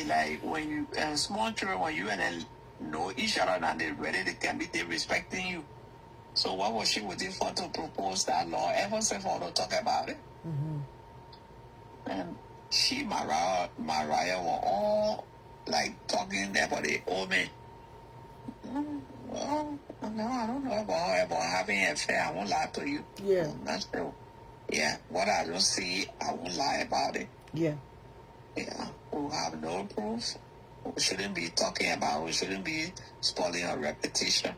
like when you small children, when you and them know each other and they're ready, they can be they respecting you. So what was she waiting for to propose that law? Ever said for her to talk about it? And she, Mariah were all like talking about the old man. Well, no, I don't know about her, about having an affair. I won't lie to you. Yeah. I'm not sure. Yeah, what I don't see, I won't lie about it. Yeah. Yeah, we'll have no proof. We shouldn't be talking about. We shouldn't be spoiling her reputation.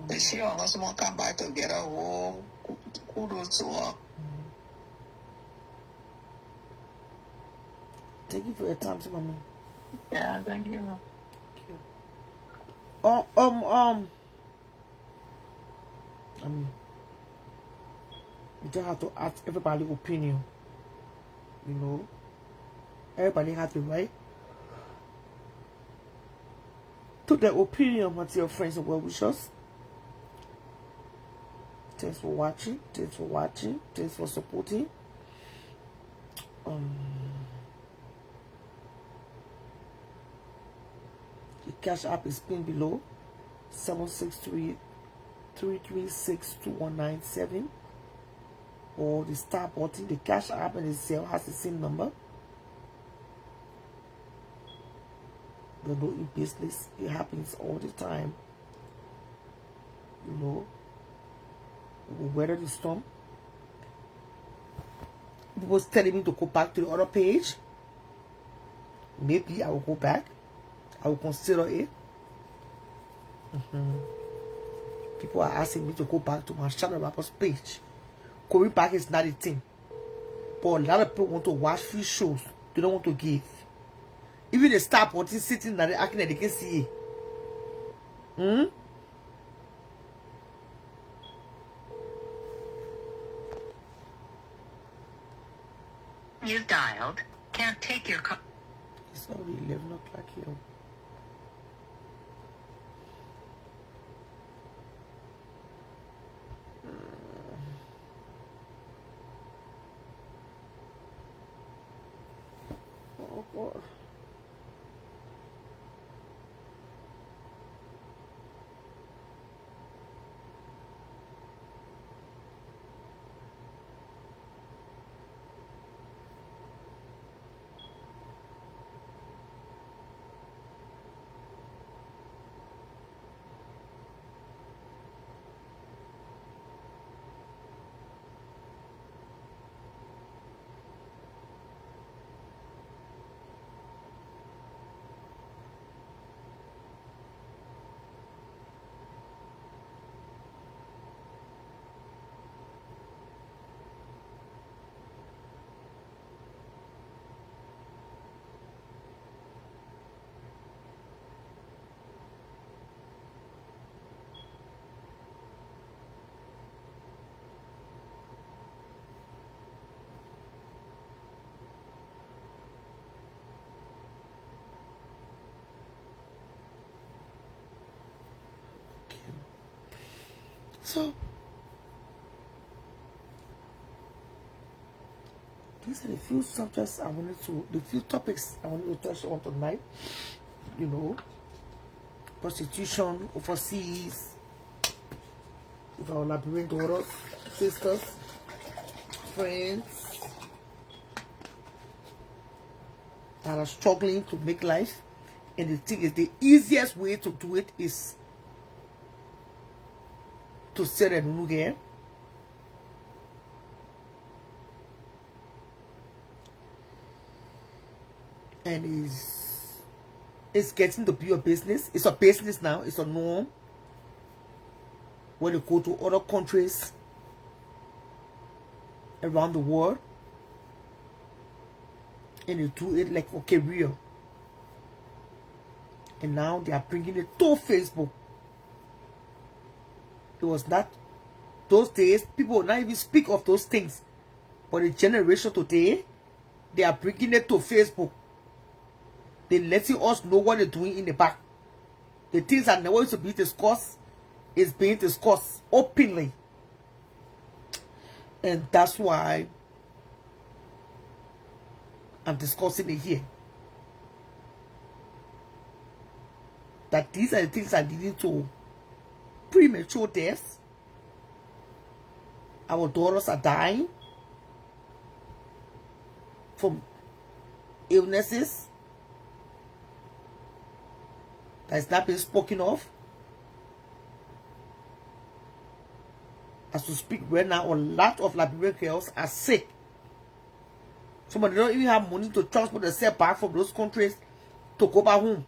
If she or someone come back together, oh, kudos to her. Thank you for your time, mommy. Yeah, thank you. I mean, you just have to ask everybody's opinion. You know, everybody has the right to their opinion with your friends and well-wishers. Thanks for watching. Thanks for watching. Thanks for supporting. The cash app is pinned below. 763-336-2197. Or the star button. The cash app and the Zelle has the same number. They're not in business. It happens all the time. You know, we will weather the storm. People was telling me to go back to the other page. Maybe I will go back. I will consider it. People are asking me to go back to my Shadow Rappers page. Going back is not a thing. But a lot of people want to watch free shows. They don't want to give. Even the star button sitting there acting that they can see it. You dialed. Can't take your call. It's already 11 o'clock here. Oh, God. So, these are the few subjects I wanted to, the few topics I wanted to touch on tonight. You know, prostitution overseas, with our Liberian daughters, sisters, friends that are struggling to make life. And the thing is, the easiest way to do it is to sell a new girl. And it's getting to be a business. It's a business now. It's a norm. When you go to other countries around the world and you do it like a career. And now they are bringing it to Facebook. It was not those days. People would not even speak of those things. But the generation today, they are bringing it to Facebook. They're letting us know what they're doing in the back. The things that never used to be discussed is being discussed openly. And that's why I'm discussing it here. That these are the things that leading to premature deaths. Our daughters are dying from illnesses that's not been spoken of. As we speak right now, a lot of Liberian girls are sick Some of them don't even have money to transport themselves back from those countries to go back home.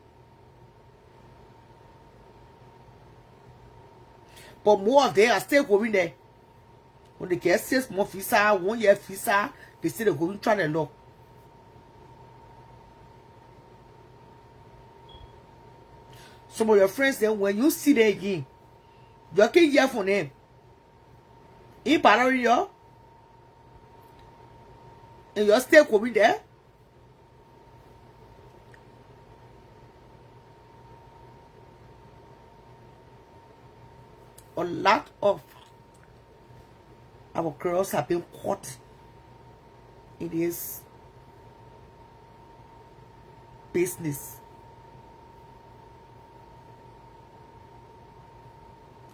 But more of them are still going there. When they get 6 month visa, 1 year visa, they say they're going to try to look. Some of your friends, then when you see them again, you can hear from them. In Parario, and you're still coming there. A lot of our girls have been caught in this business.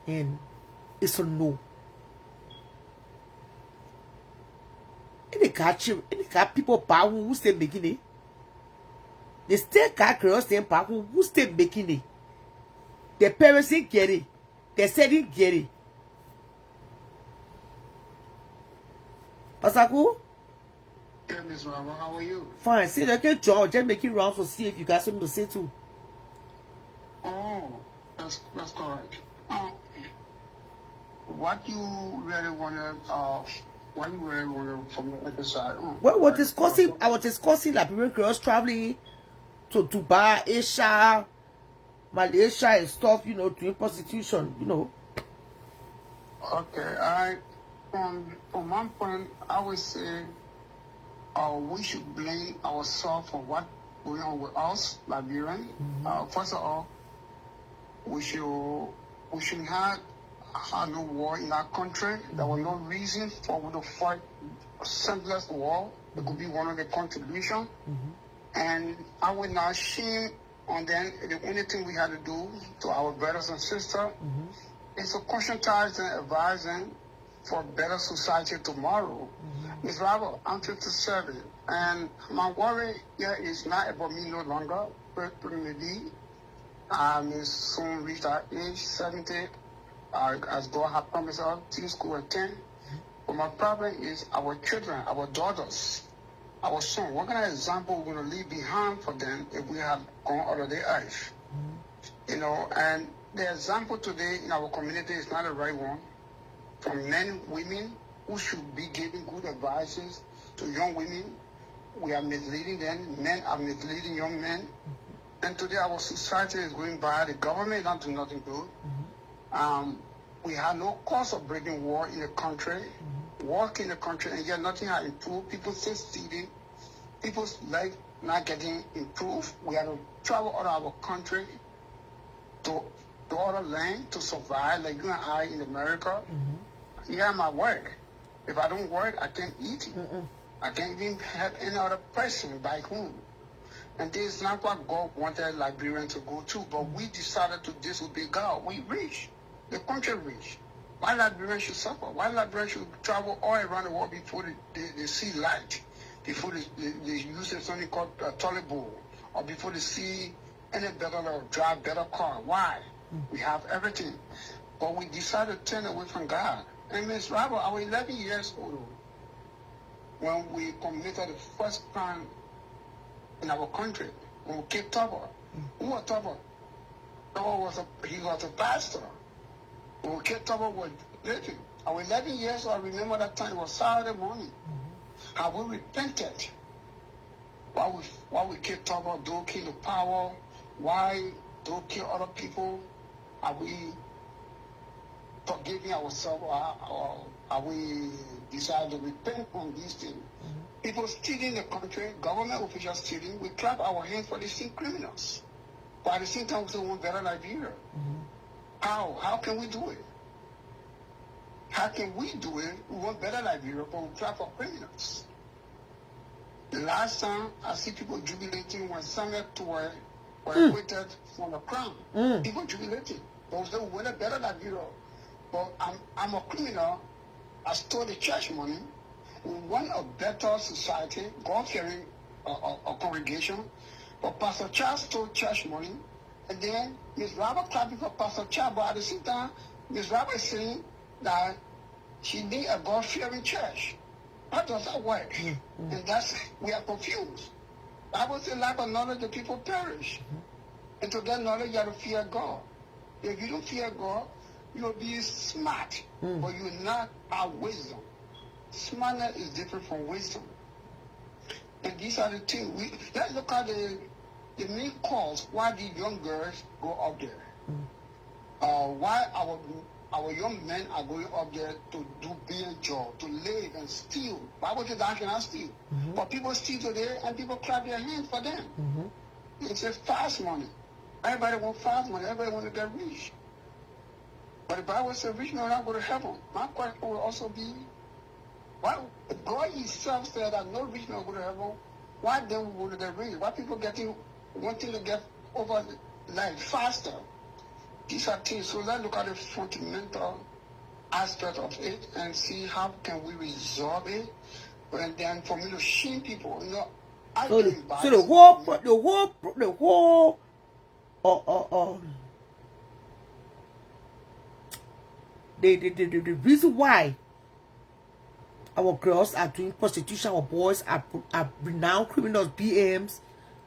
And it's a no. And they got people back who still making it. They still got girls staying back who still making it. Their parents didn't get it. They said didn't get it. Pasaku? Yeah, Miss Mama, how are you? Fine. See, they can George just making rounds to see if you got something to say too. Oh, that's correct. What you really wanted, what you really wanted from the other side? Well, I was discussing Liberian girls traveling to Dubai, Asia, Malaysia and stuff, you know, doing prostitution, you know. Okay, from one point, I would say we should blame ourselves for what going on with us, Liberian. First of all, we should have had no war in our country. There was no reason for we to fight a senseless war. It could be one of the contributions. And I would not shame on them. The only thing we had to do to our brothers and sisters is to conscientize and advise them for a better society tomorrow. Ms. Robert, I'm 57, and my worry here is not about me no longer, but maybe I may soon reach that age, 70, as God has promised us, to school at 10. But my problem is our children, our daughters, our son. What kind of example we're going to leave behind for them if we have gone out of their life? You know, and the example today in our community is not the right one. From men, women, who should be giving good advices to young women, we are misleading them. Men are misleading young men. And today our society is going by. The government not doing nothing good. We have no cause of breaking war in the country, work in the country, and yet nothing has improved. People still stealing. People's life not getting improved. We have to travel out of our country to other land to survive, like you and I in America. Yeah, my work. If I don't work, I can't eat. I can't even help any other person back home. And this is not what God wanted Liberian to go to, but we decided to disobey God. We rich. The country rich. Why Liberians should suffer? Why Liberians should travel all around the world before they see light? Before they use something called a toilet bowl? Or before they see any better or drive better car? Why? We have everything. But we decided to turn away from God. And Ms. Robert, I was 11 years old when we committed the first crime in our country, when we killed Tobo. Who was Tobo? Tobo was a pastor. When we killed Tobo, was living. I was 11 years old. I remember that time. It was Saturday morning. How we repented. Why we killed Tobo, don't kill the power. Why don't kill other people? Are we forgiving ourselves, or are we decided to repent on these things? People stealing the country, government officials stealing, we clap our hands for these same criminals. But at the same time, we still want better Liberia. How? How can we do it? How can we do it? We want better Liberia, but we clap for criminals. The last time I see people jubilating when Samuel Toure was acquitted from the crown. People jubilating. But we still want a better Liberia. But I'm a criminal. I stole the church money. We want a better society, God-fearing a congregation. But Pastor Charles stole church money. And then Ms. Robert clapping for Pastor Charles. But at the same time, Ms. Robert is saying that she need a God-fearing church. How does that work? And that's, we are confused. Bible says, lack of knowledge, the people perish. And to get knowledge, you have to fear God. If you don't fear God, you'll be smart, but you will not have wisdom. Smartness is different from wisdom. And these are the things. Let's look at the main cause why the young girls go up there. Why our young men are going up there to do beer job, to live and steal. Bible says I cannot steal. But people steal today and people clap their hands for them. It's a fast money. Everybody wants fast money. Everybody wants to get rich. But the Bible says rich men will not go to heaven. My question will also be, why God himself said that no rich man will go to heaven, why then we go to get rich? Why people wanting to get over life faster? These are things. So let's look at the fundamental aspect of it and see how can we resolve it. And then for me to shame people, you know, So the reason why our girls are doing prostitution, our boys are renowned criminals, BMs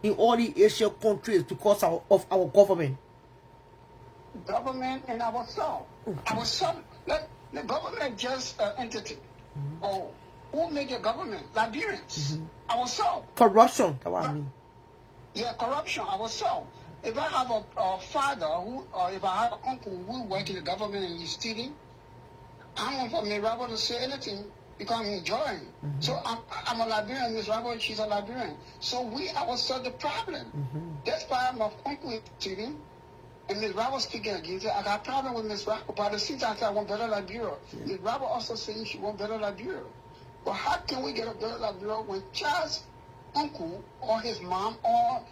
in all the Asian countries because of our government. Government and ourselves. Ourselves, the government just an entity. Oh, who made the government? Liberians. Ourselves. Corruption, that's what I mean. Yeah, corruption, ourselves. If I have a father who, or if I have an uncle who works in the government and he's stealing, I'm not for Ms. Rabble to say anything because I'm enjoying. So I'm a Liberian, Ms. Rabble, she's a Liberian. So we ourselves the problem. That's why my uncle is stealing. And Ms. Rabble speaking against it. I got a problem with Ms. Rabble, but at the same time I want better Liberia. Ms. Rabble also saying she want better Liberia. But how can we get a better Liberia when Charles' uncle or his mom or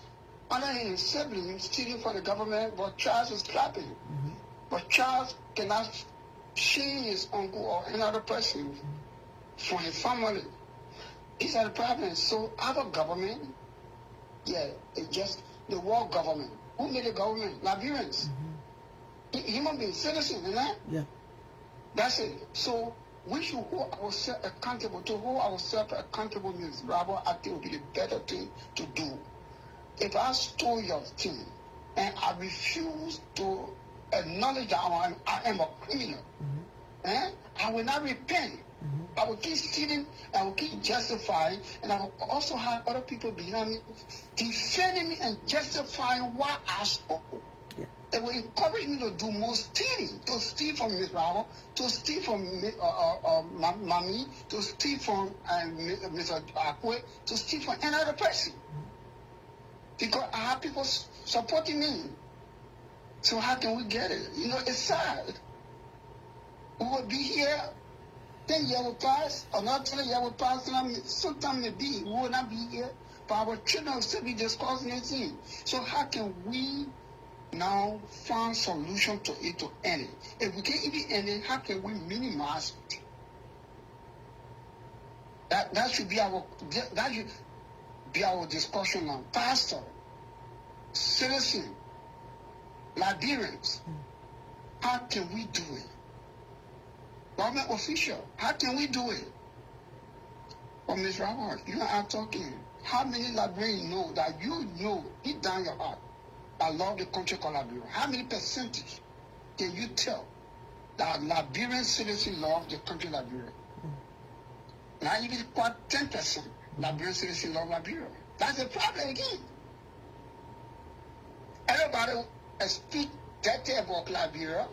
other his siblings stealing from the government, but Charles is clapping. But Charles cannot shame his uncle or another person from his family. These are the problems. So our government, it's just the world government. Who made the government? Liberians. Human beings, citizens, isn't that? Yeah. That's it. So we should hold ourselves accountable. To hold ourselves accountable, Ms. Rabble, I think would be the better thing to do. If I stole your thing and I refuse to acknowledge that I am a criminal, I will not repent. I will keep stealing, I will keep justifying, and I will also have other people behind me defending me and justifying why I stole. Yeah. It will encourage me to do more stealing, to steal from Ms. Rabble, to steal from Mami, to steal from Mr. Akwe, to steal from another person. Because I have people supporting me. So how can we get it? You know, it's sad. We will be here, 10 years will pass, another 10 years will pass, sometime maybe we will not be here, but our children will still be discussing anything. So how can we now find solution to it to end it? If we can't even end it, how can we minimize it? That should be our discussion now. Pastor, citizen, Liberians, how can we do it? Government official, how can we do it? Well, Ms. Robert, you and I are talking. How many Liberians know that you know deep down your heart I love the country called Liberia? How many percentage can you tell that Liberian citizens love the country Liberia? Not even quite 10%. Liberian citizens love Liberia. That's the problem again. Everybody speak dirty about Liberia.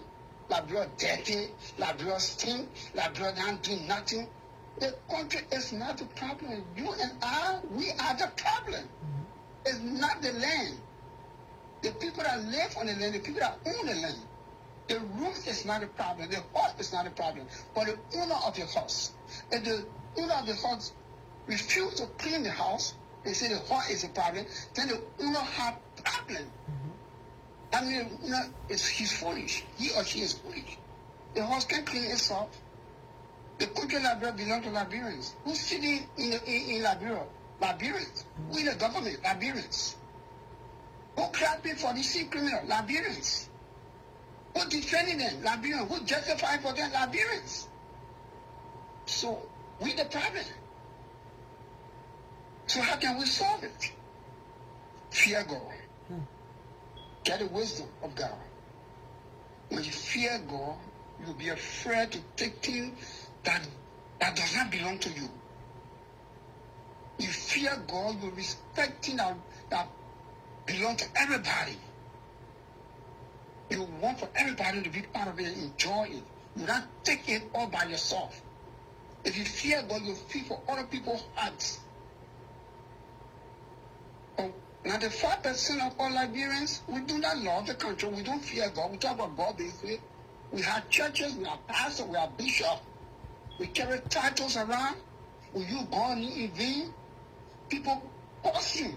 Liberia dirty, Liberia stink, Liberia don't do nothing. The country is not the problem. You and I, we are the problem. It's not the land. The people that live on the land, the people that own the land. The roof is not a problem. The horse is not a problem. But the owner of the house. If the owner of the house refuse to clean the house, they say the horse is a problem, then the owner have a problem. I mean, you know, he's foolish. He or she is foolish. The horse can clean itself. The country Liberia belongs to Liberians. Who's sitting in Liberia? Liberians. We the government, Liberians. Who clapping for the sea criminal? Liberians. Who defending them? Liberians. Who justifying for them? Liberians. So, we the problem. So how can we solve it? Fear God. Get the wisdom of God. When you fear God, you'll be afraid to take things that does not belong to you. You fear God, you respect things that belong to everybody. You want for everybody to be part of it and enjoy it. You don't take it all by yourself. If you fear God, you feel for other people's hearts. Oh, now the 5% of all Liberians, we do not love the country. We don't fear God. We talk about God basically. We have churches, we have pastors, we have bishops. We carry titles around. We use God in vain. People cursing,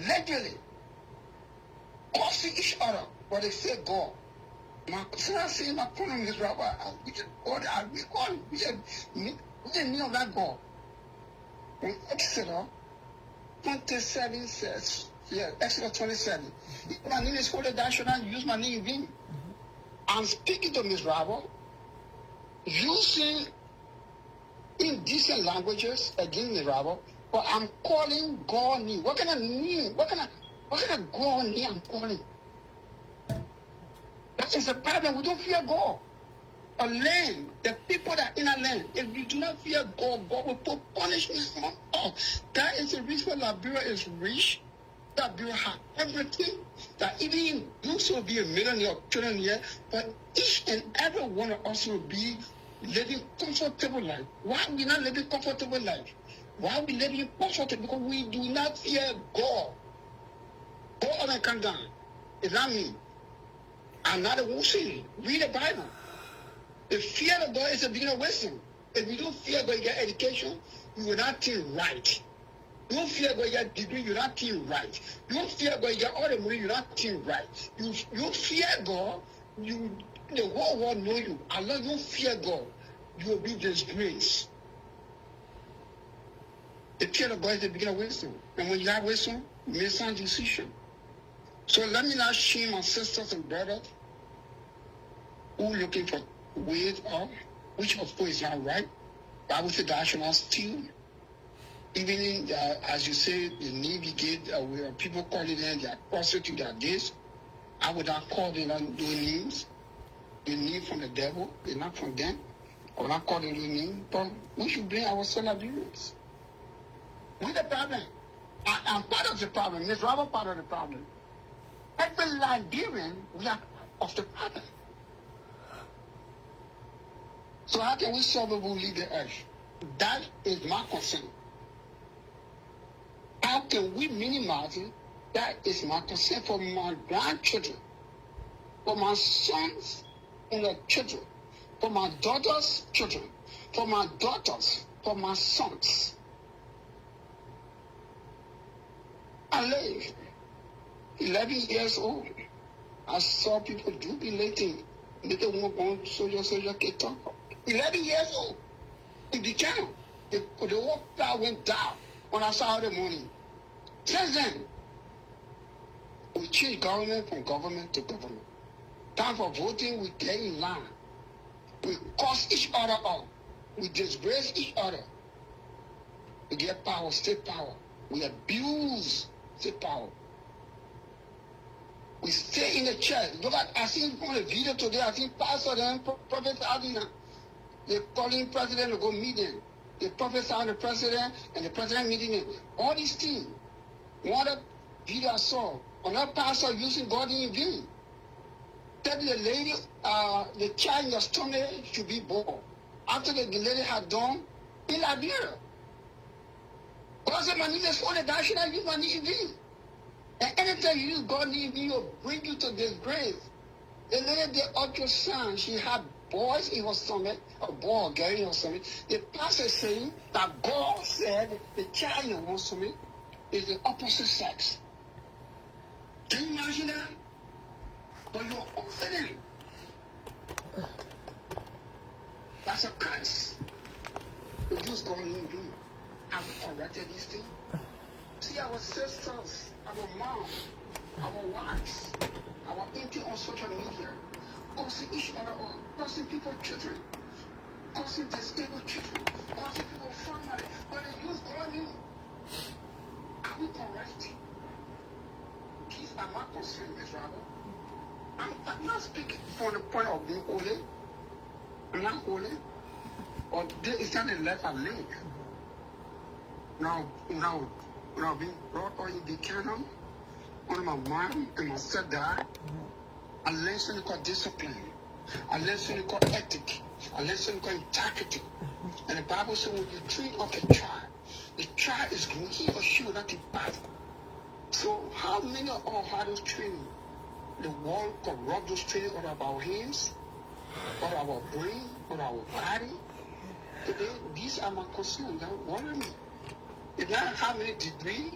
regularly, cursing each other, but they say God. My son saying my problem is Rabbi. We didn't know that God. In Exodus 27 says, Exodus 27. If my name is holy, thou shalt not use my name in vain. I'm speaking to Ms. Rabbi, using indecent languages against Ms. Rabbi, but I'm calling God name. What kind of name? What kind of God name I'm calling? That is the problem. We don't fear God. A land, the people that are in a land, if you do not fear God, God will put punishment on us. That is the reason why Liberia is rich. Liberia has everything. That even looks will be a millionaire or trillionaire, but each and every one of us will be living comfortable life. Why are we not living comfortable life? Why are we living comfortable? Because we do not fear God. Go up and come down. Is that me? I'm not a Wusi. Read the Bible. The fear of God is the beginning of wisdom. If you don't fear God, you get education, you will not think right. You don't fear God, you get degree, you will not think right. You don't fear God, you get all the money, you will not think right. You fear God, the whole world know you. Unless you fear God, you will be disgraced. The fear of God is the beginning of wisdom. And when you have wisdom, you make some decision. So let me not shame my sisters and brothers who are looking for ways of, which of course is not right. Bible said that I should not steal. Even in, as you say, the Navy gate, where people call it in, they are prostitutes, they are this. I would not call them those names. They need from the devil, they're not from them. I would not call them those names. But we should blame our Liberians. We're the problem. I'm part of the problem. Ms. Robert part of the problem. Every Liberian, we are of the problem. So how can we solve it when we leave the earth? That is my concern. How can we minimize it? That is my concern for my grandchildren, for my sons and their children, for my daughter's children, for my daughters, for my sons. I live 11 years old. I saw people jubilating. They don't want to go soldier, get talk. 11 years old. In the channel. The whole crowd went down when I saw the morning. Since then, we change government from government to government. Time for voting, we get in line. We curse each other out. We disgrace each other. We get power, state power. We abuse state power. We stay in the church. Look at, I seen on the video today, I seen Pastor and Prophet Adina. They're calling president to go meet them. They prophesy on the president and the president meeting them. All these things. One of the video I saw, another pastor using God in vain. Tell the lady, the child in your stomach should be born. After the lady had done, in Liberia. God said, my name is only that should I use my name in vain. And anytime you use God in vain, will bring you to disgrace. The lady did ultrasound, she had boys in her stomach, a boy or girl in her stomach. The pastor is saying that God said the child in her stomach is the opposite sex. Can you imagine that? But you're confident. That's a curse. We just go in. Have corrected these things. See our sisters, our mom, our wives, our auntie on social media, causing each other on, causing people children, causing disabled children, causing people family, but they use God name. these are my concerns, Ms. Robert. I'm not speaking from the point of being holy. I'm not holy. Or it's not the life I live. Now, being brought up in the canon, on my mom and my stepdad, I learned something called discipline. I learned something called ethic. I learned something called integrity. And the Bible says when you train up a child, the child is going, he or she will not depart. So how many of us have those training? The world corrupt those training out of our hands, out of our brain, out of our body. Today, these are my concerns that worry me. It's not how many degrees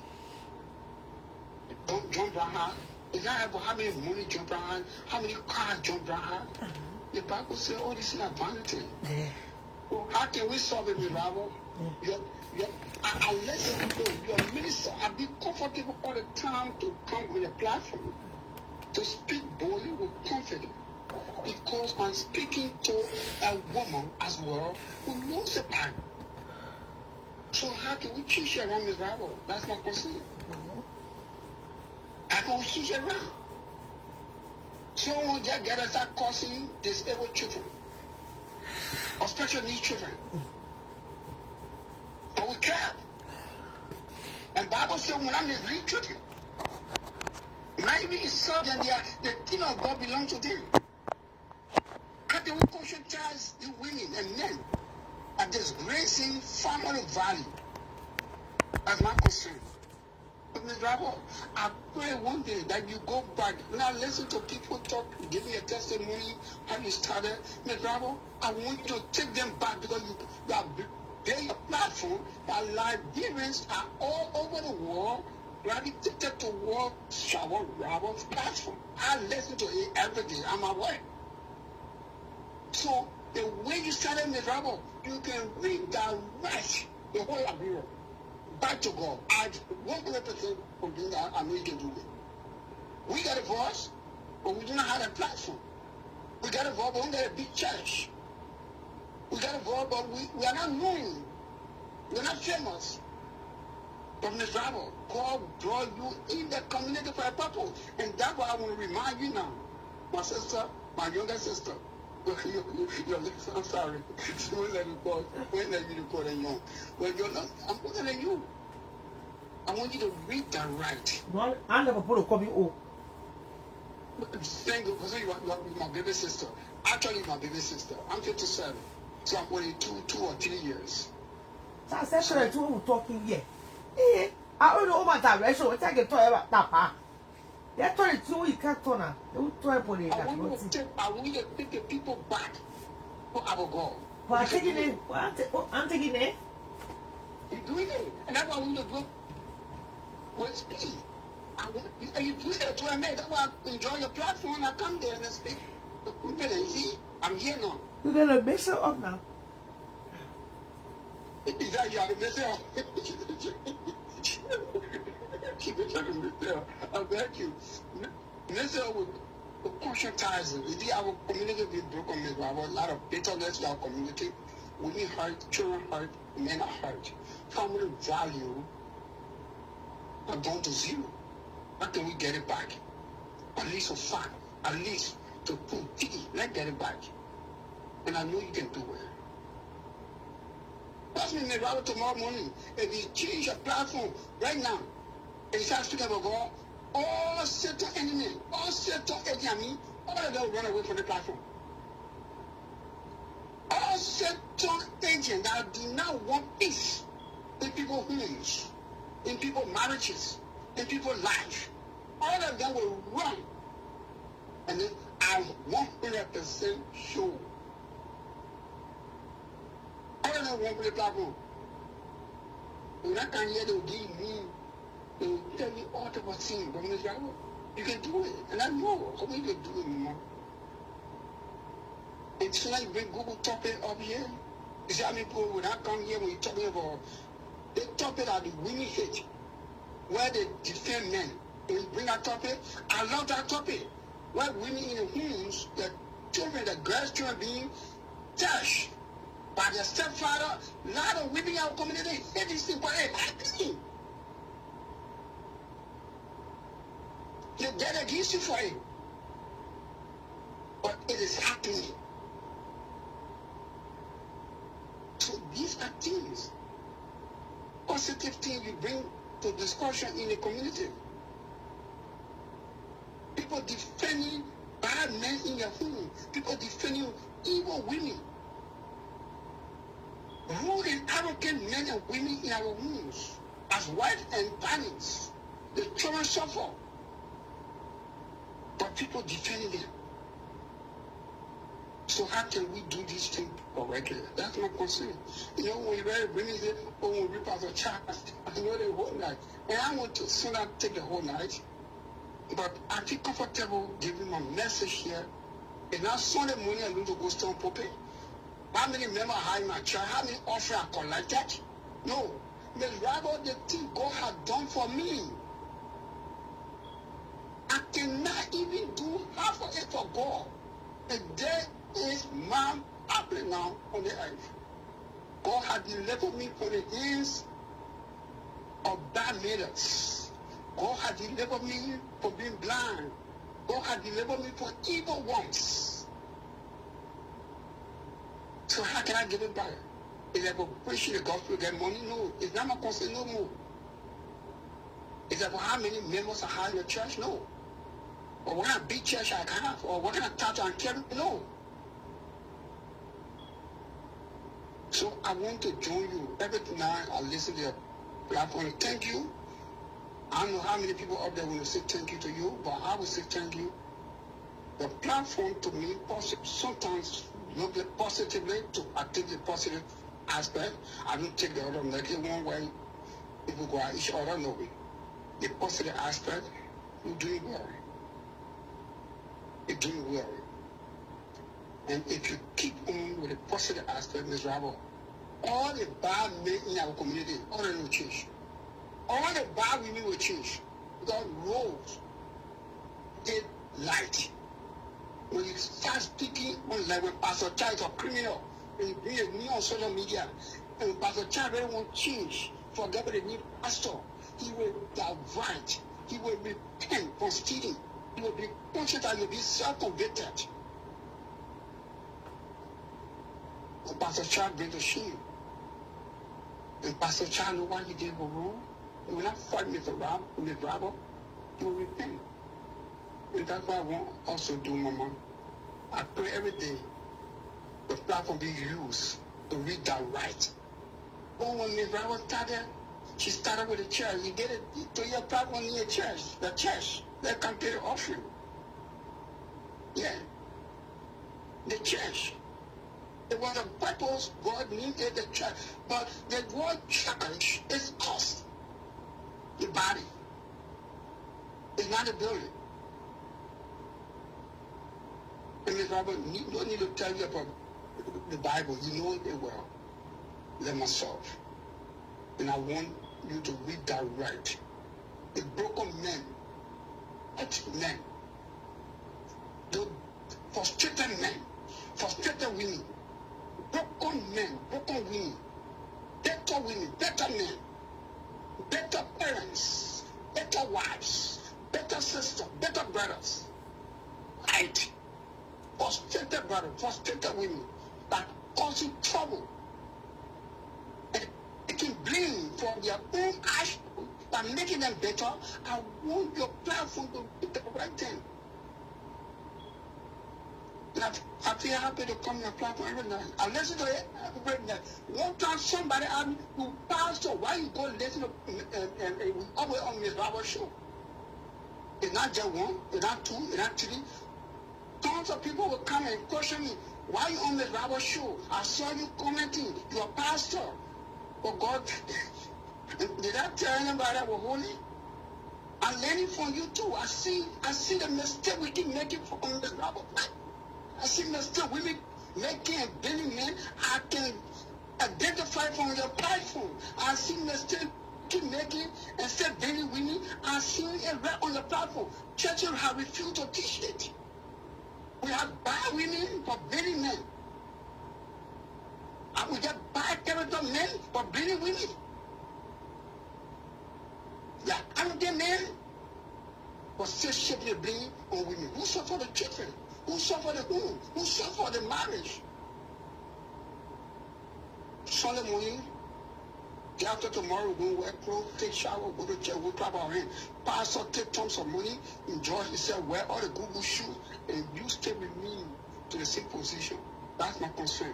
don't jump around. It's not about how many money jump around, how many cars jump around. The Bible says, oh, this is not vanity. Well, how can we solve it, Mirabo? Unless your minister, I be comfortable all the time to come on the platform, to speak boldly with confidence. Because I'm speaking to a woman as well who knows the Bible. So how can we teach around Ms. Bible? That's my concern. How can we teach around? Someone just get us start causing disabled children or special needs children. But we can't. And Bible says when I'm mislead children, maybe it's so that the kingdom of God belongs to them. How can we conscientize the women and men at disgracing family value? That's my concern. But Ms. Bravo, I pray one day that you go back. When I listen to people talk, give me a testimony, how you started. Ms. Bravo, I want you to take them back because you are building a platform that Liberians are all over the world gravitated toward Shower Robert's platform. I listen to it every day. I'm aware. So the way you started Ms. Bravo, you can redirect the whole Liberia back to God. I 100% convinced that I know you can do it. We got a voice, but we do not have a platform. We got a voice, but we got a big church. We got a voice, but we are not known. We're not famous. But Ms. Bravo, God brought you in the community for a purpose. And that's why I want to remind you now. My sister, my younger sister, I'm sorry. When are you recording you? Well, you're not. I'm older than you. I want you to read that right. No, I never put a copy. Oh, thank you. Because you are my baby sister. Actually, my baby sister. I'm 57. So I'm only 2 or 3 years. so I said, to who talking here. Eh, I don't know what direction. What I get to about that. Yeah, 22 you can't turn her. You try for it. I want you to take the people back to our God. But I'm taking it. I'm taking it. You're doing it. And that's why I want you to go with speed. And you do that to a man. That's why I enjoy your platform. I come there and I speak. See, I'm here now. You're going to mess it up now. Is that you are the messer? I beg you. Messer would conscientize it. If our community be broken, we have a lot of bitterness in our community. Women hurt, children hurt, men are hurt. Family value are down to zero. How can we get it back? At least a fact. At least to put tea. Let's get it back. And I know you can do it. That's me, Ms. Robert, tomorrow morning. If you change your platform right now, and you start speaking about God, all Satan enemy, all Satan enemy, all of them will run away from the platform. All Satan agents that do not want peace in people's homes, in people's marriages, in people's life, all of them will run. And then I'm 100% sure. All of them won't play platform. When I can hear they'll give me, they'll tell me all the things, but Ms. Bravo, you can do it. And I know how you can do it more. It's like bring Google topic up here. You see how many people when I come here when you're talking about the topic that the women hate, where they defend men. When you bring that topic, I love that topic. Where women in the homes, the children, the girls' children being touched by their stepfather, a lot of women in our community hate this thing, but it's happening. The get against you for it. But it is happening. So these are things, positive things you bring to discussion in the community. People defending bad men in their home. People defending evil women. Rude and arrogant men and women in our homes. As wives and parents. The children suffer. But people defending them. So how can we do this thing correctly? That's my concern. You know, when you read women say, oh, when we rip out a child, I know the whole night. And I want to so not take the whole night. But I feel comfortable giving my message here. And now Sunday morning I'm going to go Stone Pope. How many members I my church? How many offering I collected? No. But rather the thing God has done for me. I cannot even do half of it for God. And there is man happening now on the earth. God has delivered me from the hands of bad leaders. God has delivered me from being blind. God has delivered me from evil ones. So how can I give it back? Is that for preaching the gospel, get money? No. It's not my concern no more. Is that for how many members I have in the church? No. Or what kind of big church I have? Or what kind of title I carry? No. So I want to join you. Every night I listen to your platform. Thank you. I don't know how many people up there will say thank you to you, but I will say thank you. The platform to me sometimes look positively to I take the positive aspect. I don't take the other negative one way. People go at each other no way. The positive aspect, you're doing well. You're doing well. And if you keep on with the positive aspect, Ms. Rabble, all the bad men in our community, all of them will change. All the bad women will change. God rose, did light. When you start speaking on like when Pastor Chai is a criminal, when you bring a new on social media, and when Pastor Chai really won't change, forget about the new pastor, he will divide. He will repent from stealing. He will be conscious and he will be self-convicted. And Pastor Chai bring to shame. And Pastor Chai know why he did go wrong. He will not fight with the robber. He will repent. And that's what I want also do, Mama. I pray every day the platform be used to read that right. Oh, when Ms. Robert started, she started with the church. You get it to your platform in your church. The church. They come pay the offering. Yeah. The church. It was a purpose God needed the church. But the word church is us. The body. It's not a building. And Ms. Robert, no need to tell you about the Bible. You know it well. Let myself. And I want you to read that right. The broken men, men, the frustrated men, frustrated women, broken men, broken women, better men, better parents, better wives, better sisters, better brothers. Right. Frustrated brothers, frustrated women that cause you trouble. And they can blame for their own actions by making them better. I want your platform to do the right thing. And I feel happy to come to your platform every night. I listen to it every night. One time somebody asked me, you pastor, why you go listen to always on Ms. Robert's show? It's not just one, it's not two, it's not three. Tons of people will come and question me, why you on Ms. Robert's show? I saw you commenting, you're a pastor. Oh God, did I tell anybody that we're holy? I'm learning from you too. I see the mistake we keep making from Ms. Robert. I see mistake we making and blaming men. I can identify from your platform. I see mistake keep making and say blaming women. I see it right on the platform. Churches have refused to teach it. We have bad women for blaming men. And we get bad character men for blaming women. Yeah, arrogant men but still shifting the blame on women. Who suffer the children? Who suffer the home? Who suffer the marriage? Sunday morning, day after tomorrow, we go wear clothes, take shower, go to church, we clap our hands. Pastor take tons of money, enjoy himself, wear all the good shoes, and you stay with me to the same position. That's my concern.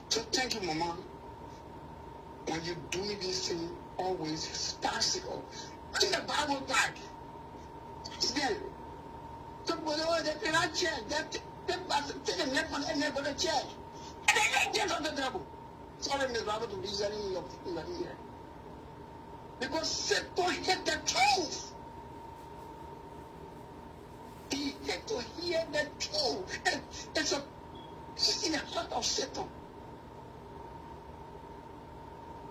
So thank you, Mama. When you're doing this thing, always pass it off. Bring the Bible back. Then, they cannot change. They take them left and they go to church. And they get on the devil. Sorry, Miss Robert, to be in your ear. Because Satan hate the truth. He hate to hear the truth. And it's in the heart of Satan.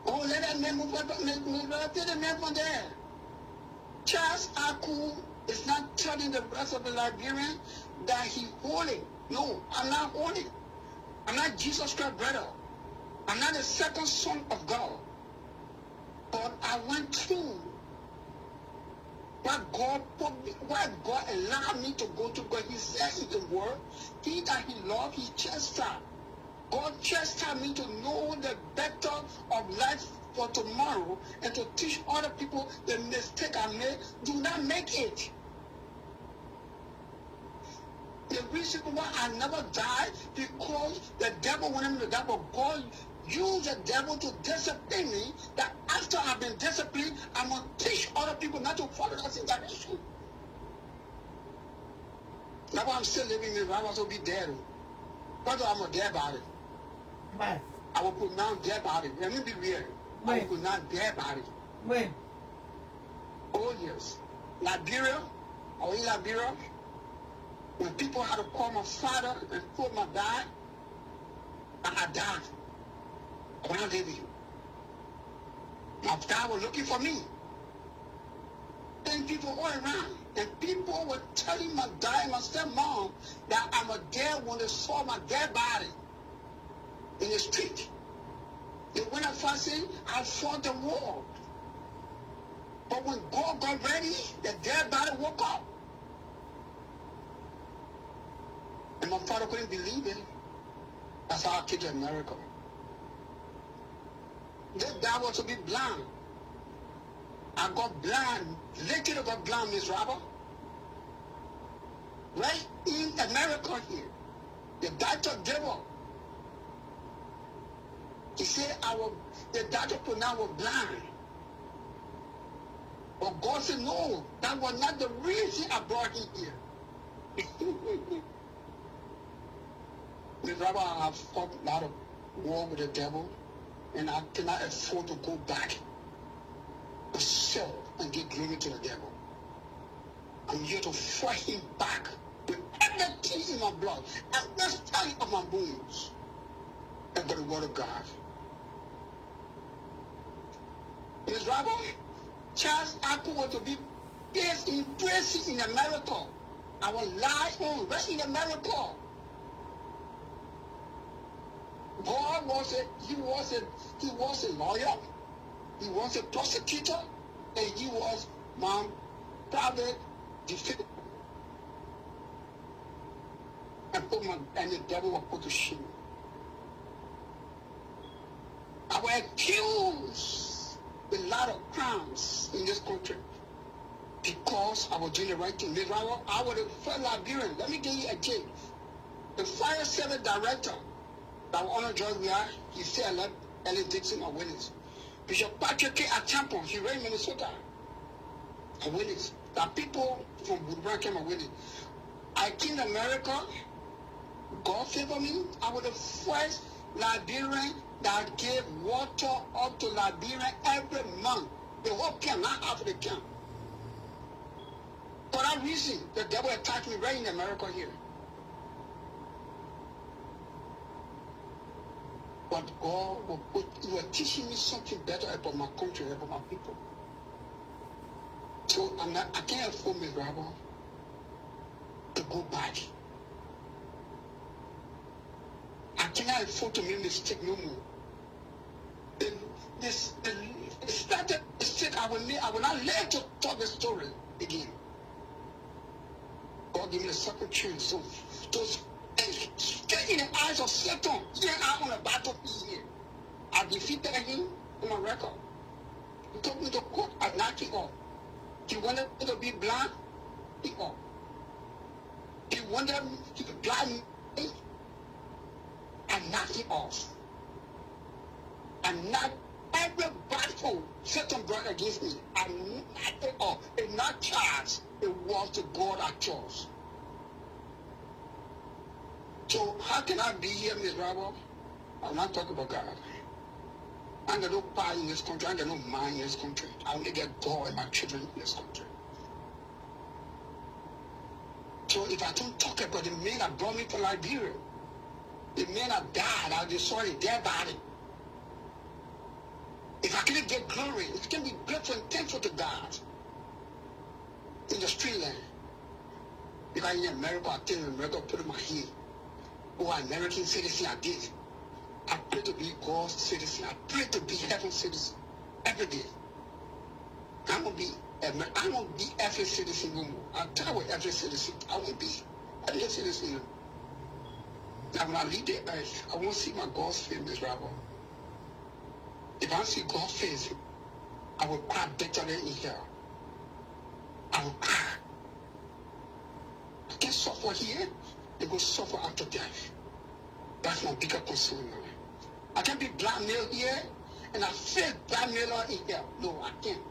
Oh, let that man move on. Let the man from there. Charles Aku is not telling the rest of the Liberians that he's holy. No, I'm not holy. I'm not Jesus Christ, brother. I'm not the second son of God. But I went through what God allowed me to go through. Because he says in the word, he that he loves, he chastised. God chastised me to know the better of life for tomorrow and to teach other people the mistake I made. Do not make it. The reason why I never died because the devil wanted me to die, but God used the devil to discipline me, that after I've been disciplined, I'm going to teach other people not to follow that same direction. That's why I'm still living in it. I was to be dead. But I'm a dead body. Right. I will put down dead body. Let me be real. I will put down dead body. When? Oh, yes. Liberia, or in Liberia, when people had to call my father and put my dad, I died. Around David. My dad was looking for me. And people all around. And people were telling my dad and my stepmom that I'm a dead when they saw my dead body in the street. And when I fasted, I fought the war. But when God got ready, the dead body woke up. And my father couldn't believe it. That's how I came to America. That guy was to be blind. I got blind. Literally got blind, Miss Robert. Right in America here. The doctor gave up. He said the doctor put now was blind. But God said, no, that was not the reason I brought him here. Miss Robert, I have fought a lot of war with the devil, and I cannot afford to go back to sell and give glory to the devil. I'm here to fight him back with everything in my blood, every style of my bones, and by the word of God. Miss Robert, Charles Aku was to be based in prison in America. I was live on right in America. God was he was a lawyer, he was a prosecutor, and he was my private defender. And the devil was put to shame. I was accused with a lot of crimes in this country because I was doing the right thing. I was a first Liberian. Let me give you a tip. The fire service director, that Honor George we are, he said let Ellis Dixon a witness. Bishop Patrick K. Achampon, he ran Minnesota a witness. That people from Woodburn came a witness. I came to America, God favored me. I was the first Liberian that gave water up to Liberia every month. The whole camp, not half of the camp. For that reason, the devil attacked me right in America here. But God was teaching me something better about my country, about my people. So I can't afford Miss Robert to go back. I cannot afford to make mistake no more. The started mistake I will not live to tell the story again. God give me a second chance to stay in the eyes of Satan. Here I am on a battlefield here. I defeated him on my record. He took me to court, I knocked him off. He wanted me to be blind, he off. He wanted me to be blind, I knocked him off. And not every battle Satan brought against me, I knocked it off. It's not charged, it was to God I chose. So how can I be here, Ms. Rabble? I'm not talking about God. I ain't got no power in this country. I ain't got no mind in this country. I only get God and my children in this country. So if I don't talk about the men that brought me to Liberia, the men that died, I destroyed their body. If I can't get glory, it can be grateful and thankful to God in the street land. If I in America, I tell you, America, put in my head. Oh, American citizen, I did. I pray to be God's citizen. I pray to be heaven's citizen every day. I won't be every citizen no more. I'll tell you every citizen. I won't be every citizen. Now when I leave the earth, I won't see my God's face, Ms. Rabble. If I see God's face, I will cry better than in here. I will cry. I can't suffer here. They go suffer after death. That's my bigger concern now. I can't be blackmailed here and I feel blackmailer in here. No, I can't.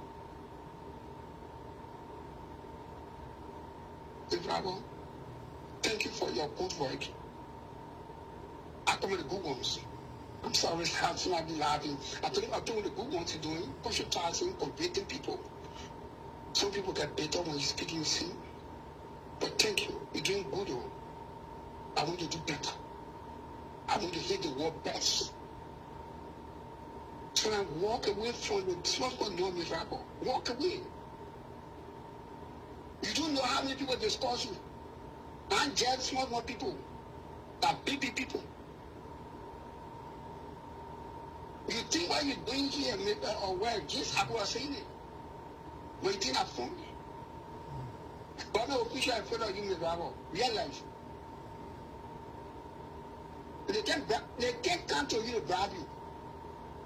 Bravo. Thank you for your good work. I told you the good ones. I'm sorry, I'm not laughing. I told you the good ones you're doing, conscientizing, convicting people. Some people get better when you speak in sin. But thank you. You're doing good. I want you to do better. I want you to hear the word best. So I walk away from the small no miserable. Walk away. You don't know how many people discuss you. And just small people. That big people. You think what you're doing here or where just I was saying it. Waiting at phone. But no official I follow you miserable. Realize. They can't come to you to bribe you.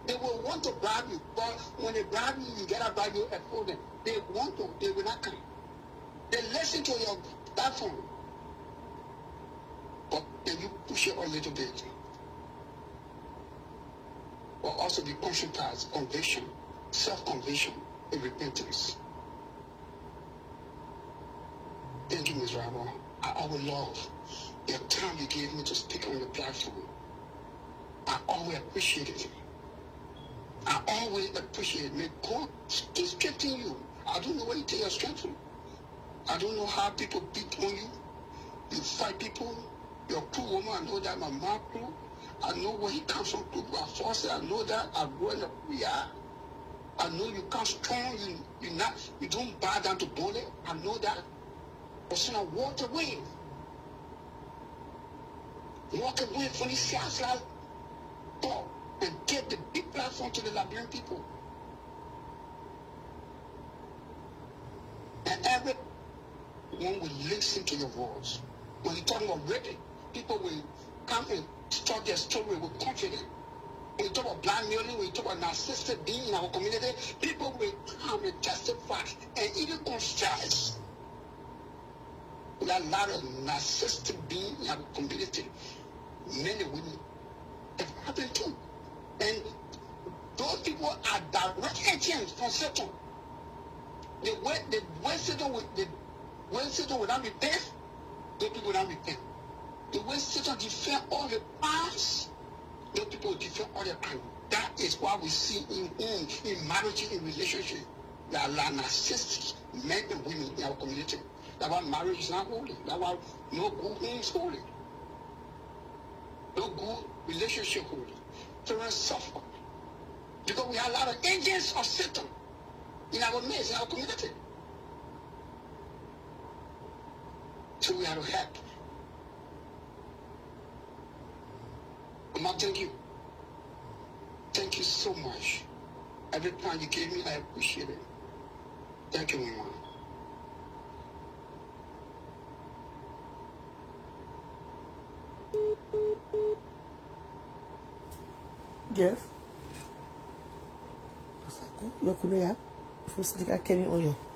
They will want to bribe you, but when they bribe you, you get a bribe you and hold them. They want to, they will not come. They listen to your platform. But then you push it a little bit. But also be conscientized, conviction, self-conviction, and repentance. Thank you, Ms. Rabble. I will love the time you gave me to speak on the platform. I always appreciate it. I always appreciate it. May God keep strengthening you. I don't know where you take your strength from. I don't know how people beat on you. You fight people. Your crew woman, I know that. My mom crew. I know where he comes from. My forces, I know that. I grow in the prayer. I know you come strong. You don't bow down to bully. I know that. But so I walk away. Walk away from these shots like talk and get the big platform to the Liberian people. And everyone will listen to your voice. When you talk about rape, people will come and start their story with confidence. When you talk about blackmailing, when you talk about narcissistic being in our community, people will come and testify and even confess. There are a lot of narcissistic beings in our community. Men and women have happened too. And those people are direct agents from Satan. The way Satan will not repent, those people will not repent. The way Satan defend all the crimes, those people will defend all the crimes. That is why we see in marriage, in relationship, there are narcissistic men and women in our community. That's why marriage is not holy. That's why no good home is holy. No good relationship holy. Children suffer. Because we have a lot of agents of Satan in our midst, in our community. So we have to help. Mama, thank you. Thank you so much. Every time you gave me, I appreciate it. Thank you, Mama. Yes. Yo kuno ya. First, I can't on you.